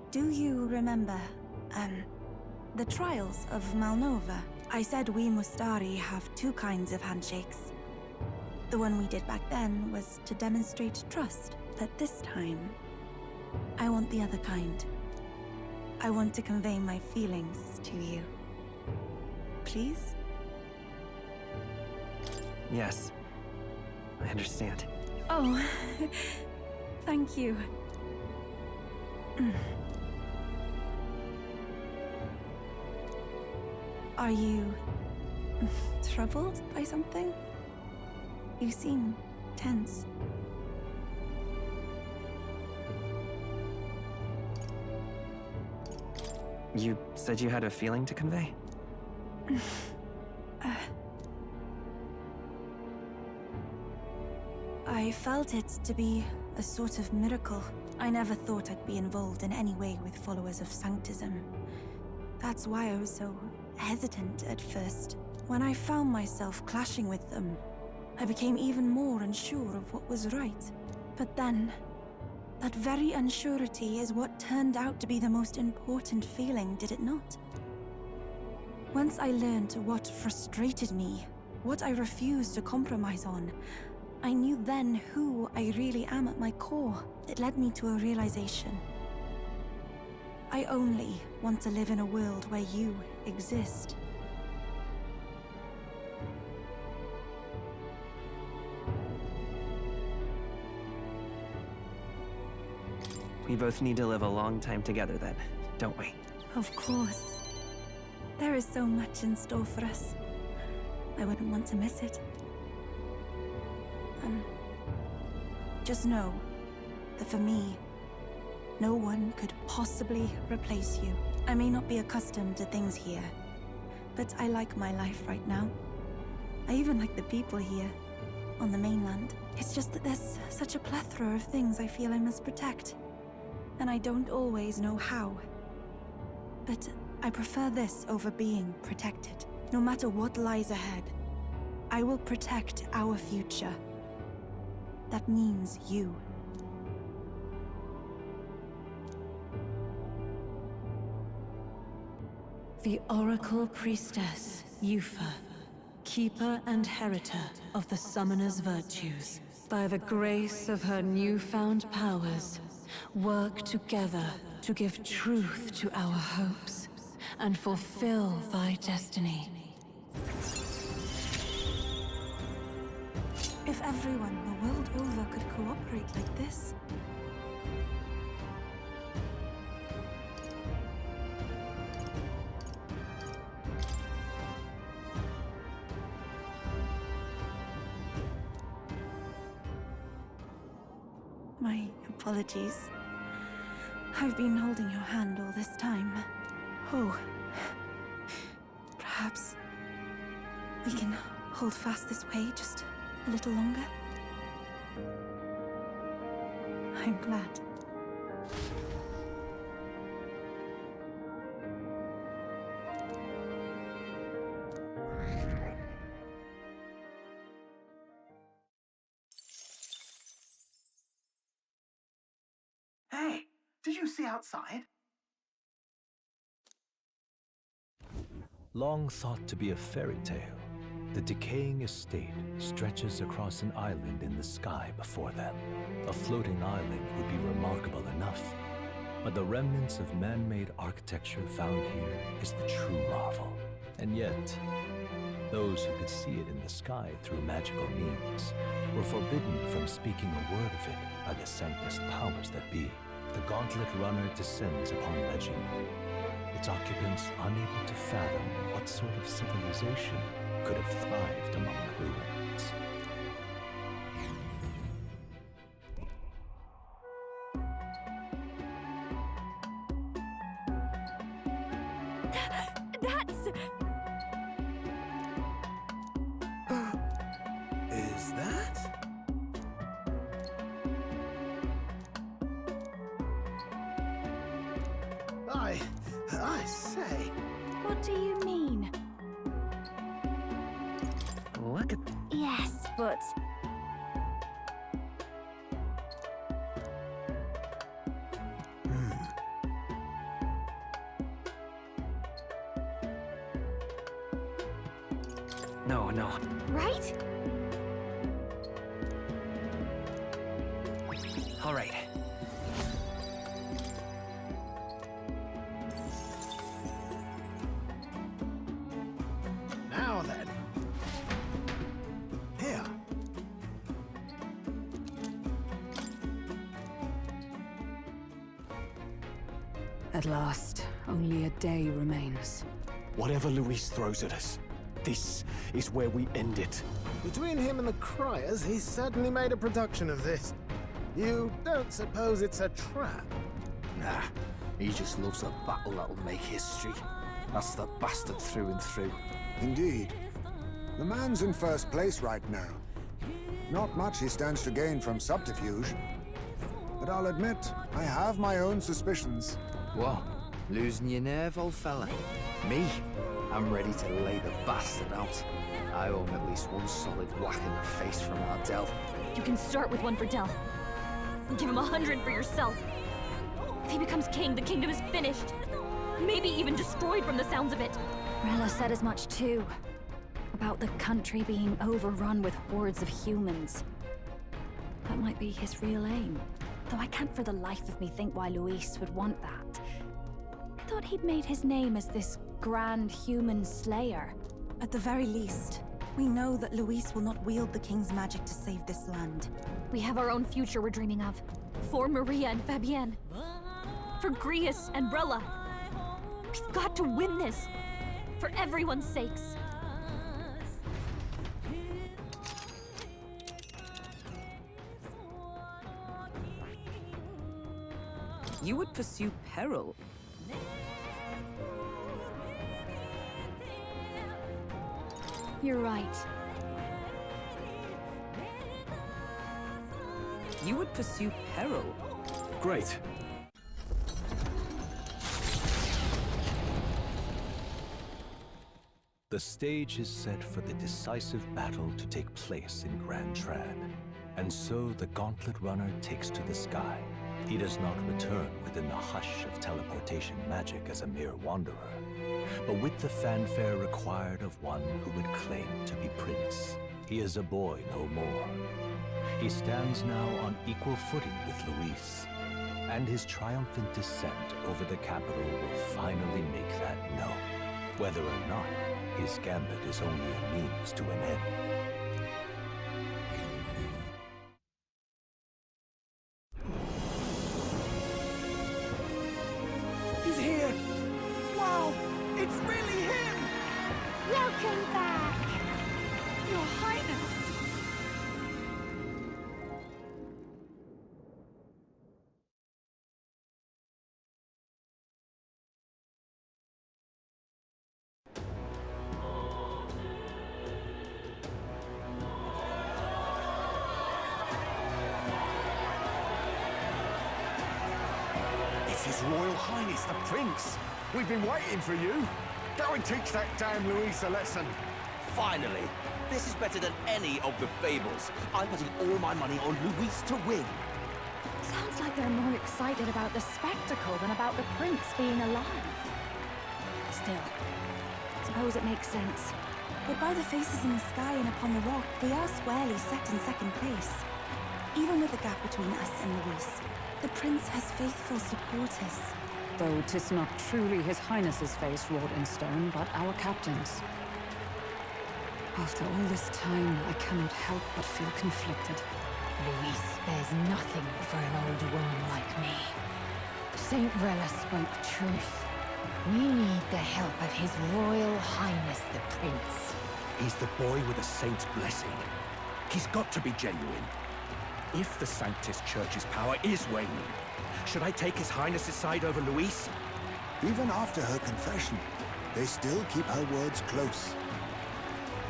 Do you remember, the trials of Malnova? I said we Mustari have two kinds of handshakes. The one we did back then was to demonstrate trust, but this time, I want the other kind. I want to convey my feelings to you. Please? Yes. I understand. Oh, thank you. Are you troubled by something? You seem tense. You said you had a feeling to convey? I felt it to be a sort of miracle. I never thought I'd be involved in any way with followers of Sanctism. That's why I was so hesitant at first. When I found myself clashing with them, I became even more unsure of what was right. But then, that very unsurety is what turned out to be the most important feeling, did it not? Once I learned what frustrated me, what I refused to compromise on, I knew then who I really am at my core. It led me to a realization. I only want to live in a world where you exist. We both need to live a long time together then, don't we? Of course. There is so much in store for us. I wouldn't want to miss it. Just know that for me, no one could possibly replace you. I may not be accustomed to things here, but I like my life right now. I even like the people here, on the mainland. It's just that there's such a plethora of things I feel I must protect, and I don't always know how. But I prefer this over being protected. No matter what lies ahead, I will protect our future. That means you. The Oracle Priestess, Yufa, keeper and heritor of the Summoner's virtues. By the grace of her newfound powers, work together to give truth to our hopes and fulfill thy destiny. If everyone the world over could cooperate like this. My apologies. I've been holding your hand all this time. Oh. Perhaps we can hold fast this way just a little longer? I'm glad. Hey, did you see outside? Long thought to be a fairy tale, the decaying estate stretches across an island in the sky before them. A floating island would be remarkable enough, but the remnants of man-made architecture found here is the true marvel. And yet, those who could see it in the sky through magical means were forbidden from speaking a word of it by the sanctest powers that be. The Gauntlet Runner descends upon legend, its occupants unable to fathom what sort of civilization could have thrived among the ruins. That's... Is that? I say. What do you mean? Look at... Yes, but... No. Right? All right. Now then. Here. At last, only a day remains. Whatever Luis throws at us, this is where we end it. Between him and the Criers, he's certainly made a production of this. You don't suppose it's a trap? Nah, he just loves a battle that'll make history. That's the bastard through and through. Indeed. The man's in first place right now. Not much he stands to gain from subterfuge. But I'll admit, I have my own suspicions. What? Losing your nerve, old fella? Me? I'm ready to lay the bastard out. I owe him at least one solid whack in the face from Ardell. You can start with one for Del. Give him 100 for yourself. If he becomes king, the kingdom is finished. Maybe even destroyed from the sounds of it. Rella said as much too. About the country being overrun with hordes of humans. That might be his real aim. Though I can't for the life of me think why Luis would want that. I thought he'd made his name as this grand human slayer. At the very least, we know that Luis will not wield the king's magic to save this land. We have our own future we're dreaming of. For Maria and Fabienne. For Grius and Brella. We've got to win this. For everyone's sakes. You would pursue peril. You're right. You would pursue peril. Great. The stage is set for the decisive battle to take place in Grand Trad. And so the Gauntlet Runner takes to the sky. He does not return within the hush of teleportation magic as a mere wanderer, but with the fanfare required of one who would claim to be prince. He is a boy no more. He stands now on equal footing with Luis, and his triumphant descent over the capital will finally make that known, whether or not his gambit is only a means to an end. He's here! Wow! It's really him! Welcome back! Your Highness! It's His Royal Highness, the Prince. We've been waiting for you. Go and teach that damn Luis a lesson. Finally! This is better than any of the fables. I'm putting all my money on Luis to win. Sounds like they're more excited about the spectacle than about the prince being alive. Still, suppose it makes sense. But by the faces in the sky and upon the rock, we are squarely set in second place. Even with the gap between us and Luis, the prince has faithful supporters. Though 'tis not truly His Highness's face wrought in stone, but our captain's. After all this time, I cannot help but feel conflicted. Luis spares nothing for an old woman like me. Saint Rella spoke truth. We need the help of His Royal Highness the Prince. He's the boy with a saint's blessing. He's got to be genuine. If the Sanctus Church's power is waning, should I take His Highness's side over Luis? Even after her confession, they still keep her words close.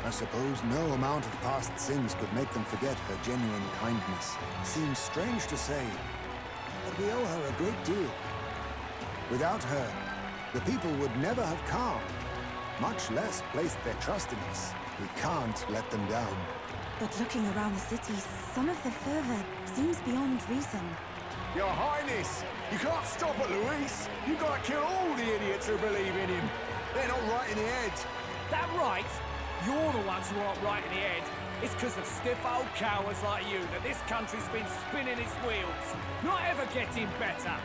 I suppose no amount of past sins could make them forget her genuine kindness. Seems strange to say, but we owe her a great deal. Without her, the people would never have calmed, much less placed their trust in us. We can't let them down. But looking around the city, some of the fervor seems beyond reason. Your Highness, you can't stop at Luis. You gotta kill all the idiots who believe in him. They're not right in the head. That right? You're the ones who aren't right in the head. It's because of stiff old cowards like you that this country's been spinning its wheels. Not ever getting better.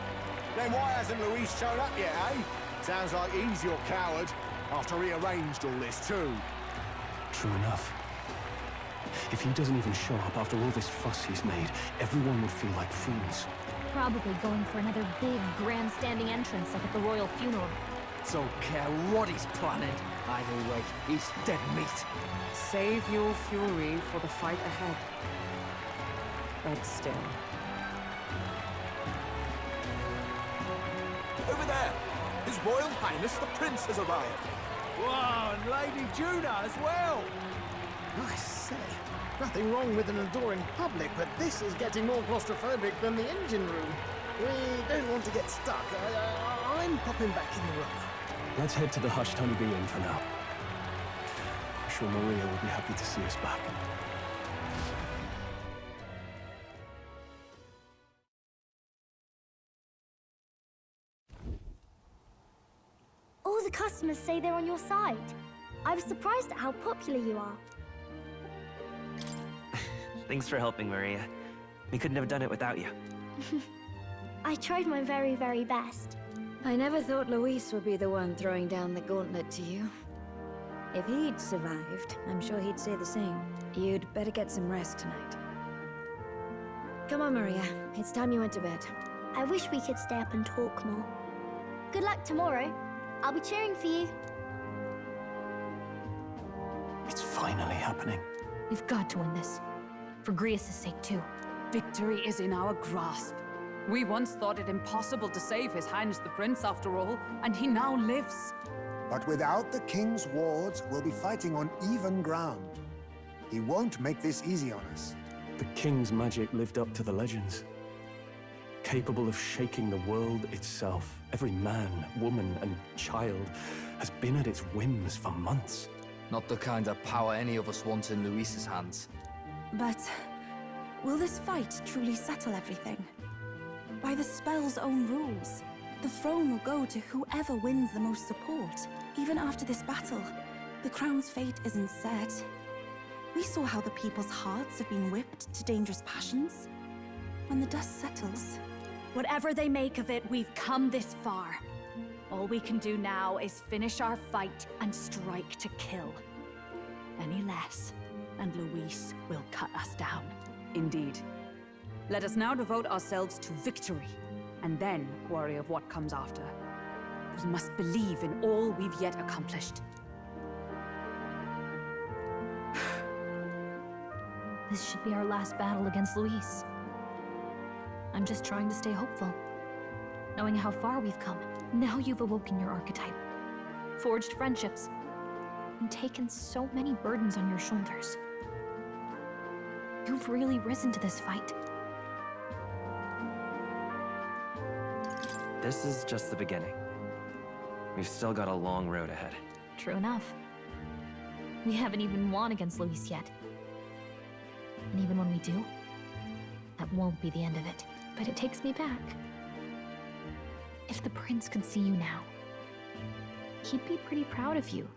Then why hasn't Luis shown up yet, eh? Sounds like he's your coward, after he arranged all this too. True enough. If he doesn't even show up after all this fuss he's made, everyone would feel like fools. Probably going for another big, grandstanding entrance like at the royal funeral. Don't care what he's planning. Either way, he's dead meat. Save your fury for the fight ahead. But still. Over there! His Royal Highness the Prince has arrived. Wow, and Lady Juna as well. I say, nothing wrong with an adoring public, but this is getting more claustrophobic than the engine room. We don't want to get stuck. I'm popping back in the room. Let's head to the Hushed Honeybee Inn for now. I'm sure Maria will be happy to see us back. All the customers say they're on your side. I was surprised at how popular you are. Thanks for helping, Maria. We couldn't have done it without you. I tried my very, very best. I never thought Luis would be the one throwing down the gauntlet to you. If he'd survived, I'm sure he'd say the same. You'd better get some rest tonight. Come on, Maria. It's time you went to bed. I wish we could stay up and talk more. Good luck tomorrow. I'll be cheering for you. It's finally happening. We've got to win this. For Grius' sake, too. Victory is in our grasp. We once thought it impossible to save His Highness the Prince, after all, and he now lives. But without the king's wards, we'll be fighting on even ground. He won't make this easy on us. The king's magic lived up to the legends. Capable of shaking the world itself. Every man, woman, and child has been at its whims for months. Not the kind of power any of us want in Luis's hands. But will this fight truly settle everything? By the spell's own rules, the throne will go to whoever wins the most support. Even after this battle, the crown's fate isn't set. We saw how the people's hearts have been whipped to dangerous passions. When the dust settles... Whatever they make of it, we've come this far. All we can do now is finish our fight and strike to kill. Any less, and Luis will cut us down. Indeed. Let us now devote ourselves to victory, and then worry of what comes after. We must believe in all we've yet accomplished. This should be our last battle against Luis. I'm just trying to stay hopeful. Knowing how far we've come. Now you've awoken your archetype. Forged friendships. And taken so many burdens on your shoulders. You've really risen to this fight. This is just the beginning. We've still got a long road ahead. True enough. We haven't even won against Luis yet. And even when we do, that won't be the end of it. But it takes me back. If the prince could see you now, he'd be pretty proud of you.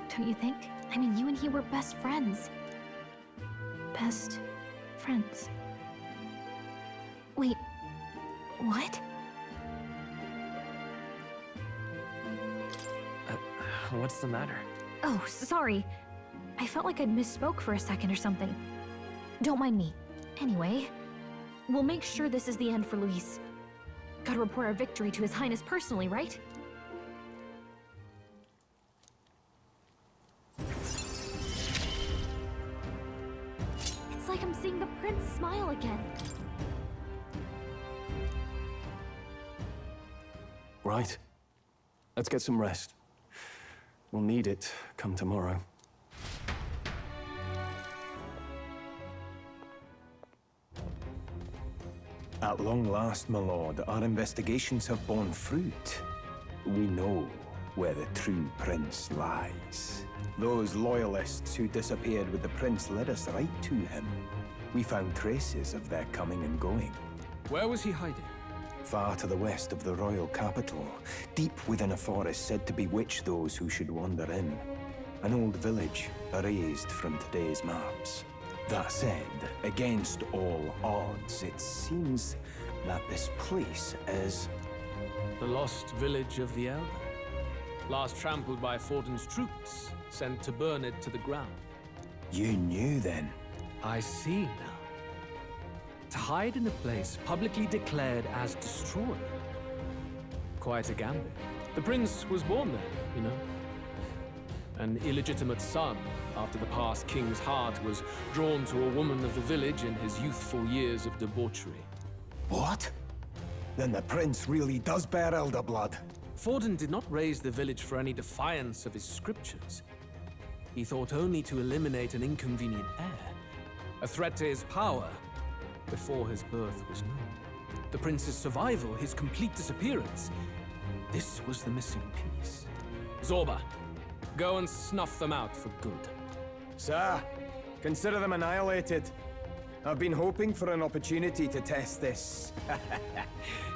Don't you think? I mean, you and he were best friends. Best friends. Wait, what? What's the matter? Oh, sorry. I felt like I'd misspoke for a second or something. Don't mind me. Anyway, we'll make sure this is the end for Luis. Gotta report our victory to His Highness personally, right? Feels like I'm seeing the prince smile again. Right. Let's get some rest. We'll need it come tomorrow. At long last, my lord, our investigations have borne fruit. We know where the true prince lies. Those loyalists who disappeared with the prince led us right to him. We found traces of their coming and going. Where was he hiding? Far to the west of the royal capital, deep within a forest said to bewitch those who should wander in. An old village, erased from today's maps. That said, against all odds, it seems that this place is... The lost village of the Elder. Last trampled by Fortin's troops, sent to burn it to the ground. You knew then? I see now. To hide in a place publicly declared as destroyed. Quite a gambit. The prince was born there, you know. An illegitimate son, after the past king's heart was drawn to a woman of the village in his youthful years of debauchery. What? Then the prince really does bear elder blood. Fortin did not raise the village for any defiance of his scriptures. He thought only to eliminate an inconvenient heir, a threat to his power, before his birth was known. The prince's survival, his complete disappearance, this was the missing piece. Zorba, go and snuff them out for good. Sir, consider them annihilated. I've been hoping for an opportunity to test this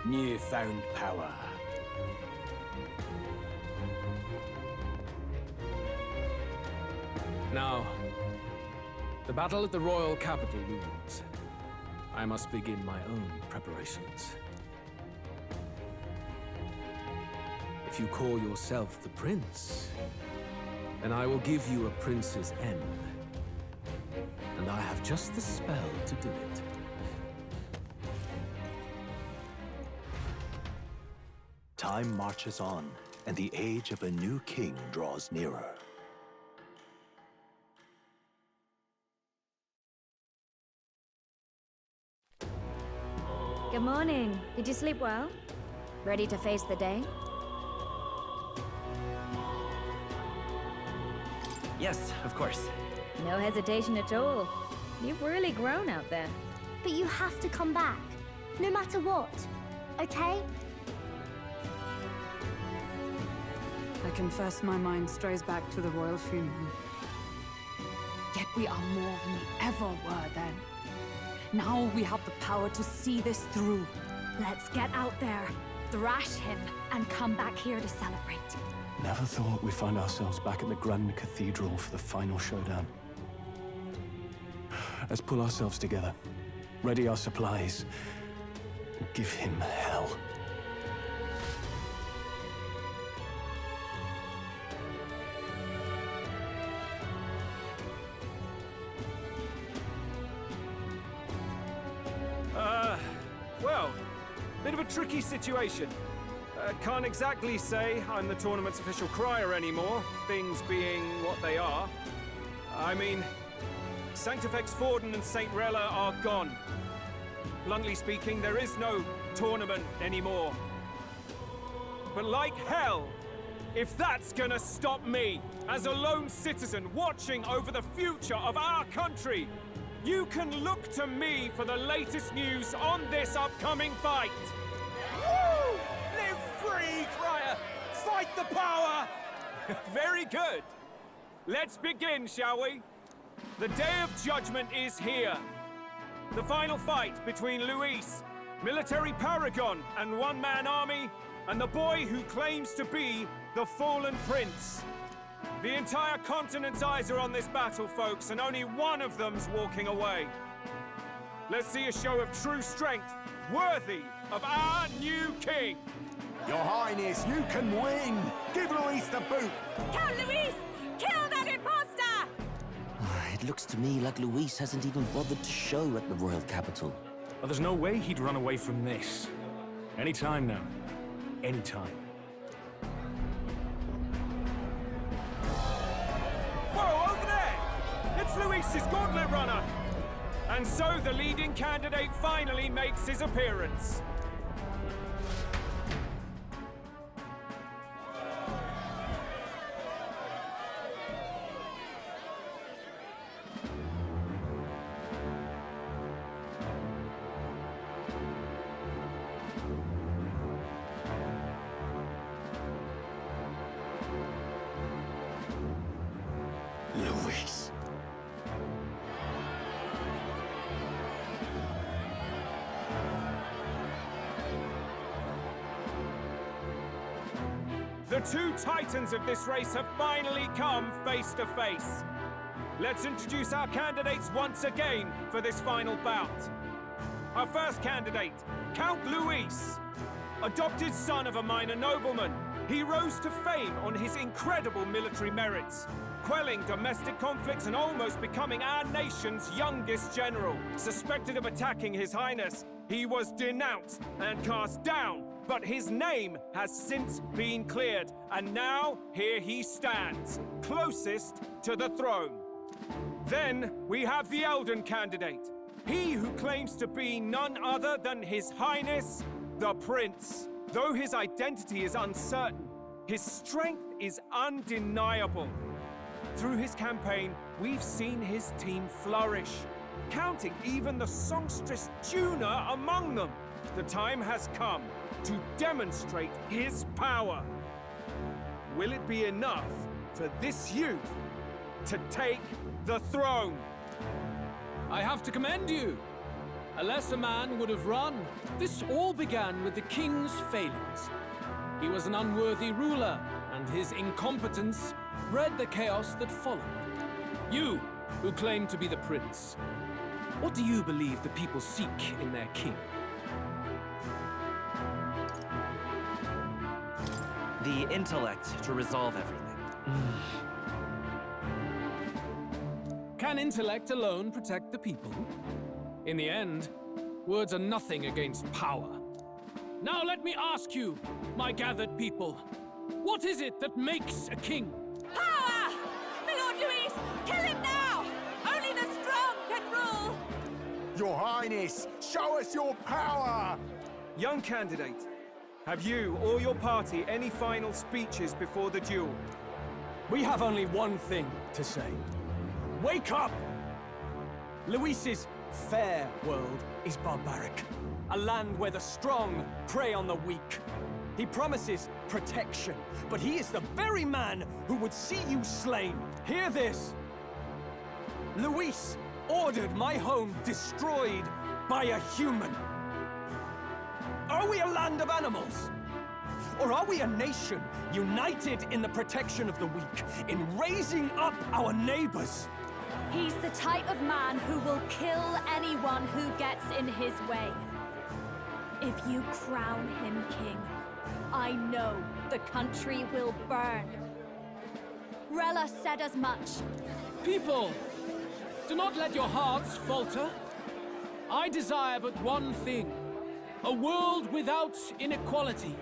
newfound power. Now, the battle at the royal capital looms. I must begin my own preparations. If you call yourself the prince, then I will give you a prince's end. And I have just the spell to do it. Time marches on, and the age of a new king draws nearer. Good morning. Did you sleep well? Ready to face the day? Yes, of course. No hesitation at all. You've really grown out there. But you have to come back, no matter what, okay? I confess my mind strays back to the royal funeral. Yet we are more than we ever were then. Now we have the power to see this through. Let's get out there, thrash him, and come back here to celebrate. Never thought we'd find ourselves back at the Grand Cathedral for the final showdown. Let's pull ourselves together, ready our supplies, and give him hell. Well, bit of a tricky situation. Can't exactly say I'm the tournament's official crier anymore, things being what they are. I mean, Sanctifex Fortin and St. Rella are gone. Bluntly speaking, there is no tournament anymore. But like hell, if that's gonna stop me, as a lone citizen watching over the future of our country, you can look to me for the latest news on this upcoming fight. Woo! Live free, crier! Fight the power! Very good. Let's begin, shall we? The Day of Judgment is here. The final fight between Luis, military paragon and one-man army, and the boy who claims to be the fallen prince. The entire continent's eyes are on this battle, folks, and only one of them's walking away. Let's see a show of true strength, worthy of our new king. Your Highness, you can win! Give Luis the boot! Count Luis! Kill that imposter! It looks to me like Luis hasn't even bothered to show at the royal capital. Well, there's no way he'd run away from this. Any time now. Any time. Whoa, over there! It's Luis's gauntlet runner! And so the leading candidate finally makes his appearance. Luis. The two titans of this race have finally come face to face. Let's introduce our candidates once again for this final bout. Our first candidate, Count Luis. Adopted son of a minor nobleman, he rose to fame on his incredible military merits, quelling domestic conflicts and almost becoming our nation's youngest general. Suspected of attacking His Highness, he was denounced and cast down, but his name has since been cleared, and now here he stands, closest to the throne. Then we have the Elden candidate, he who claims to be none other than His Highness, the Prince. Though his identity is uncertain, his strength is undeniable. Through his campaign, we've seen his team flourish, counting even the songstress Juna among them. The time has come to demonstrate his power. Will it be enough for this youth to take the throne? I have to commend you. A lesser man would have run. This all began with the king's failings. He was an unworthy ruler, and his incompetence bred the chaos that followed. You, who claim to be the prince, what do you believe the people seek in their king? The intellect to resolve everything. Can intellect alone protect the people? In the end, words are nothing against power. Now let me ask you, my gathered people, what is it that makes a king? Power! My Lord Luis, kill him now! Only the strong can rule! Your Highness, show us your power! Young candidate, have you or your party any final speeches before the duel? We have only one thing to say. Wake up! Luis's fair world is barbaric. A land where the strong prey on the weak. He promises protection, but he is the very man who would see you slain. Hear this. Luis ordered my home destroyed by a human. Are we a land of animals? Or are we a nation united in the protection of the weak, in raising up our neighbors? He's the type of man who will kill anyone who gets in his way. If you crown him king, I know the country will burn. Rella said as much. People, do not let your hearts falter. I desire but one thing, a world without inequality.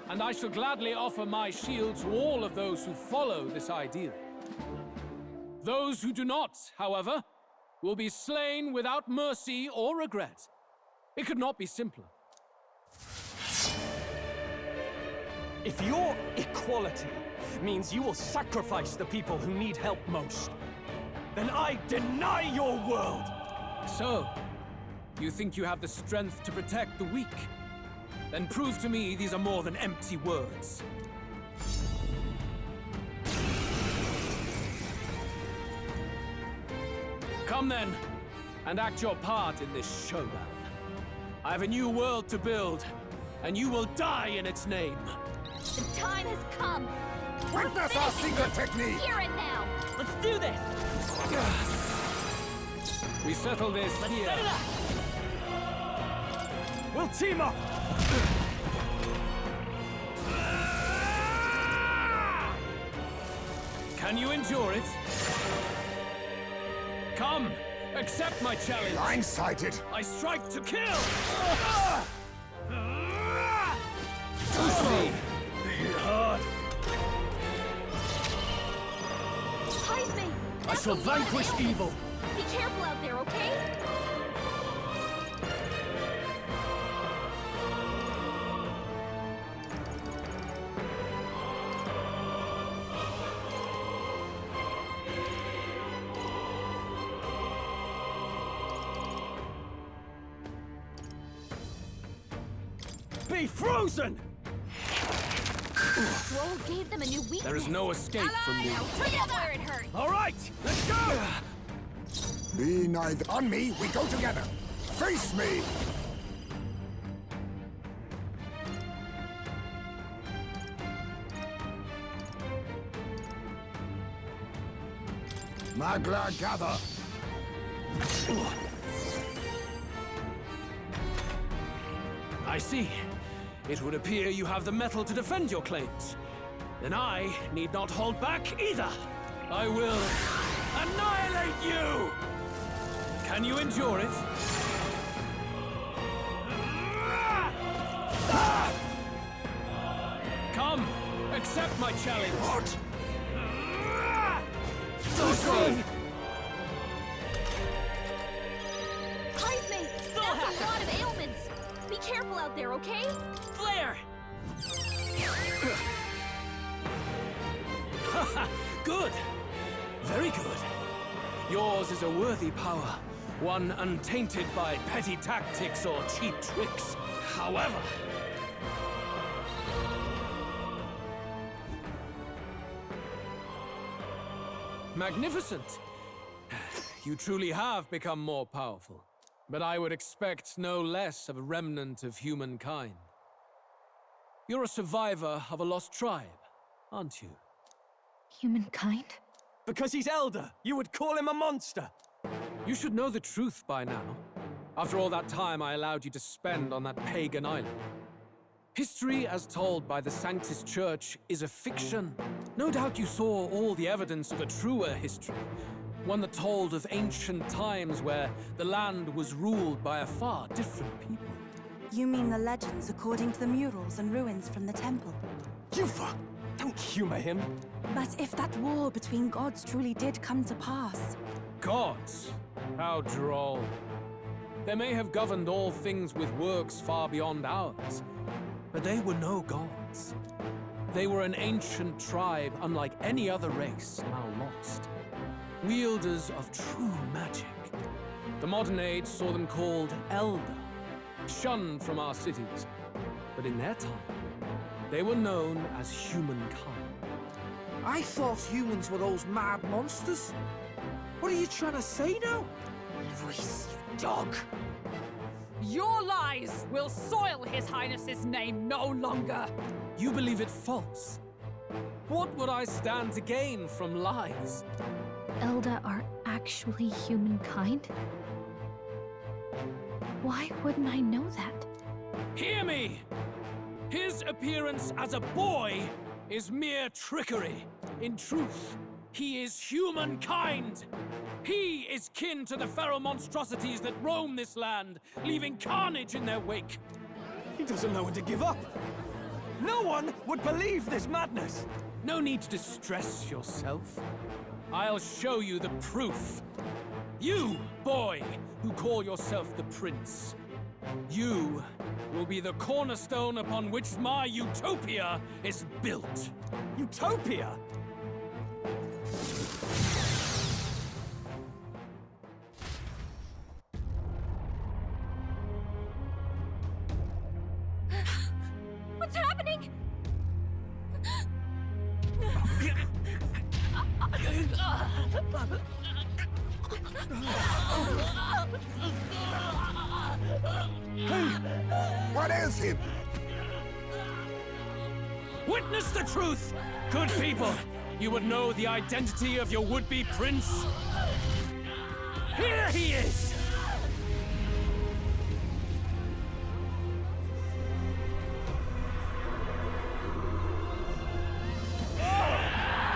And I shall gladly offer my shield to all of those who follow this ideal. Those who do not, however, will be slain without mercy or regret. It could not be simpler. If your equality means you will sacrifice the people who need help most, then I deny your world! So, you think you have the strength to protect the weak? Then prove to me these are more than empty words. Come then, and act your part in this showdown. I have a new world to build, and you will die in its name. The time has come. Witness our secret technique! Hear it now. Let's do this! We settle this here. Set it up. We'll team up! Can you endure it? Come, accept my challenge. Blindsided. I strike to kill. Push me. Hard. Heisman, I shall vanquish evil. be careful out there, okay? be frozen! Troll gave them a new weakness. There is no escape from me. Together where it hurts. All right, let's go! Be neither on me, we go together. Face me! Magla gather! I see. It would appear you have the metal to defend your claims. Then I need not hold back either. I will annihilate you! Can you endure it? Come, accept my challenge. What? Heisman, that's a lot of ailments. Be careful out there, okay? Flare! Good. Very good. Yours is a worthy power, one untainted by petty tactics or cheap tricks. However... Magnificent! You truly have become more powerful. But I would expect no less of a remnant of humankind. You're a survivor of a lost tribe, aren't you? Humankind? Because he's elder, you would call him a monster! You should know the truth by now. After all that time I allowed you to spend on that pagan island. History as told by the Sanctus Church is a fiction. No doubt you saw all the evidence of a truer history. One that told of ancient times where the land was ruled by a far different people. You mean the legends according to the murals and ruins from the temple? Yufa! Don't humor him! But if that war between gods truly did come to pass... Gods? How droll. They may have governed all things with works far beyond ours, but they were no gods. They were an ancient tribe unlike any other race now lost. Wielders of true magic. The modern age saw them called Elder, shunned from our cities. But in their time, they were known as humankind. I thought humans were those mad monsters. What are you trying to say now? Luis, you dog. Your lies will soil His Highness's name no longer. You believe it false? What would I stand to gain from lies? Elder are actually humankind? Why wouldn't I know that? Hear me! His appearance as a boy is mere trickery. In truth, he is humankind. He is kin to the feral monstrosities that roam this land, leaving carnage in their wake. He doesn't know when to give up. No one would believe this madness. No need to distress yourself. I'll show you the proof. You, boy, who call yourself the prince. You will be the cornerstone upon which my utopia is built. Utopia? What's happening? What ails him? Witness the truth! Good people, you would know the identity of your would-be prince. Here he is!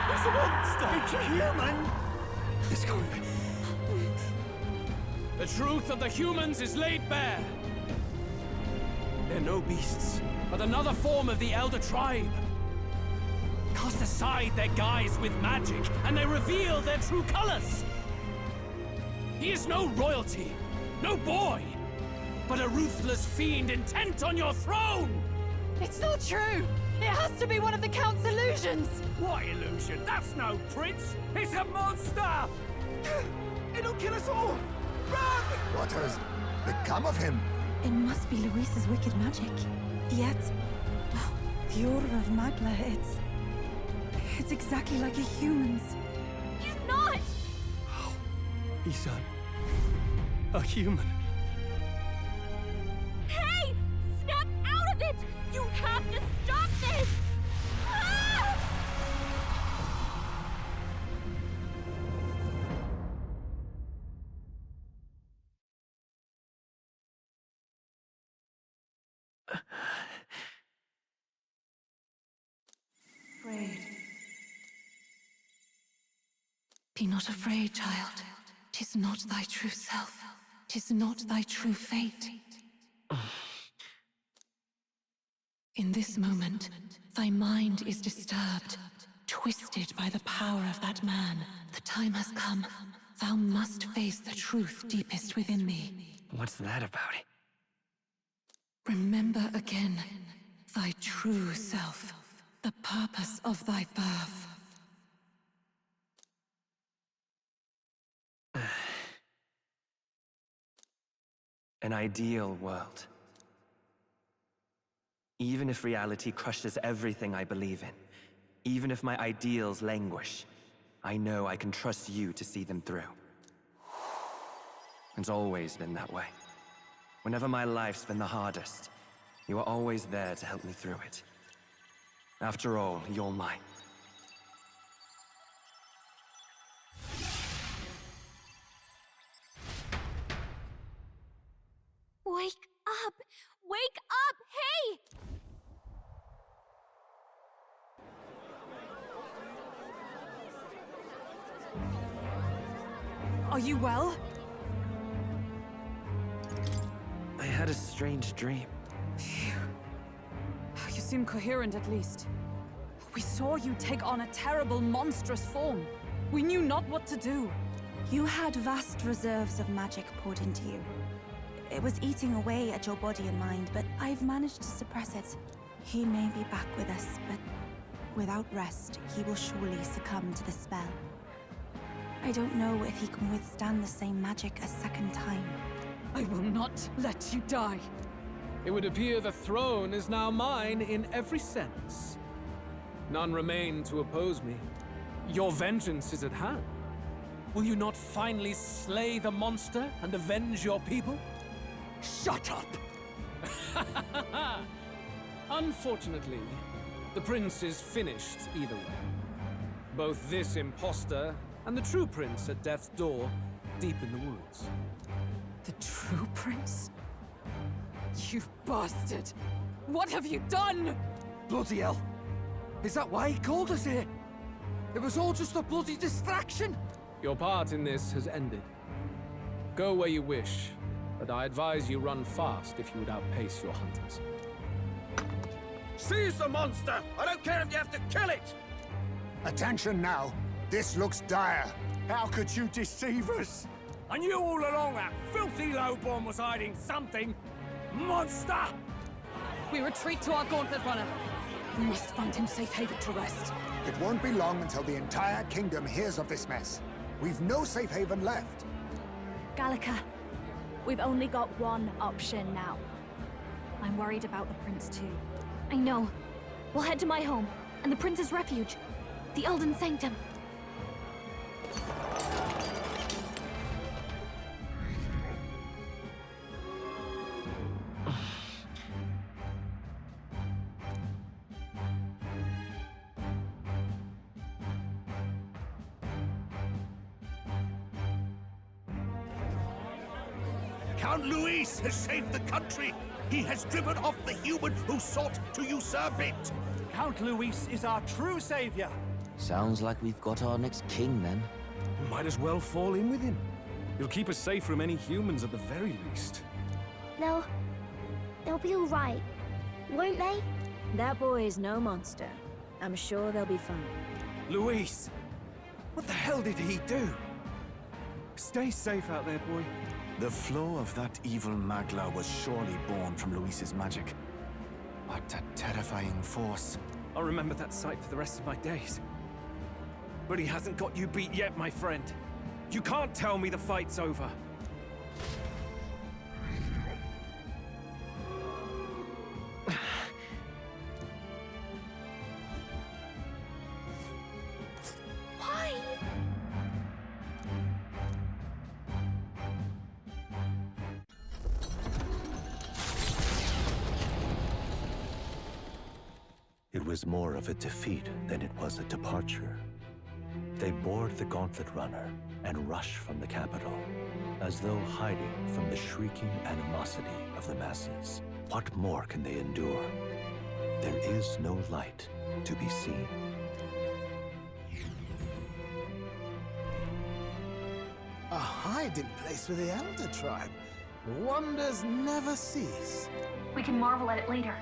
He's a monster! It's a human! It's going. The truth of the humans is laid bare. They're no beasts, but another form of the Elder Tribe. Cast aside their guise with magic, and they reveal their true colors. He is no royalty, no boy, but a ruthless fiend intent on your throne! It's not true! It has to be one of the Count's illusions! What illusion? That's no prince! It's a monster! It'll kill us all! Run! What has become of him? It must be Luis's wicked magic. Yet, the Order of Magla, it's exactly like a human's. He's not! He's a human. Hey! Snap out of it! You have to stop this! Ah! Afraid. Be not afraid, child. 'Tis not thy true self. 'Tis not thy true fate. In this moment, thy mind is disturbed, twisted by the power of that man. The time has come. Thou must face the truth deepest within thee. What's that about? Remember again thy true self, the purpose of thy birth. An ideal world. Even if reality crushes everything I believe in, even if my ideals languish, I know I can trust you to see them through. It's always been that way. Whenever my life's been the hardest, you are always there to help me through it. After all, you're mine. Wake up! Wake up! Hey! Are you well? I had a strange dream. You seem coherent at least. We saw you take on a terrible, monstrous form. We knew not what to do. You had vast reserves of magic poured into you. It was eating away at your body and mind, but I've managed to suppress it. He may be back with us, but without rest, he will surely succumb to the spell. I don't know if he can withstand the same magic a second time. I will not let you die. It would appear the throne is now mine in every sense. None remain to oppose me. Your vengeance is at hand. Will you not finally slay the monster and avenge your people? Shut up! Unfortunately, the prince is finished either way. Both this imposter and the true prince at death's door, deep in the woods. The true prince? You bastard! What have you done? Bloody hell! Is that why he called us here? It was all just a bloody distraction! Your part in this has ended. Go where you wish, but I advise you run fast if you would outpace your hunters. Seize the monster! I don't care if you have to kill it! Attention now. This looks dire. How could you deceive us? I knew all along that filthy lowborn was hiding something. Monster! We retreat to our gauntlet runner. We must find him safe haven to rest. It won't be long until the entire kingdom hears of this mess. We've no safe haven left. Gallica, we've only got one option now. I'm worried about the prince too. I know. We'll head to my home, and the prince's refuge. The Elden Sanctum. Count Luis has saved the country. He has driven off the human who sought to usurp it. Count Luis is our true savior. Sounds like we've got our next king, then. Might as well fall in with him. He'll keep us safe from any humans at the very least. They'll be all right, won't they? That boy is no monster. I'm sure they'll be fine. Luis! What the hell did he do? Stay safe out there, boy. The flow of that evil Magla was surely born from Luis's magic. What a terrifying force. I'll remember that sight for the rest of my days. But he hasn't got you beat yet, my friend. You can't tell me the fight's over. It was more of a defeat than it was a departure. They board the Gauntlet Runner and rush from the capital, as though hiding from the shrieking animosity of the masses. What more can they endure? There is no light to be seen. A hiding place for the Elder Tribe. Wonders never cease. We can marvel at it later.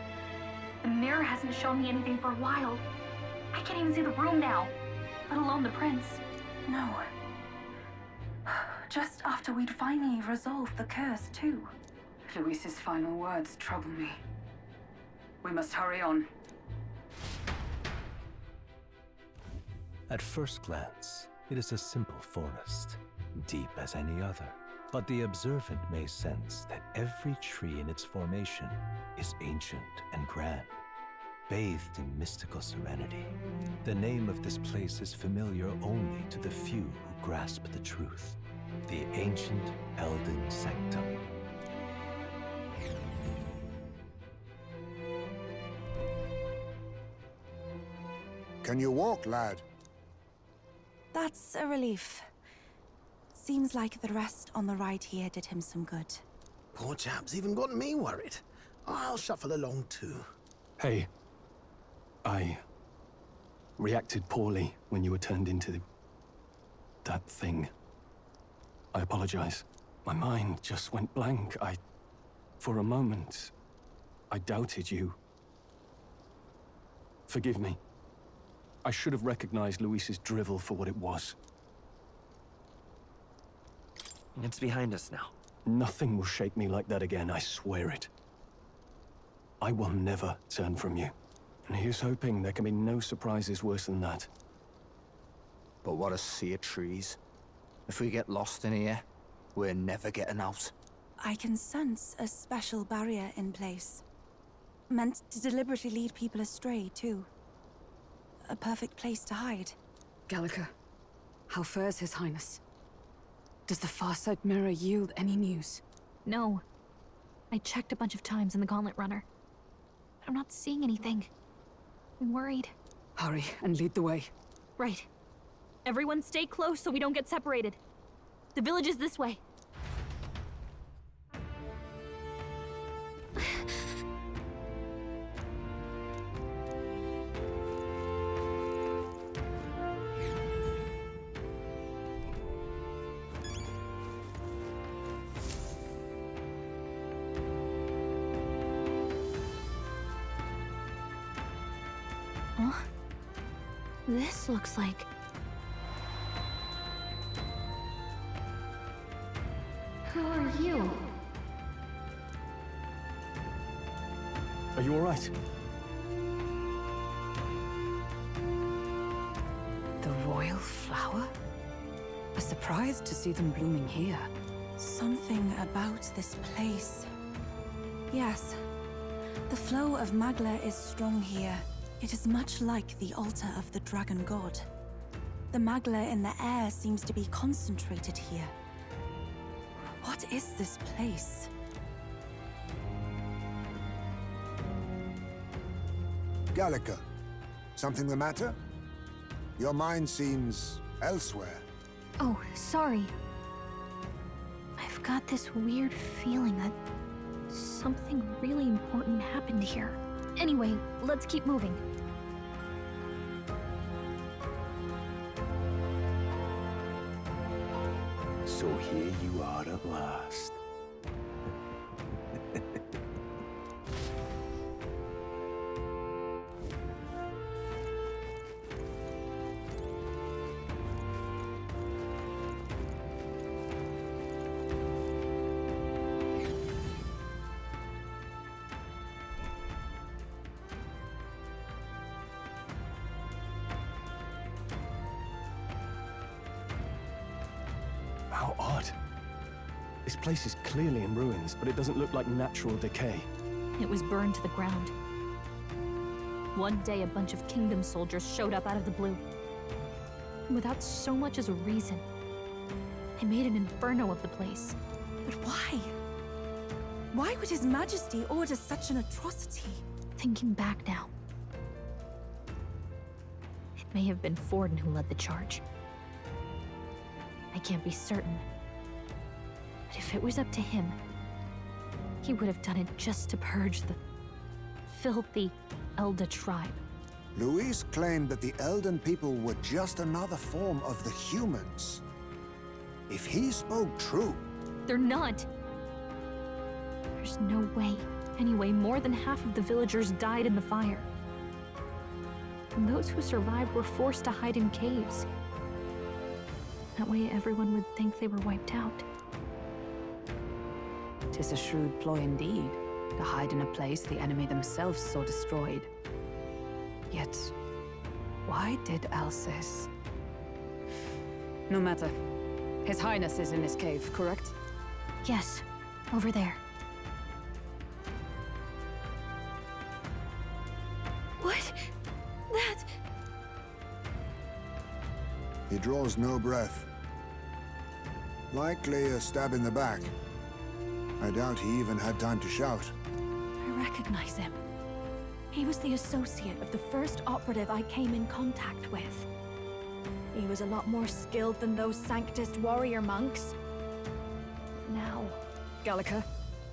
The mirror hasn't shown me anything for a while. I can't even see the room now, let alone the prince. No. Just after we'd finally resolved the curse, too. Luis's final words trouble me. We must hurry on. At first glance, it is a simple forest, deep as any other. But the observant may sense that every tree in its formation is ancient and grand, bathed in mystical serenity. The name of this place is familiar only to the few who grasp the truth. The ancient Elden Sanctum. Can you walk, lad? That's a relief. Seems like the rest on the right here did him some good. Poor chap's even got me worried. I'll shuffle along too. Hey, I reacted poorly when you were turned into that thing. I apologize. My mind just went blank. For a moment, I doubted you. Forgive me. I should have recognized Luis's drivel for what it was. It's behind us now. Nothing will shake me like that again, I swear it. I will never turn from you. And here's hoping there can be no surprises worse than that. But what a sea of trees. If we get lost in here, we're never getting out. I can sense a special barrier in place. Meant to deliberately lead people astray, too. A perfect place to hide. Gallica, how fares His Highness? Does the Farsight Mirror yield any news? No. I checked a bunch of times in the Gauntlet Runner. I'm not seeing anything. I'm worried. Hurry and lead the way. Right. Everyone stay close so we don't get separated. The village is this way. This looks like... Who are you? Are you all right? The royal flower? A surprise to see them blooming here. Something about this place. Yes. The flow of Magla is strong here. It is much like the altar of the dragon god. The Magla in the air seems to be concentrated here. What is this place? Gallica, something the matter? Your mind seems elsewhere. Oh, sorry. I've got this weird feeling that something really important happened here. Anyway, let's keep moving. So here you are at last. How odd. This place is clearly in ruins, but it doesn't look like natural decay. It was burned to the ground. One day, a bunch of kingdom soldiers showed up out of the blue. Without so much as a reason. They made an inferno of the place. But why? Why would His Majesty order such an atrocity? Thinking back now, may have been Forden who led the charge. I can't be certain. But if it was up to him, he would have done it just to purge the filthy Elder tribe. Luis claimed that the Elden people were just another form of the humans. If he spoke true... They're not! There's no way. Anyway, more than half of the villagers died in the fire. And those who survived were forced to hide in caves. That way everyone would think they were wiped out. 'Tis a shrewd ploy indeed, to hide in a place the enemy themselves saw destroyed. Yet, why did Alcest? No matter. His Highness is in his cave, correct? Yes, over there. What? That... He draws no breath. Likely a stab in the back. I doubt he even had time to shout. I recognize him. He was the associate of the first operative I came in contact with. He was a lot more skilled than those Sanctist warrior monks. Now... Gallica,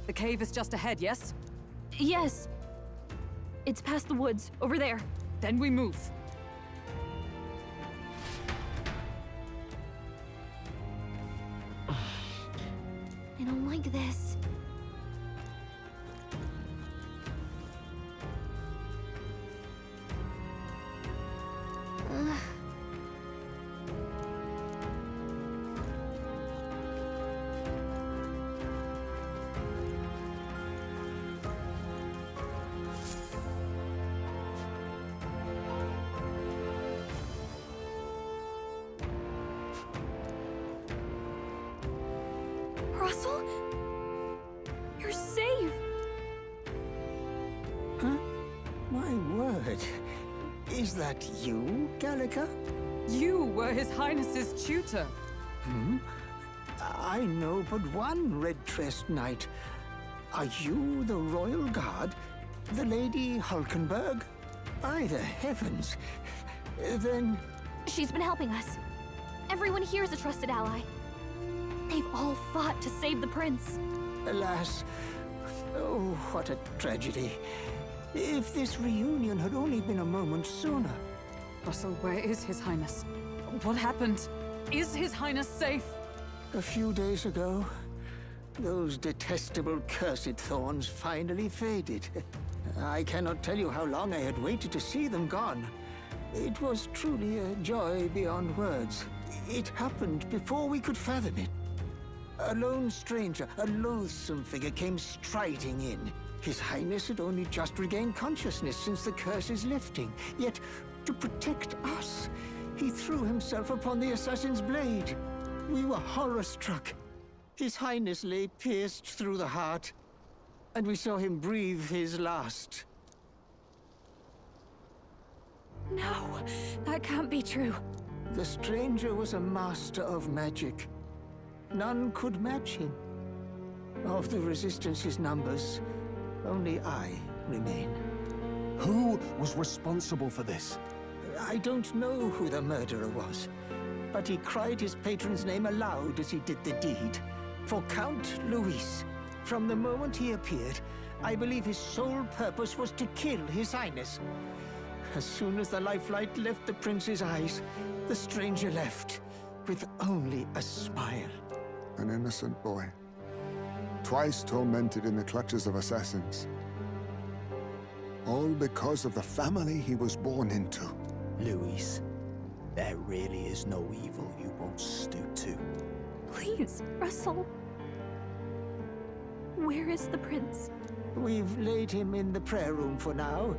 the cave is just ahead, yes? Yes. It's past the woods, over there. Then we move. I don't like this. Russell? You're safe! Huh? My word. Is that you, Gallica? You were His Highness's tutor. Hmm? I know but one red-tressed knight. Are you the Royal Guard? The Lady Hulkenberg? By the heavens. Then... She's been helping us. Everyone here is a trusted ally. They've all fought to save the prince. Alas. Oh, what a tragedy. If this reunion had only been a moment sooner. Russell, where is His Highness? What happened? Is His Highness safe? A few days ago, those detestable cursed thorns finally faded. I cannot tell you how long I had waited to see them gone. It was truly a joy beyond words. It happened before we could fathom it. A lone stranger, a loathsome figure, came striding in. His Highness had only just regained consciousness since the curse's lifting. Yet, to protect us, he threw himself upon the assassin's blade. We were horror-struck. His Highness lay pierced through the heart, and we saw him breathe his last. No, that can't be true. The stranger was a master of magic. None could match him. Of the Resistance's numbers, only I remain. Who was responsible for this? I don't know who the murderer was, but he cried his patron's name aloud as he did the deed. For Count Luis, from the moment he appeared, I believe his sole purpose was to kill His Highness. As soon as the lifelight left the prince's eyes, the stranger left, with only a smile. An innocent boy. Twice tormented in the clutches of assassins. All because of the family he was born into. Luis, there really is no evil you won't stoop to. Please, Russell. Where is the prince? We've laid him in the prayer room for now,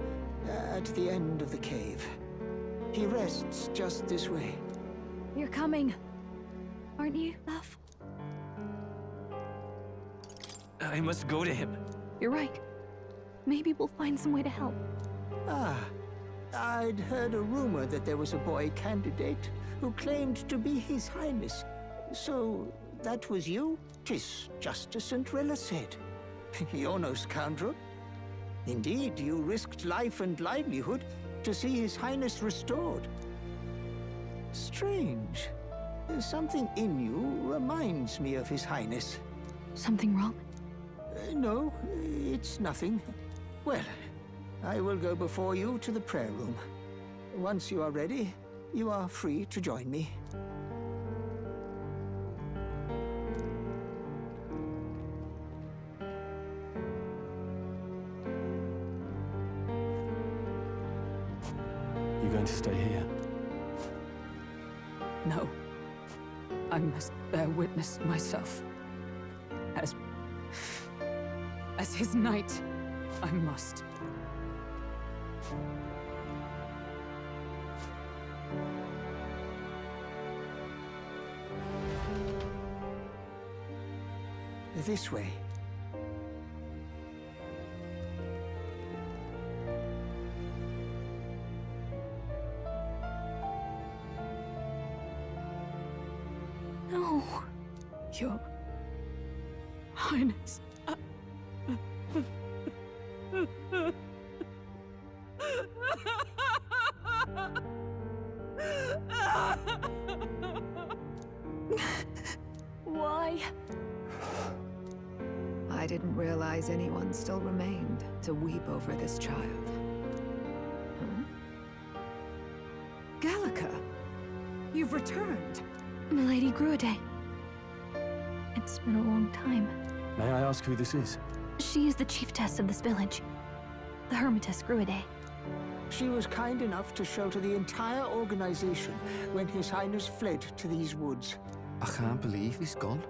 at the end of the cave. He rests just this way. You're coming, aren't you, love? I must go to him. You're right. Maybe we'll find some way to help. Ah, I'd heard a rumor that there was a boy candidate who claimed to be His Highness. So, that was you? 'Tis just as St. Rilla said. You're no scoundrel. Indeed, you risked life and livelihood to see His Highness restored. Strange. Something in you reminds me of His Highness. Something wrong? No, it's nothing. Well, I will go before you to the prayer room. Once you are ready, you are free to join me. You going to stay here? No. I must bear witness myself. As his knight, I must. This way. No. Your Highness. Why? I didn't realize anyone still remained to weep over this child. Huh? Gallica! You've returned! Milady Gruide. It's been a long time. May I ask who this is? She is the chiefess of this village. The Hermitess Gruide. She was kind enough to shelter the entire organization when His Highness fled to these woods. I can't believe he's gone.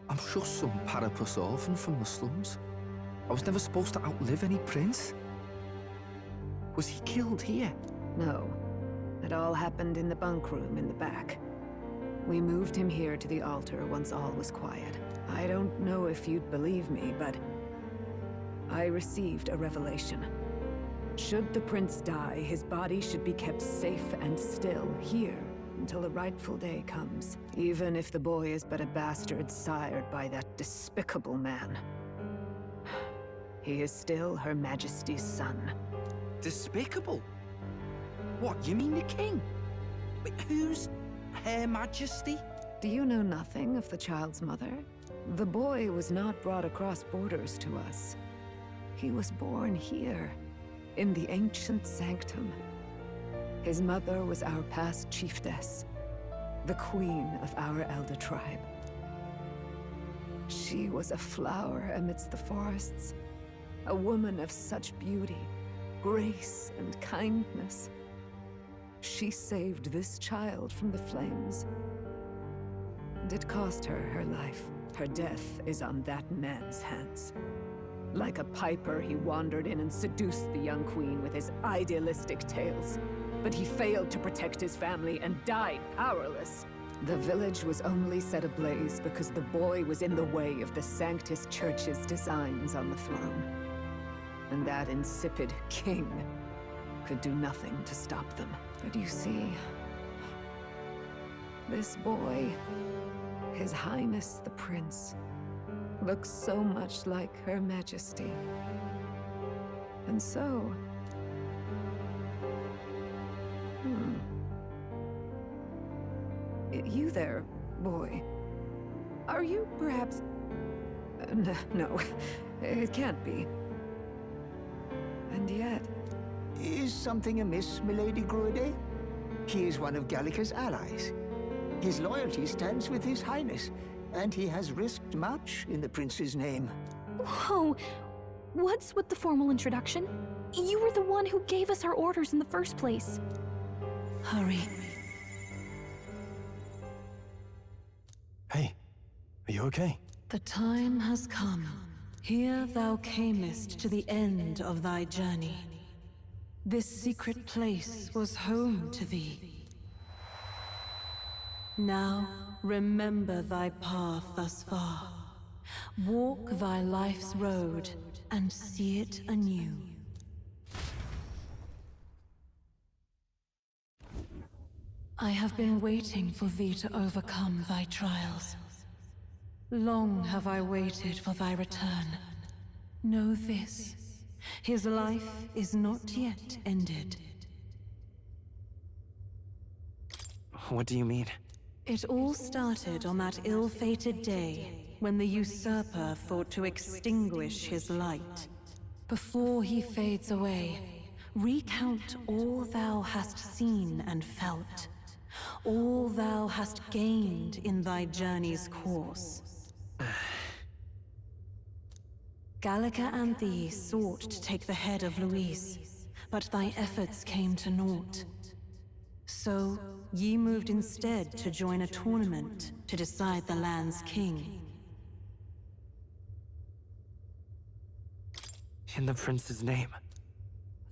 I'm just some parapus orphan from the slums. I was never supposed to outlive any prince. Was he killed here? No. It all happened in the bunk room in the back. We moved him here to the altar once all was quiet. I don't know if you'd believe me, but I received a revelation. Should the prince die, his body should be kept safe and still here until the rightful day comes, even if the boy is but a bastard sired by that despicable man. He is still Her Majesty's son. Despicable? What, you mean the king? Wait, who's Her Majesty? Do you know nothing of the child's mother? The boy was not brought across borders to us. He was born here, in the ancient sanctum. His mother was our past chiefess, the queen of our elder tribe. She was a flower amidst the forests, a woman of such beauty, grace, and kindness. She saved this child from the flames. And it cost her her life. Her death is on that man's hands. Like a piper, he wandered in and seduced the young queen with his idealistic tales. But he failed to protect his family and died powerless. The village was only set ablaze because the boy was in the way of the Sanctus Church's designs on the throne. And that insipid king could do nothing to stop them. But you see, this boy, His Highness the Prince, looks so much like Her Majesty. And so... You there, boy. Are you perhaps... no, it can't be. And yet... Is something amiss, Milady Gruide? He is one of Gallica's allies. His loyalty stands with His Highness, and he has risked much in the prince's name. Whoa! What's with the formal introduction? You were the one who gave us our orders in the first place. Hurry. Hey, are you okay? The time has come. Here thou camest to the end of thy journey. This secret place was home to thee. Now, remember thy path thus far. Walk thy life's road and see it anew. I have been waiting for thee to overcome thy trials. Long have I waited for thy return. Know this, his life is not yet ended. What do you mean? It all started on that ill-fated day when the usurper thought to extinguish his light. Before he fades away, recount all thou hast seen and felt, all thou hast gained in thy journey's course. Gallica and thee sought to take the head of Luis, but thy efforts came to naught. So, ye moved instead to join a tournament to decide the land's king. In the prince's name.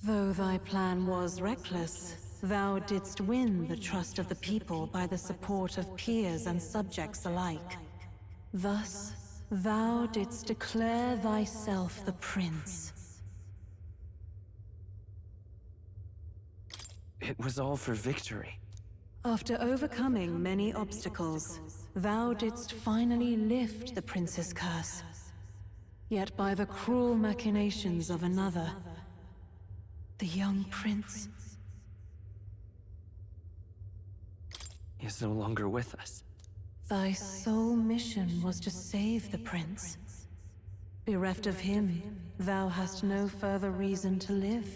Though thy plan was reckless, thou didst win the trust of the people by the support of peers and subjects alike. Thus, thou didst declare thyself the prince. It was all for victory. After overcoming many obstacles, thou didst finally lift the prince's curse. Yet by the cruel machinations of another, the young prince is no longer with us. Thy sole mission was to save the prince. Bereft of him, thou hast no further reason to live.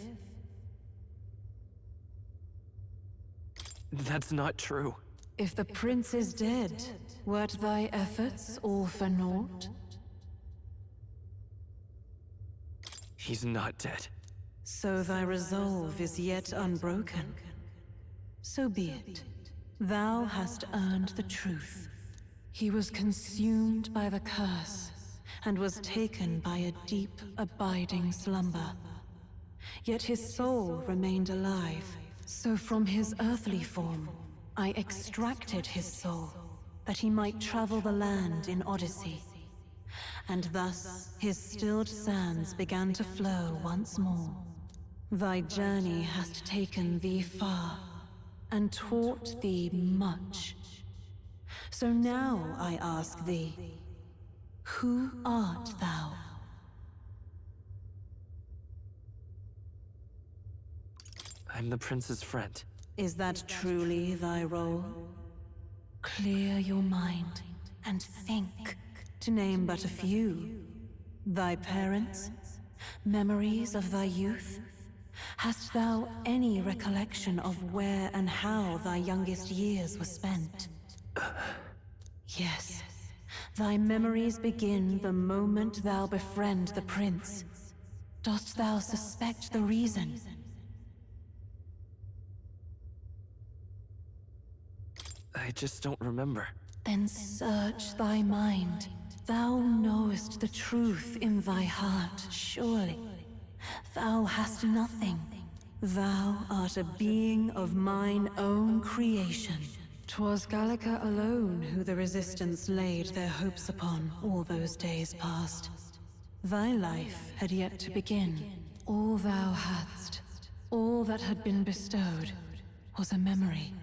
That's not true. If the prince is dead, wert thy efforts all for naught? He's not dead. So thy resolve is yet unbroken. So be it. Thou hast earned the truth. He was consumed by the curse, and was taken by a deep, abiding slumber. Yet his soul remained alive, so from his earthly form, I extracted his soul, that he might travel the land in Odyssey. And thus, his stilled sands began to flow once more. Thy journey hast taken thee far, and taught thee much. So now I ask thee, who art thou? I'm the prince's friend. Is that truly thy role? Clear your mind and think, to name but a few. Thy parents? Memories of thy youth? Hast thou any recollection of where and how thy youngest years were spent? Yes, thy memories begin the moment thou befriend the prince. Dost thou suspect the reason? I just don't remember. Then search thy mind. Thou knowest the truth in thy heart, surely. Thou hast nothing. Thou art a being of mine own creation. 'Twas Gallica alone who the Resistance laid their hopes upon all those days past. Thy life had yet to begin. All thou hadst, all that had been bestowed, was a memory.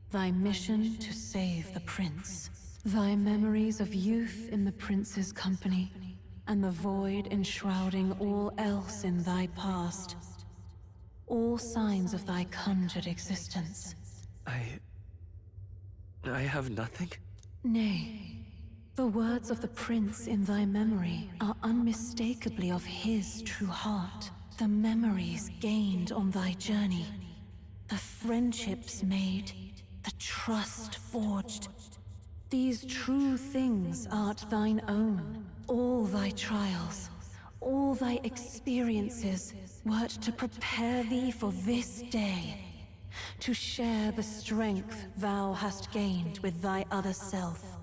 Thy mission to save the prince. Thy memories of youth in the prince's company, and the void enshrouding all else in thy past. All signs of thy conjured existence. I have nothing? Nay, the words of the prince in thy memory are unmistakably of his true heart. The memories gained on thy journey, the friendships made, the trust forged. These true things art thine own. All thy trials, all thy experiences, wert to prepare thee for this day. To share the strength thou hast gained with thy other self.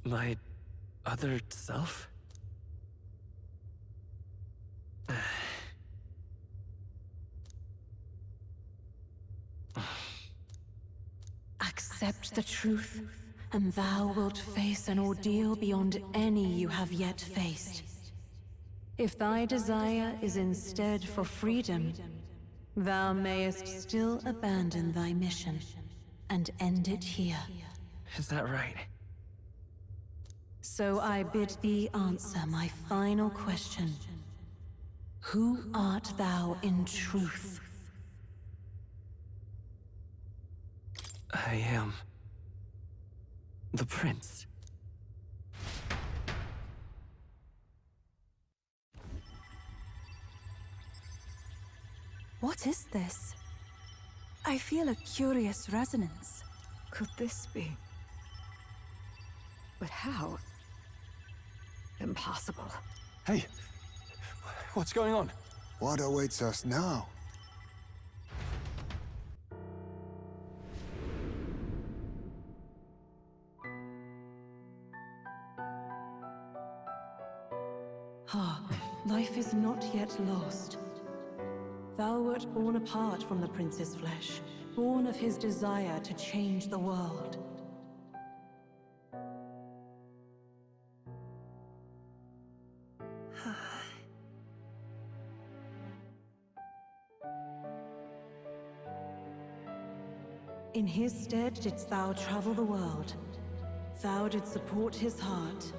My other self? Accept the truth, and thou wilt face an ordeal beyond any you have yet faced. If thy desire is instead for freedom, thou mayest still abandon thy mission, and end it here. Is that right? So I bid thee answer my final question. Who art thou in truth? I am... the prince. What is this? I feel a curious resonance. Could this be? But how? Impossible. Hey, what's going on? What awaits us now? Ah, life is not yet lost. Thou wert born apart from the prince's flesh, born of his desire to change the world. In his stead didst thou travel the world. Thou didst support his heart,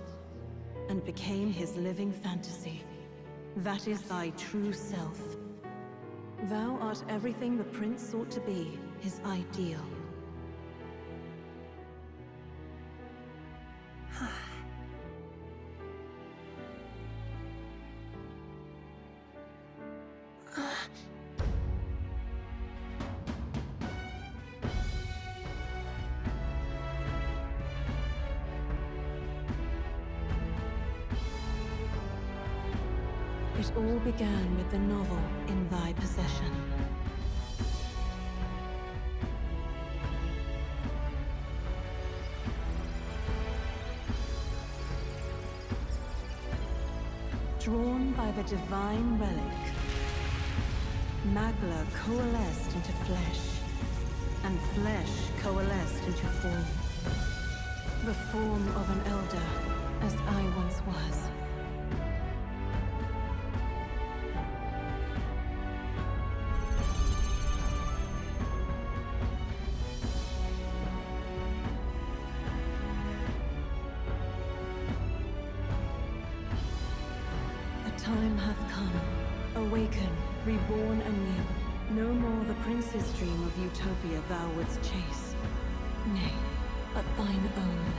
and became his living fantasy. That is thy true self. Thou art everything the prince sought to be, his ideal. It all began with the novel in thy possession. Drawn by the divine relic, Magla coalesced into flesh, and flesh coalesced into form. The form of an elder, as I once was. Time hath come. Awaken, reborn anew. No more the prince's dream of utopia thou wouldst chase. Nay, but thine own.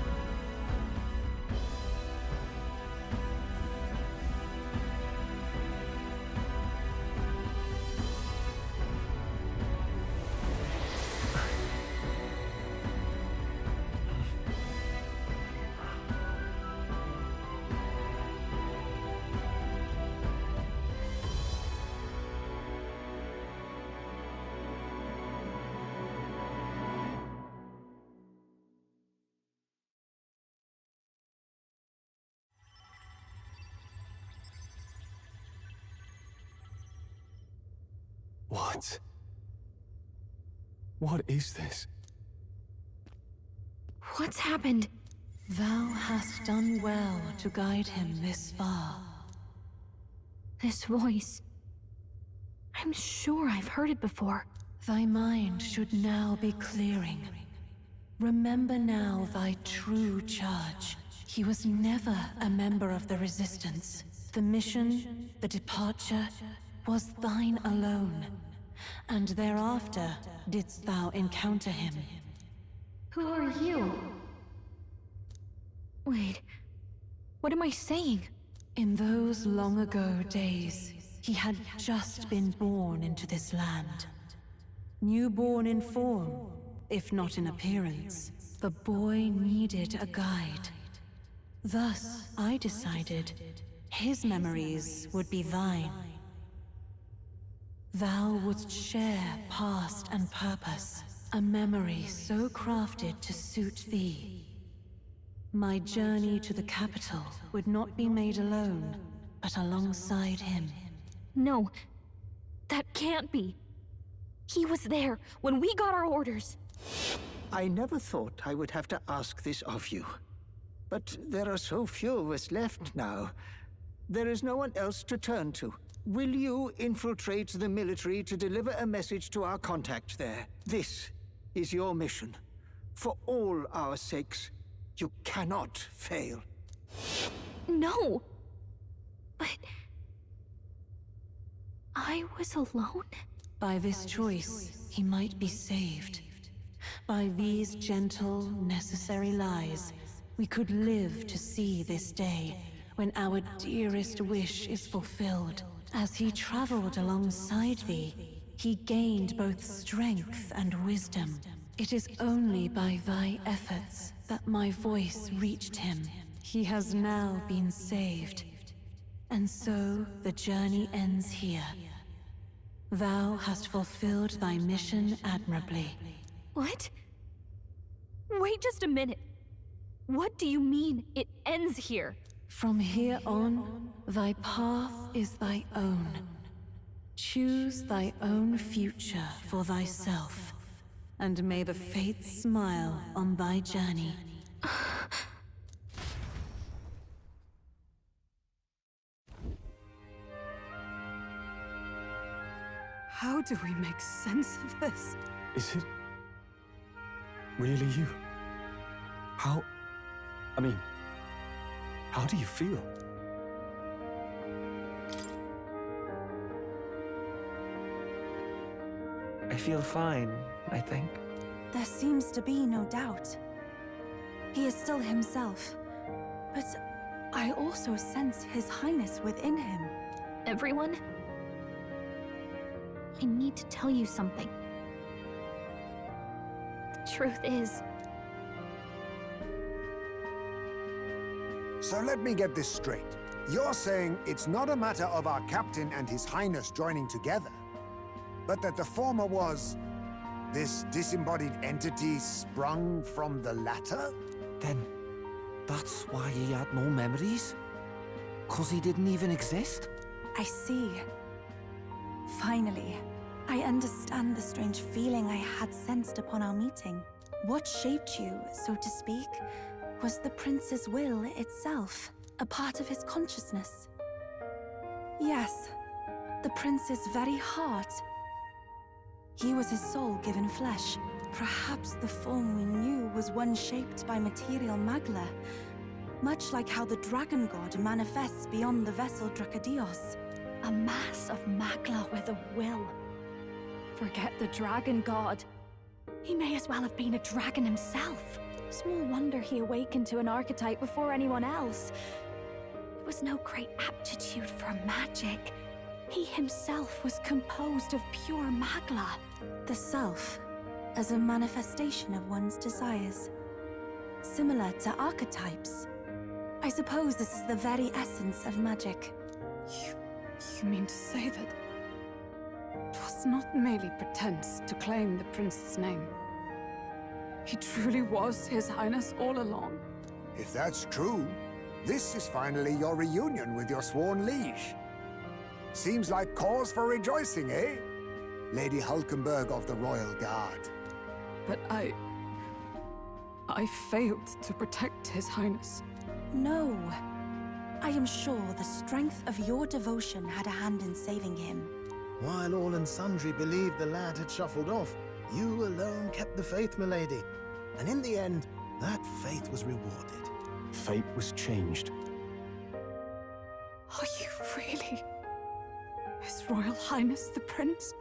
What? What is this? What's happened? Thou hast done well to guide him this far. This voice... I'm sure I've heard it before. Thy mind should now be clearing. Remember now thy true charge. He was never a member of the Resistance. The mission, the departure, was thine alone. And thereafter didst thou encounter him. Who are you? Wait, what am I saying? In those long ago days, he had just been born into this land. Newborn in form, if not in appearance, the boy needed a guide. Thus, I decided his memories would be thine. Thou wouldst share past and purpose, a memory so crafted to suit thee. My journey to the capital would not be made alone, but alongside him. No, that can't be. He was there when we got our orders. I never thought I would have to ask this of you. But there are so few of us left now. There is no one else to turn to. Will you infiltrate the military to deliver a message to our contact there? This is your mission. For all our sakes, you cannot fail. No! But... I was alone? By this choice, he might be saved. By these gentle, necessary lies, we could live to see this day when our dearest wish is fulfilled. As he traveled alongside thee, he gained both strength and wisdom. It is only by thy efforts that my voice reached him. He has now been saved. And so the journey ends here. Thou hast fulfilled thy mission admirably. What? Wait just a minute. What do you mean, it ends here? From here on, thy path is thy own. Choose thy own future for thyself, and may the fates smile on thy journey. How do we make sense of this? Is it really you? How do you feel? I feel fine, I think. There seems to be no doubt. He is still himself, but I also sense His Highness within him. Everyone? I need to tell you something. The truth is... So let me get this straight. You're saying it's not a matter of our captain and His Highness joining together, but that the former was this disembodied entity sprung from the latter? Then that's why he had no memories? 'Cause he didn't even exist? I see. Finally, I understand the strange feeling I had sensed upon our meeting. What shaped you, so to speak, was the prince's will itself, a part of his consciousness. Yes, the prince's very heart. He was his soul given flesh. Perhaps the form we knew was one shaped by material magla, much like how the dragon god manifests beyond the vessel Drakadios. A mass of magla with a will. Forget the dragon god. He may as well have been a dragon himself. Small wonder he awakened to an archetype before anyone else. It was no great aptitude for magic. He himself was composed of pure magla. The self, as a manifestation of one's desires. Similar to archetypes. I suppose this is the very essence of magic. You mean to say that... it was not merely pretense to claim the prince's name? He truly was His Highness all along? If that's true, this is finally your reunion with your sworn liege. Seems like cause for rejoicing, eh? Lady Hulkenberg of the Royal Guard. But I failed to protect His Highness. No. I am sure the strength of your devotion had a hand in saving him. While all and sundry believed the lad had shuffled off, you alone kept the faith, milady. And in the end, that faith was rewarded. Fate was changed. Are you really His Royal Highness the Prince?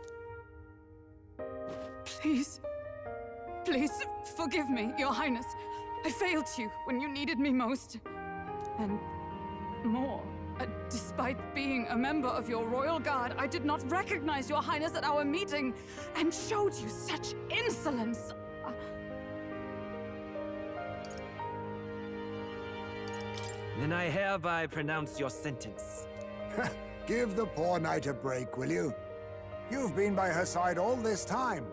Please, please forgive me, Your Highness. I failed you when you needed me most. And more, despite being a member of your Royal Guard, I did not recognize Your Highness at our meeting and showed you such insolence. Then I hereby pronounce your sentence. Give the poor knight a break, will you? You've been by her side all this time.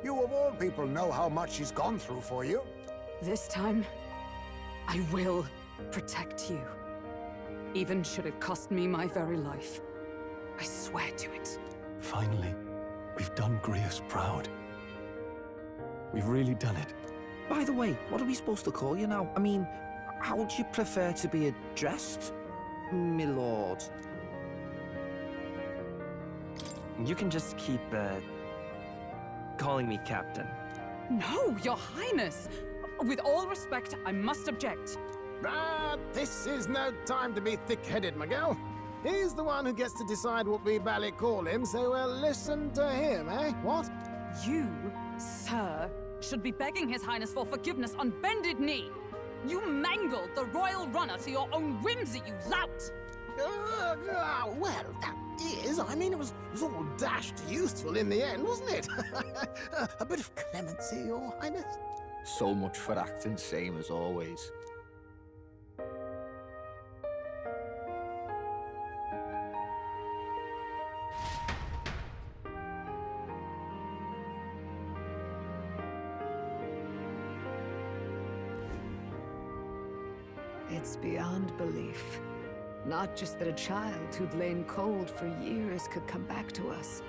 You of all people know how much she's gone through for you. This time, I will protect you. Even should it cost me my very life. I swear to it. Finally, we've done Grius proud. We've really done it. By the way, what are we supposed to call you now? I mean, how would you prefer to be addressed, my lord? You can just keep, calling me Captain. No, Your Highness! With all respect, I must object. This is no time to be thick-headed, Miguel. He's the one who gets to decide what we ballet call him, so we'll listen to him, eh? What? You, sir, should be begging His Highness for forgiveness on bended knee. You mangled the royal runner to your own whimsy, you lout! Well, that is. I mean, it was all dashed useful in the end, wasn't it? A bit of clemency, Your Highness. So much for acting same as always. It's beyond belief. Not just that a child who'd lain cold for years could come back to us,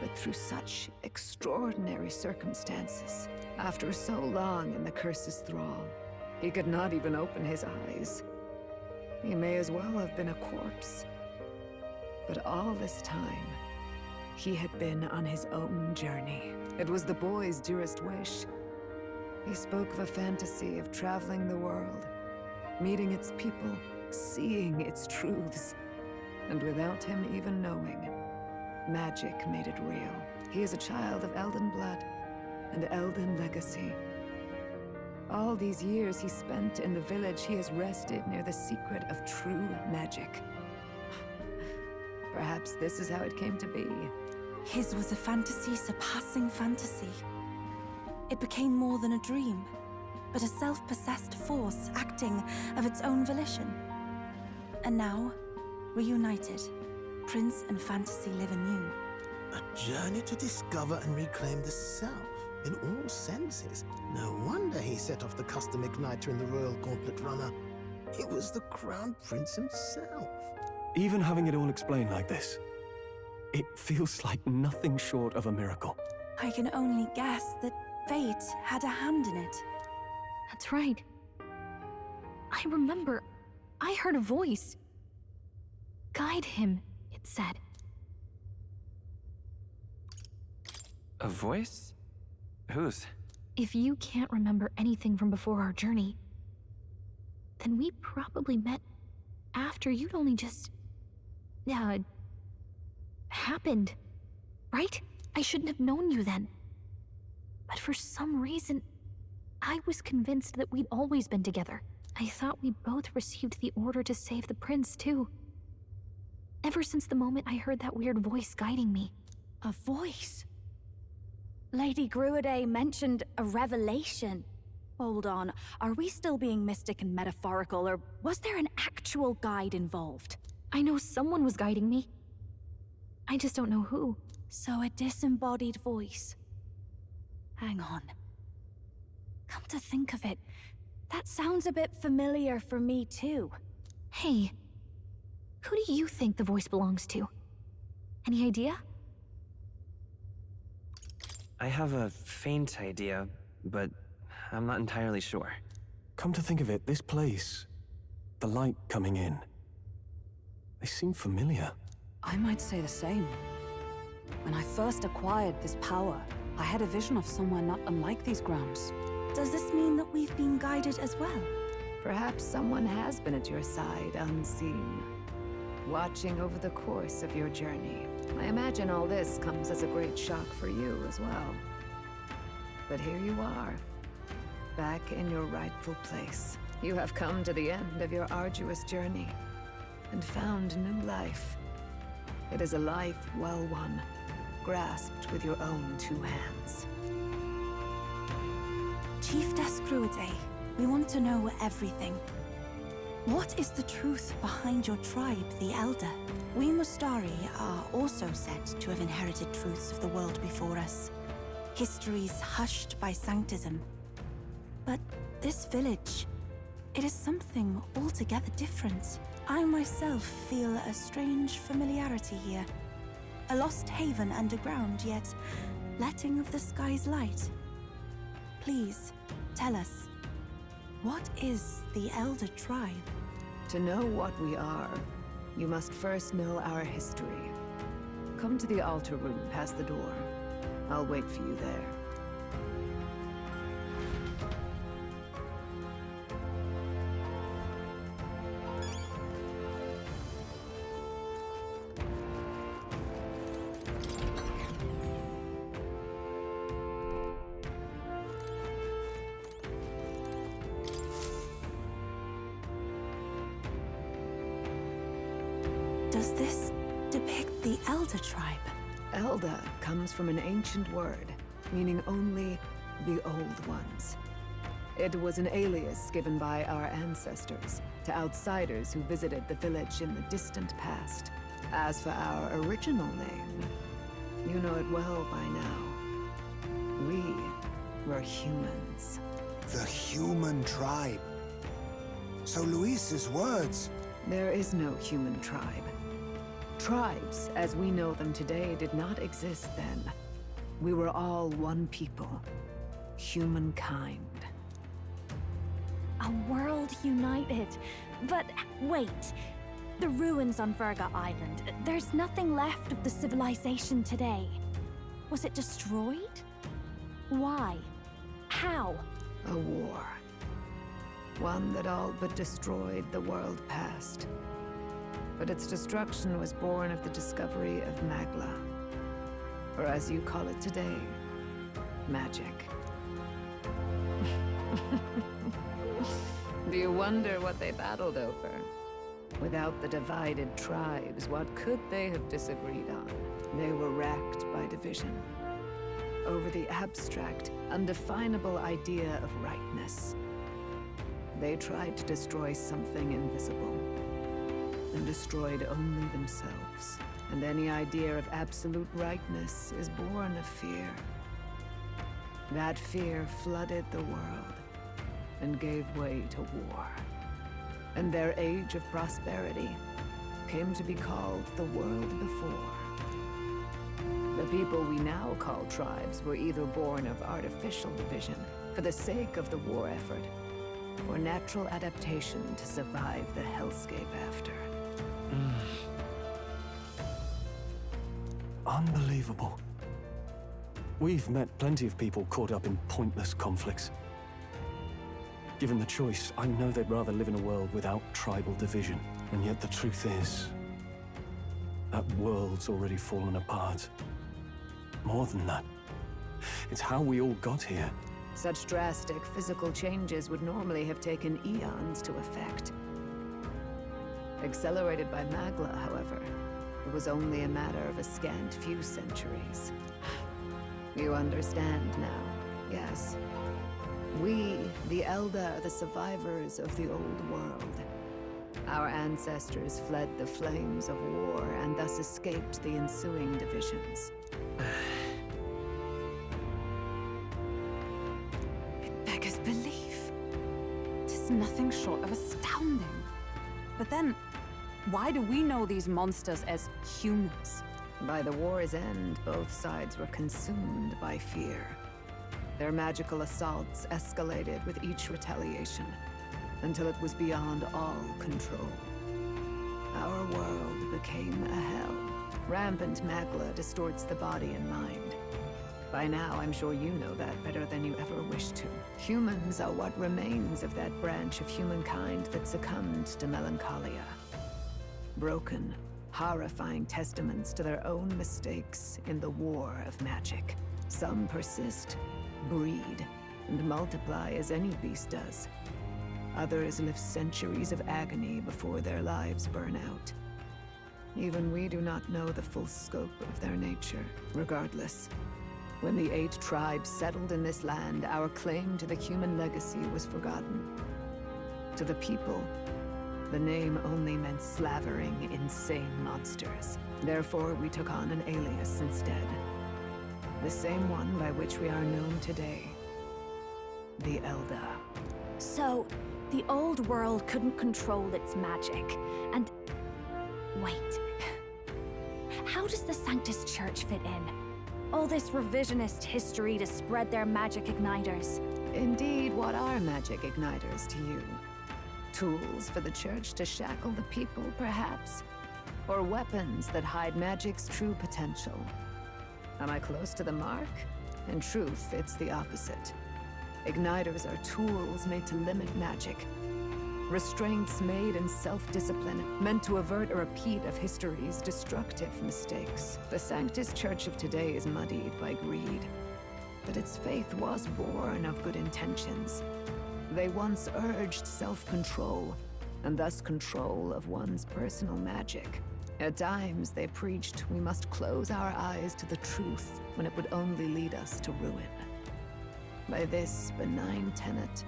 but through such extraordinary circumstances. After so long in the curse's thrall, he could not even open his eyes. He may as well have been a corpse. But all this time, he had been on his own journey. It was the boy's dearest wish. He spoke of a fantasy of traveling the world, meeting its people, seeing its truths. And without him even knowing, magic made it real. He is a child of Elden blood and Elden legacy. All these years he spent in the village, he has rested near the secret of true magic. Perhaps this is how it came to be. His was a fantasy surpassing fantasy. It became more than a dream, but a self-possessed force acting of its own volition. And now, reunited, Prince and fantasy live anew. A journey to discover and reclaim the self, in all senses. No wonder he set off the custom igniter in the Royal Gauntlet Runner. It was the Crown Prince himself. Even having it all explained like this, it feels like nothing short of a miracle. I can only guess that fate had a hand in it. That's right. I remember, I heard a voice. Guide him, it said. A voice? Whose? If you can't remember anything from before our journey, then we probably met after you'd only just... happened. Right? I shouldn't have known you then. But for some reason, I was convinced that we'd always been together. I thought we both received the order to save the prince, too. Ever since the moment I heard that weird voice guiding me. A voice? Lady Gruidae mentioned a revelation. Hold on, are we still being mystic and metaphorical, or was there an actual guide involved? I know someone was guiding me. I just don't know who. So a disembodied voice. Hang on. Come to think of it, that sounds a bit familiar for me too. Hey, who do you think the voice belongs to? Any idea? I have a faint idea, but I'm not entirely sure. Come to think of it, this place, the light coming in, they seem familiar. I might say the same. When I first acquired this power, I had a vision of somewhere not unlike these grounds. Does this mean that we've been guided as well? Perhaps someone has been at your side unseen, watching over the course of your journey. I imagine all this comes as a great shock for you as well. But here you are, back in your rightful place. You have come to the end of your arduous journey and found new life. It is a life well won, grasped with your own two hands. Chiefess Gruidae, we want to know everything. What is the truth behind your tribe, the Elder? We Mustari are also said to have inherited truths of the world before us. Histories hushed by sanctism. But this village, it is something altogether different. I myself feel a strange familiarity here. A lost haven underground, yet letting of the sky's light. Please, tell us, what is the Elder Tribe? To know what we are, you must first know our history. Come to the altar room past the door. I'll wait for you there. Does this depict the Elder tribe? Elder comes from an ancient word, meaning only the Old Ones. It was an alias given by our ancestors to outsiders who visited the village in the distant past. As for our original name, you know it well by now. We were humans. The human tribe. So Luis's words... There is no human tribe. Tribes, as we know them today, did not exist then. We were all one people. Humankind. A world united. But wait. The ruins on Virga Island. There's nothing left of the civilization today. Was it destroyed? Why? How? A war. One that all but destroyed the world past. But its destruction was born of the discovery of Magla. Or as you call it today, magic. Do you wonder what they battled over? Without the divided tribes, what could they have disagreed on? They were racked by division. Over the abstract, undefinable idea of rightness. They tried to destroy something invisible, and destroyed only themselves. And any idea of absolute rightness is born of fear. That fear flooded the world, and gave way to war. And their age of prosperity came to be called the world before. The people we now call tribes were either born of artificial division for the sake of the war effort, or natural adaptation to survive the hellscape after. Unbelievable. We've met plenty of people caught up in pointless conflicts. Given the choice, I know they'd rather live in a world without tribal division. And yet the truth is, that world's already fallen apart. More than that, it's how we all got here. Such drastic physical changes would normally have taken eons to effect. Accelerated by Magla, however, it was only a matter of a scant few centuries. You understand now, yes? We, the Elder, are the survivors of the old world. Our ancestors fled the flames of war and thus escaped the ensuing divisions. It beggars belief. It's nothing short of astounding. But then, why do we know these monsters as humans? By the war's end, both sides were consumed by fear. Their magical assaults escalated with each retaliation, until it was beyond all control. Our world became a hell. Rampant Magla distorts the body and mind. By now, I'm sure you know that better than you ever wished to. Humans are what remains of that branch of humankind that succumbed to melancholia. Broken, horrifying testaments to their own mistakes in the war of magic. Some persist, breed, and multiply as any beast does. Others live centuries of agony before their lives burn out. Even we do not know the full scope of their nature. Regardless, when the 8 tribes settled in this land, our claim to the human legacy was forgotten. To the people, the name only meant slavering, insane monsters. Therefore, we took on an alias instead. The same one by which we are known today. The Elder. So, the old world couldn't control its magic, and... Wait. How does the Sanctus Church fit in? All this revisionist history to spread their magic igniters. Indeed, what are magic igniters to you? Tools for the Church to shackle the people, perhaps? Or weapons that hide magic's true potential? Am I close to the mark? In truth, it's the opposite. Igniters are tools made to limit magic. Restraints made in self-discipline, meant to avert a repeat of history's destructive mistakes. The Sanctus Church of today is muddied by greed. But its faith was born of good intentions. They once urged self-control, and thus control of one's personal magic. At times, they preached we must close our eyes to the truth when it would only lead us to ruin. By this benign tenet,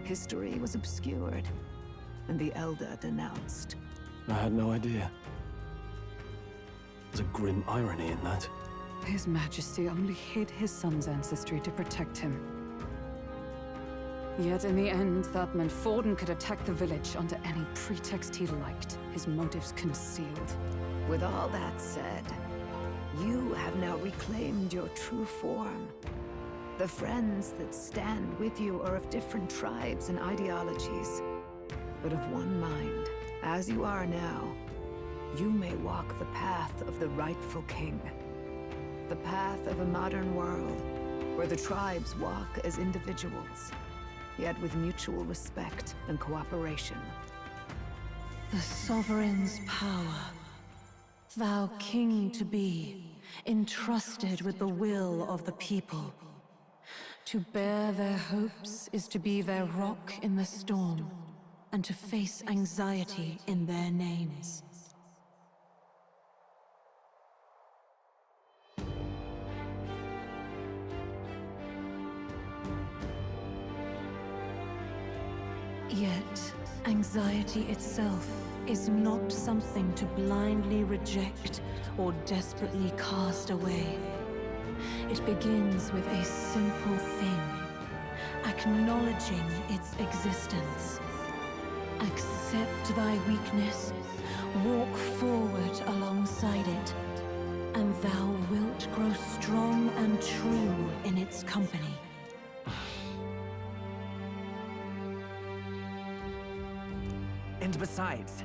history was obscured, and the Elder denounced. I had no idea. There's a grim irony in that. His Majesty only hid his son's ancestry to protect him. Yet in the end, that meant Forden could attack the village under any pretext he liked, his motives concealed. With all that said, you have now reclaimed your true form. The friends that stand with you are of different tribes and ideologies, but of one mind. As you are now, you may walk the path of the rightful king. The path of a modern world, where the tribes walk as individuals, yet with mutual respect and cooperation. The sovereign's power, thou king to be, entrusted with the will of the people. To bear their hopes is to be their rock in the storm, and to face anxiety in their names. Yet, anxiety itself is not something to blindly reject or desperately cast away. It begins with a simple thing, acknowledging its existence. Accept thy weakness, walk forward alongside it, and thou wilt grow strong and true in its company. And besides,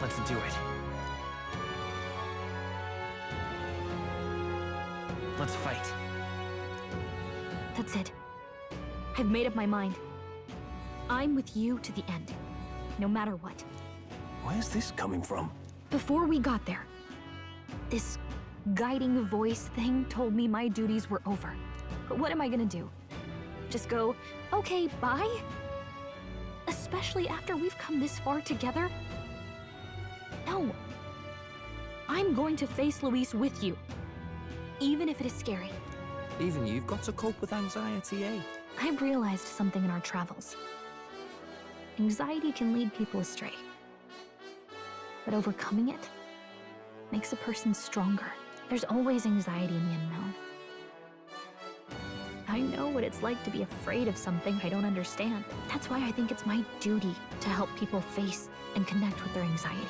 let's do it. Let's fight. That's it. I've made up my mind. I'm with you to the end, no matter what. Where's this coming from? Before we got there, this guiding voice thing told me my duties were over. But what am I gonna do? Just go, okay, bye? Especially after we've come this far together? No. I'm going to face Luis with you, even if it is scary. Even you've got to cope with anxiety, eh? I've realized something in our travels. Anxiety can lead people astray. But overcoming it makes a person stronger. There's always anxiety in the unknown. I know what it's like to be afraid of something I don't understand. That's why I think it's my duty to help people face and connect with their anxiety.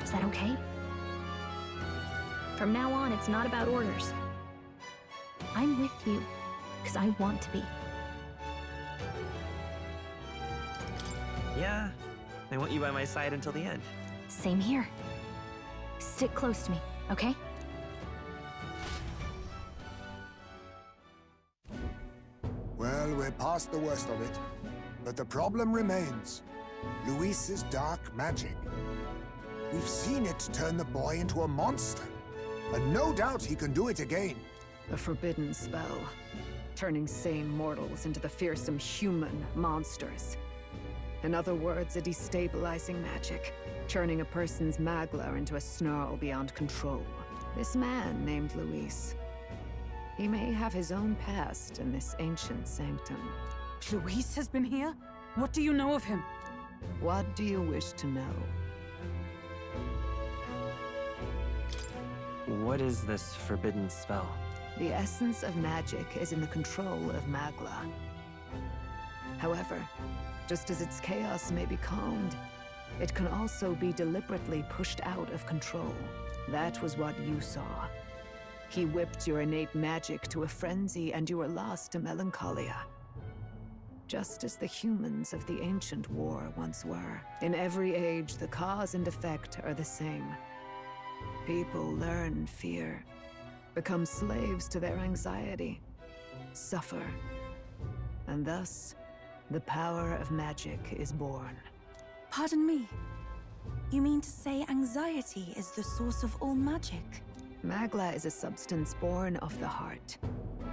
Is that okay? From now on, it's not about orders. I'm with you, because I want to be. Yeah, I want you by my side until the end. Same here. Stick close to me, okay? Well, we're past the worst of it. But the problem remains. Luis's dark magic. We've seen it turn the boy into a monster. And no doubt he can do it again. A forbidden spell, turning sane mortals into the fearsome human monsters. In other words, a destabilizing magic, turning a person's magla into a snarl beyond control. This man named Luis. He may have his own past in this ancient sanctum. Luis has been here? What do you know of him? What do you wish to know? What is this forbidden spell? The essence of magic is in the control of magla. However, just as its chaos may be calmed, it can also be deliberately pushed out of control. That was what you saw. He whipped your innate magic to a frenzy, and you were lost to melancholia. Just as the humans of the ancient war once were. In every age, the cause and effect are the same. People learn fear, become slaves to their anxiety, suffer, and thus, the power of magic is born. Pardon me. You mean to say anxiety is the source of all magic? Magla is a substance born of the heart,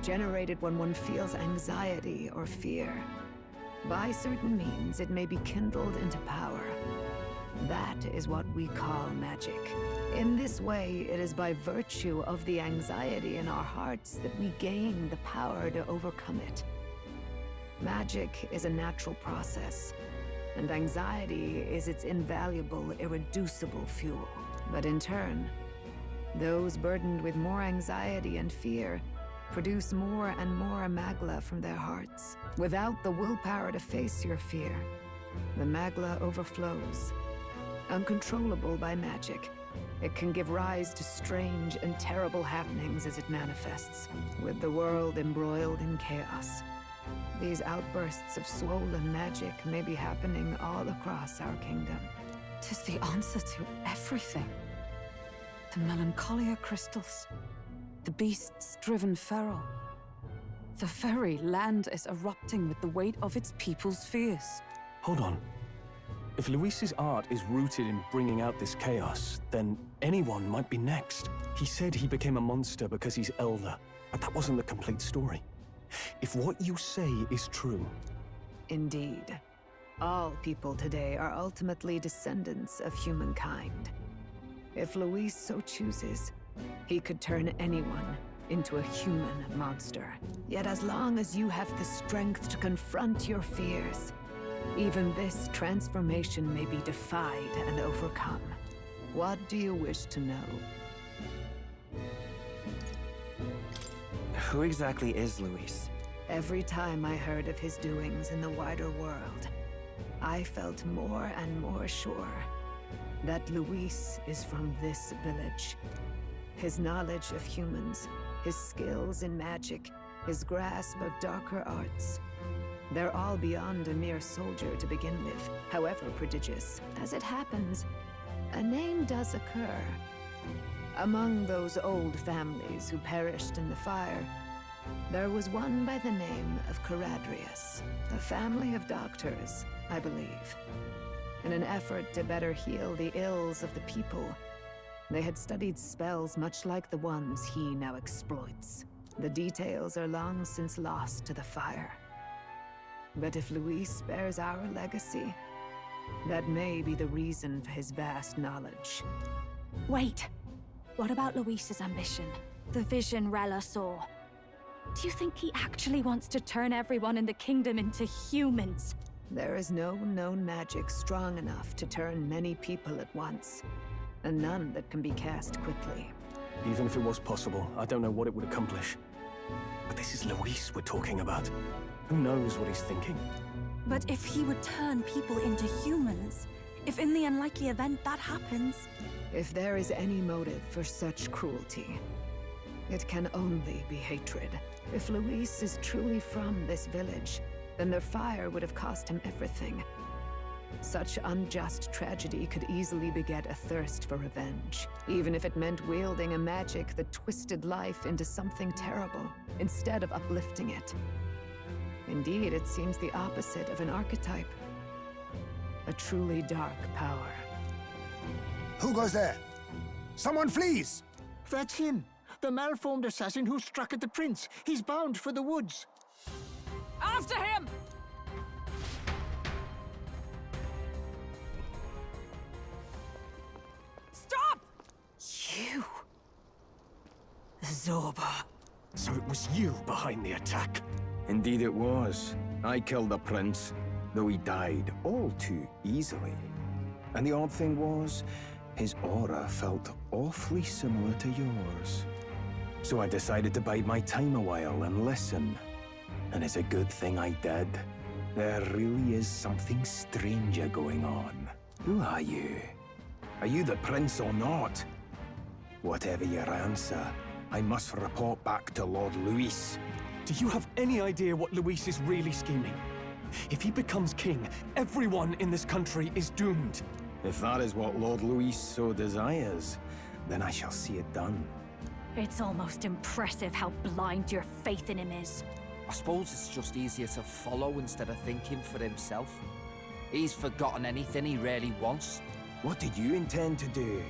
generated when one feels anxiety or fear. By certain means, it may be kindled into power. That is what we call magic. In this way, it is by virtue of the anxiety in our hearts that we gain the power to overcome it. Magic is a natural process, and anxiety is its invaluable, irreducible fuel. But in turn, those burdened with more anxiety and fear produce more and more magla from their hearts. Without the willpower to face your fear, the magla overflows. Uncontrollable by magic, it can give rise to strange and terrible happenings as it manifests, with the world embroiled in chaos. These outbursts of swollen magic may be happening all across our kingdom. 'Tis the answer to everything. The melancholia crystals, the beasts driven feral. The very land is erupting with the weight of its people's fears. Hold on. If Luis's art is rooted in bringing out this chaos, then anyone might be next. He said he became a monster because he's elder, but that wasn't the complete story. If what you say is true... Indeed. All people today are ultimately descendants of humankind. If Luis so chooses, he could turn anyone into a human monster. Yet as long as you have the strength to confront your fears, even this transformation may be defied and overcome. What do you wish to know? Who exactly is Luis? Every time I heard of his doings in the wider world, I felt more and more sure that Luis is from this village. His knowledge of humans, his skills in magic, his grasp of darker arts, they're all beyond a mere soldier to begin with, however prodigious. As it happens, a name does occur. Among those old families who perished in the fire, there was one by the name of Caradrius, a family of doctors, I believe. In an effort to better heal the ills of the people, they had studied spells much like the ones he now exploits. The details are long since lost to the fire. But if Luis bears our legacy, that may be the reason for his vast knowledge. Wait! What about Luis's ambition? The vision Rella saw? Do you think he actually wants to turn everyone in the kingdom into humans? There is no known magic strong enough to turn many people at once, and none that can be cast quickly. Even if it was possible, I don't know what it would accomplish. But this is Luis we're talking about. Who knows what he's thinking? But if he would turn people into humans, if in the unlikely event that happens... If there is any motive for such cruelty, it can only be hatred. If Luis is truly from this village, then their fire would have cost him everything. Such unjust tragedy could easily beget a thirst for revenge, even if it meant wielding a magic that twisted life into something terrible, instead of uplifting it. Indeed, it seems the opposite of an archetype. A truly dark power. Who goes there? Someone flees! That's him! The malformed assassin who struck at the prince. He's bound for the woods. After him! Stop! You! Zorba. So it was you behind the attack? Indeed it was. I killed the prince, though he died all too easily. And the odd thing was, his aura felt awfully similar to yours. So I decided to bide my time a while and listen. And it's a good thing I did. There really is something stranger going on. Who are you? Are you the prince or not? Whatever your answer, I must report back to Lord Luis. Do you have any idea what Luis is really scheming? If he becomes king, everyone in this country is doomed. If that is what Lord Luis so desires, then I shall see it done. It's almost impressive how blind your faith in him is. I suppose it's just easier to follow instead of thinking for himself. He's forgotten anything he really wants. What did you intend to do?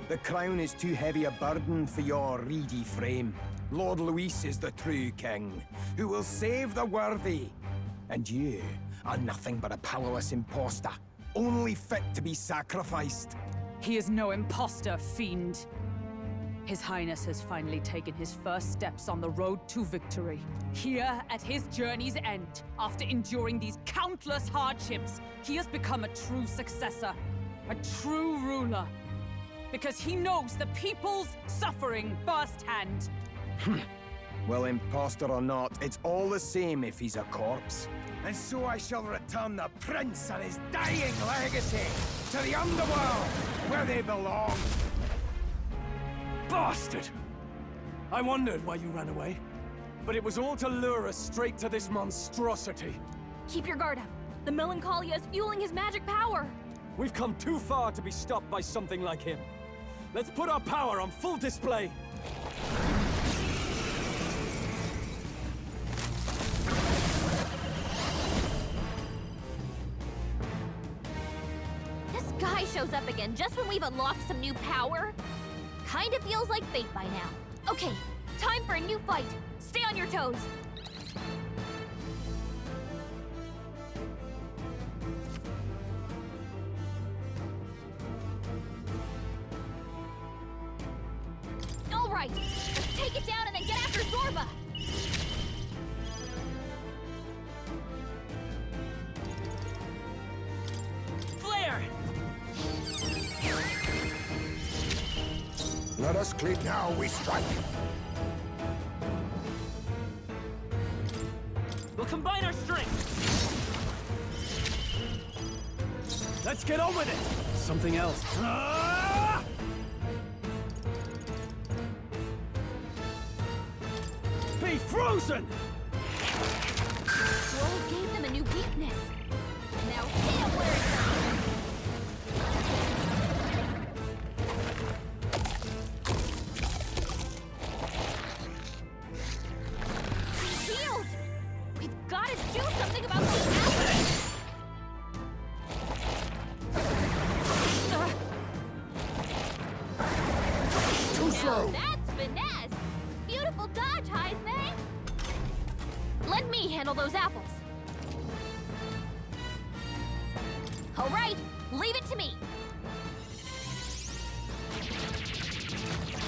The crown is too heavy a burden for your reedy frame. Lord Luis is the true king, who will save the worthy. And you are nothing but a powerless imposter, only fit to be sacrificed. He is no imposter, fiend. His Highness has finally taken his first steps on the road to victory. Here, at his journey's end, after enduring these countless hardships, he has become a true successor, a true ruler. Because he knows the people's suffering firsthand. Well, imposter or not, it's all the same if he's a corpse. And so I shall return the prince and his dying legacy to the underworld, where they belong. Bastard! I wondered why you ran away, but it was all to lure us straight to this monstrosity. Keep your guard up. The Melancholia is fueling his magic power. We've come too far to be stopped by something like him. Let's put our power on full display. This guy shows up again just when we've unlocked some new power. Kinda feels like fate by now. Okay, time for a new fight. Stay on your toes. All right, let's take it down and then get after Zorba. Flare! Let us cleave now, we strike. We'll combine our strength. Let's get on with it! Something else. Ah! Be frozen! Roll gave them a new weakness. Now hit him where it's at. He's healed! We've got to do something about those apples! Too slow! That's finesse! Beautiful dodge, Heisman! Let me handle those apples. All right, leave it to me.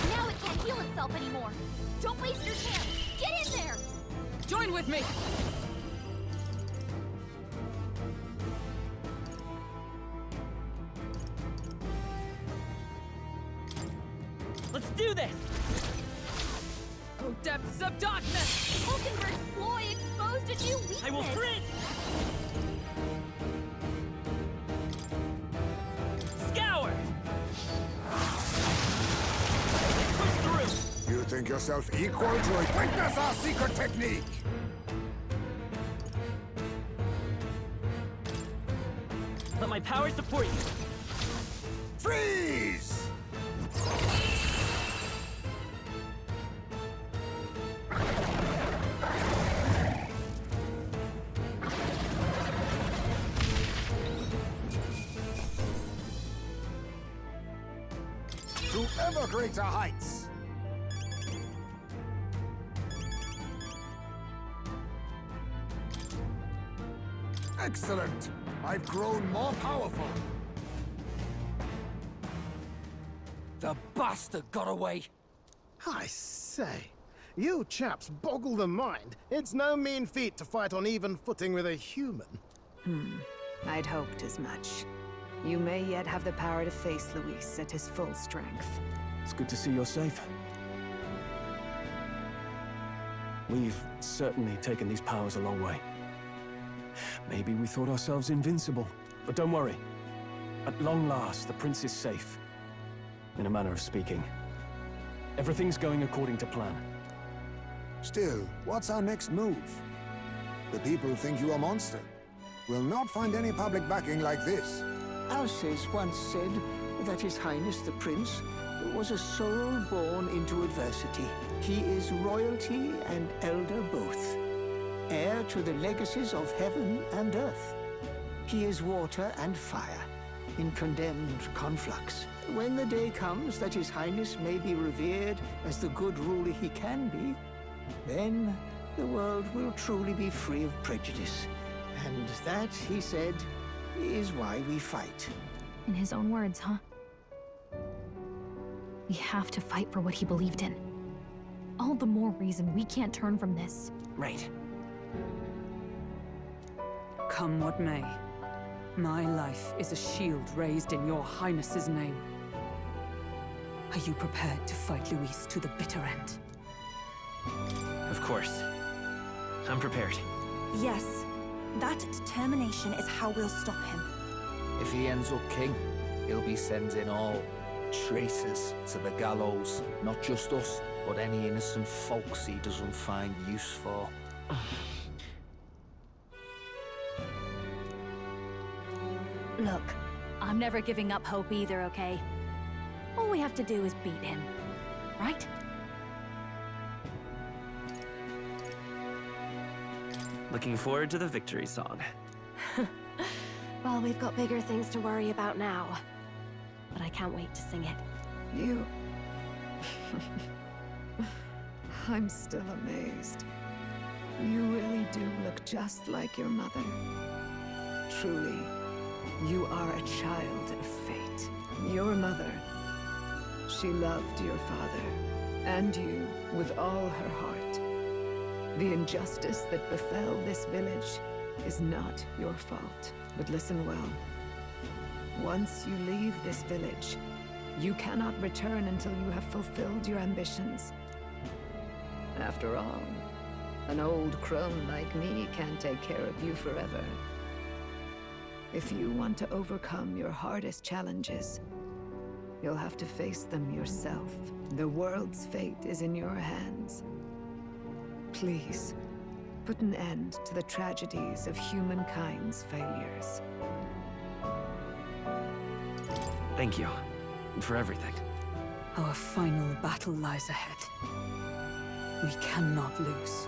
Now it can't heal itself anymore. Don't waste your chance. Get in there! Join with me! Let's do this! Oh, depths of darkness! Hulkenberg's ploy exposed a new weakness. I will crit! Scour! Push through! You think yourself equal to it? Witness our secret technique! Let my power support you! Freeze! To ever greater heights! Excellent! I've grown more powerful! The bastard got away! I say, you chaps boggle the mind. It's no mean feat to fight on even footing with a human. I'd hoped as much. You may yet have the power to face Luis at his full strength. It's good to see you're safe. We've certainly taken these powers a long way. Maybe we thought ourselves invincible, but don't worry. At long last, the prince is safe. In a manner of speaking. Everything's going according to plan. Still, what's our next move? The people think you a monster. We'll not find any public backing like this. Alces once said that His Highness the Prince was a soul born into adversity. He is royalty and elder both, heir to the legacies of heaven and earth. He is water and fire, in condemned conflux. When the day comes that His Highness may be revered as the good ruler he can be, then the world will truly be free of prejudice. And that, he said, is why we fight. In his own words, huh? We have to fight for what he believed in. All the more reason we can't turn from this. Right. Come what may, my life is a shield raised in your Highness's name. Are you prepared to fight Luis to the bitter end? Of course. I'm prepared. Yes, that determination is how we'll stop him. If he ends up king, he'll be sending all traitors to the gallows. Not just us, but any innocent folks he doesn't find use for. Look, I'm never giving up hope either, okay? All we have to do is beat him, right? Looking forward to the victory song. Well, we've got bigger things to worry about now. But I can't wait to sing it. You... I'm still amazed. You really do look just like your mother. Truly, you are a child of fate. Your mother, she loved your father, and you with all her heart. The injustice that befell this village is not your fault. But listen well. Once you leave this village, you cannot return until you have fulfilled your ambitions. After all, an old crone like me can't take care of you forever. If you want to overcome your hardest challenges, you'll have to face them yourself. The world's fate is in your hands. Please, put an end to the tragedies of humankind's failures. Thank you for everything. Our final battle lies ahead. We cannot lose.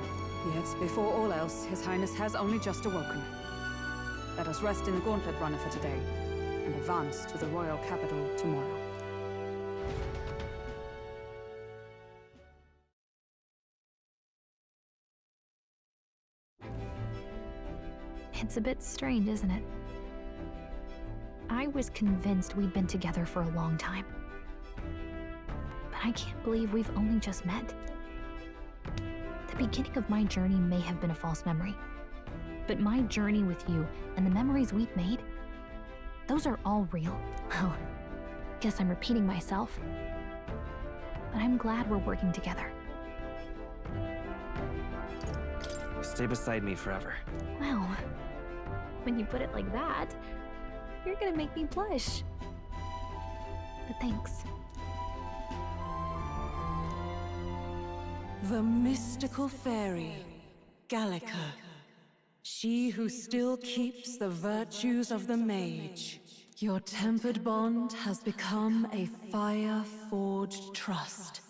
Yet, before all else, His Highness has only just awoken. Let us rest in the Gauntlet Runner for today, and advance to the royal capital tomorrow. It's a bit strange, isn't it? I was convinced we'd been together for a long time. But I can't believe we've only just met. The beginning of my journey may have been a false memory. But my journey with you and the memories we've made, those are all real. Well, guess I'm repeating myself. But I'm glad we're working together. Stay beside me forever. Well, when you put it like that, you're gonna make me blush. But thanks. The mystical fairy, Gallica. She who still keeps the virtues of the mage. Your tempered bond has become a fire-forged trust.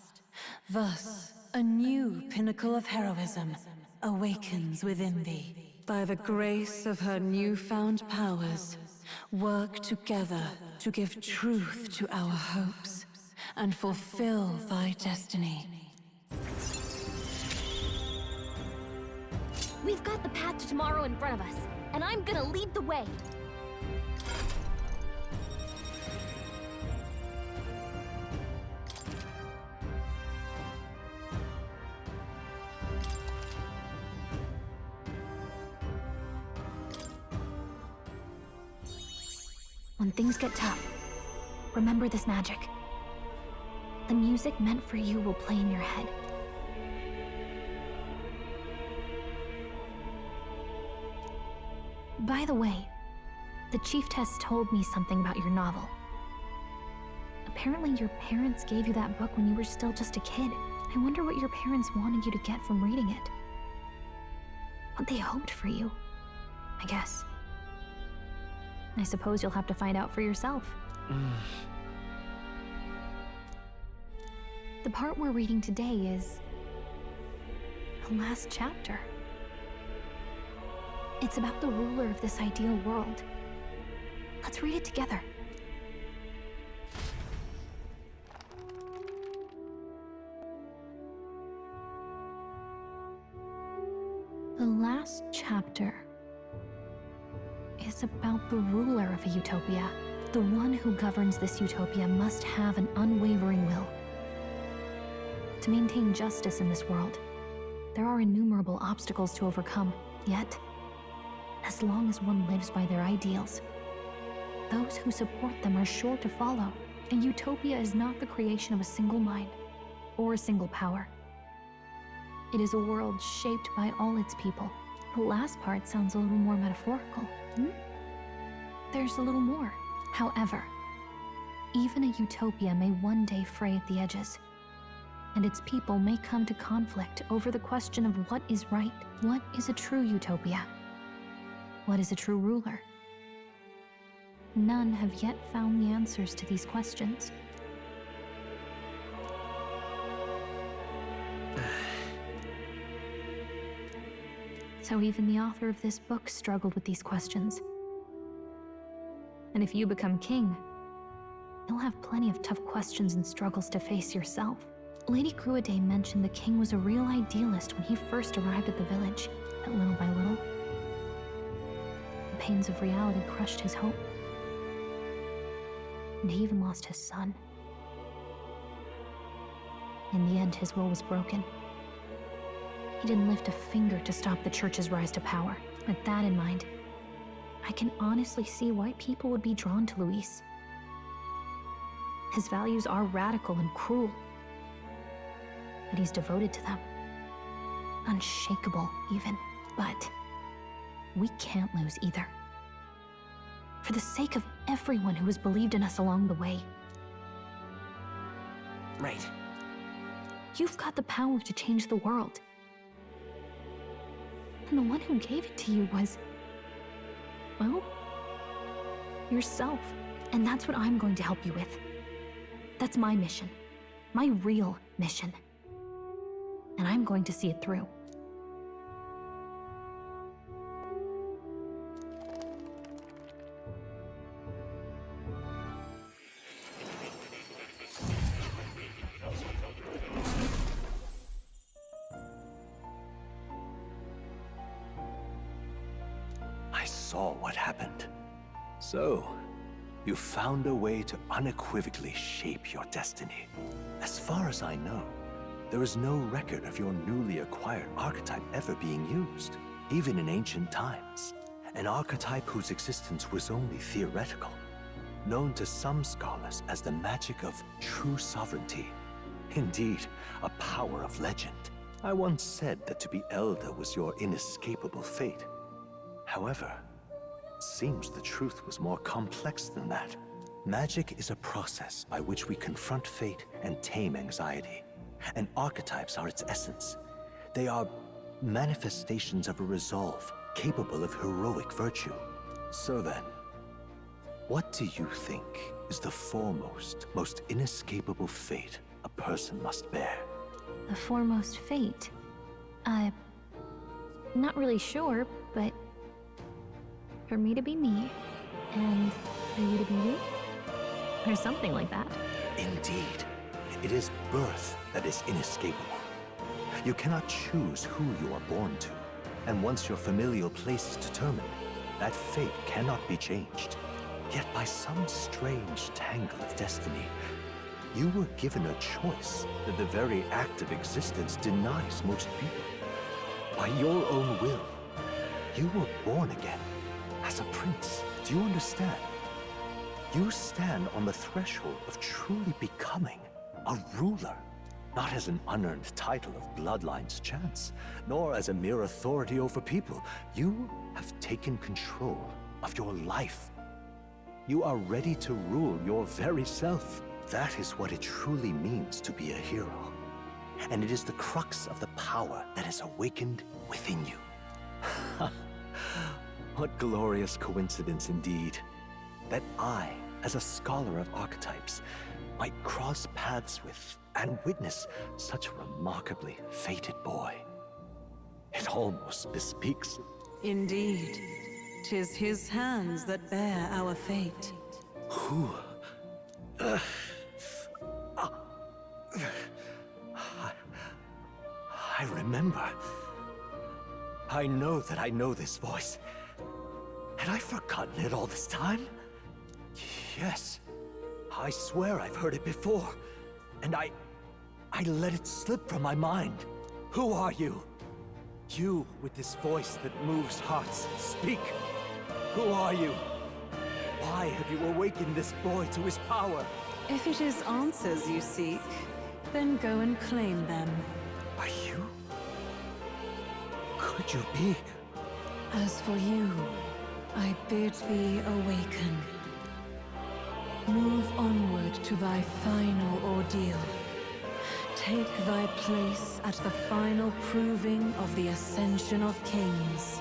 Thus, a new pinnacle of heroism awakens within thee. By the grace of her newfound powers, work together to give truth to our hopes and fulfill thy destiny. We've got the path to tomorrow in front of us, and I'm gonna lead the way. When things get tough, remember this magic. The music meant for you will play in your head. By the way, the Chieftess told me something about your novel. Apparently your parents gave you that book when you were still just a kid. I wonder what your parents wanted you to get from reading it. What they hoped for you, I guess. I suppose you'll have to find out for yourself. The part we're reading today is the last chapter. It's about the ruler of this ideal world. Let's read it together. The last chapter is about the ruler of a utopia. The one who governs this utopia must have an unwavering will. To maintain justice in this world, there are innumerable obstacles to overcome. Yet, as long as one lives by their ideals, those who support them are sure to follow. A utopia is not the creation of a single mind or a single power. It is a world shaped by all its people. The last part sounds a little more metaphorical. There's a little more. However, even a utopia may one day fray at the edges, and its people may come to conflict over the question of what is right. What is a true utopia? What is a true ruler? None have yet found the answers to these questions. So even the author of this book struggled with these questions. And if you become king, you'll have plenty of tough questions and struggles to face yourself. Lady Gruaday mentioned the king was a real idealist when he first arrived at the village, but little by little, the pains of reality crushed his hope. And he even lost his son. In the end, his will was broken. He didn't lift a finger to stop the church's rise to power. With that in mind, I can honestly see why people would be drawn to Luis. His values are radical and cruel, but he's devoted to them. Unshakable, even. But we can't lose either. For the sake of everyone who has believed in us along the way. Right. You've got the power to change the world. And the one who gave it to you was, well, yourself. And that's what I'm going to help you with. That's my mission. My real mission. And I'm going to see it through. I saw what happened. So, you found a way to unequivocally shape your destiny. As far as I know, there is no record of your newly acquired archetype ever being used, even in ancient times. An archetype whose existence was only theoretical, known to some scholars as the magic of true sovereignty. Indeed, a power of legend. I once said that to be elder was your inescapable fate. However, it seems the truth was more complex than that. Magic is a process by which we confront fate and tame anxiety. And archetypes are its essence. They are manifestations of a resolve capable of heroic virtue. So then, what do you think is the foremost, most inescapable fate a person must bear? The foremost fate? I'm not really sure, but for me to be me, and for you to be you, or something like that. Indeed. It is birth that is inescapable. You cannot choose who you are born to, and once your familial place is determined, that fate cannot be changed. Yet by some strange tangle of destiny, you were given a choice that the very act of existence denies most people. By your own will, you were born again as a prince. Do you understand? You stand on the threshold of truly becoming a ruler, not as an unearned title of bloodline's chance, nor as a mere authority over people. You have taken control of your life. You are ready to rule your very self. That is what it truly means to be a hero. And it is the crux of the power that is awakened within you. What glorious coincidence indeed, that I, as a scholar of archetypes, might cross paths with and witness such a remarkably fated boy. It almost bespeaks. Indeed. 'Tis his hands that bear our fate. Who? I remember. I know that I know this voice. Had I forgotten it all this time? Yes. I swear I've heard it before. And I let it slip from my mind. Who are you? You with this voice that moves hearts. Speak. Who are you? Why have you awakened this boy to his power? If it is answers you seek, then go and claim them. Are you? Could you be? As for you, I bid thee awaken. Move onward to thy final ordeal. Take thy place at the final proving of the Ascension of Kings.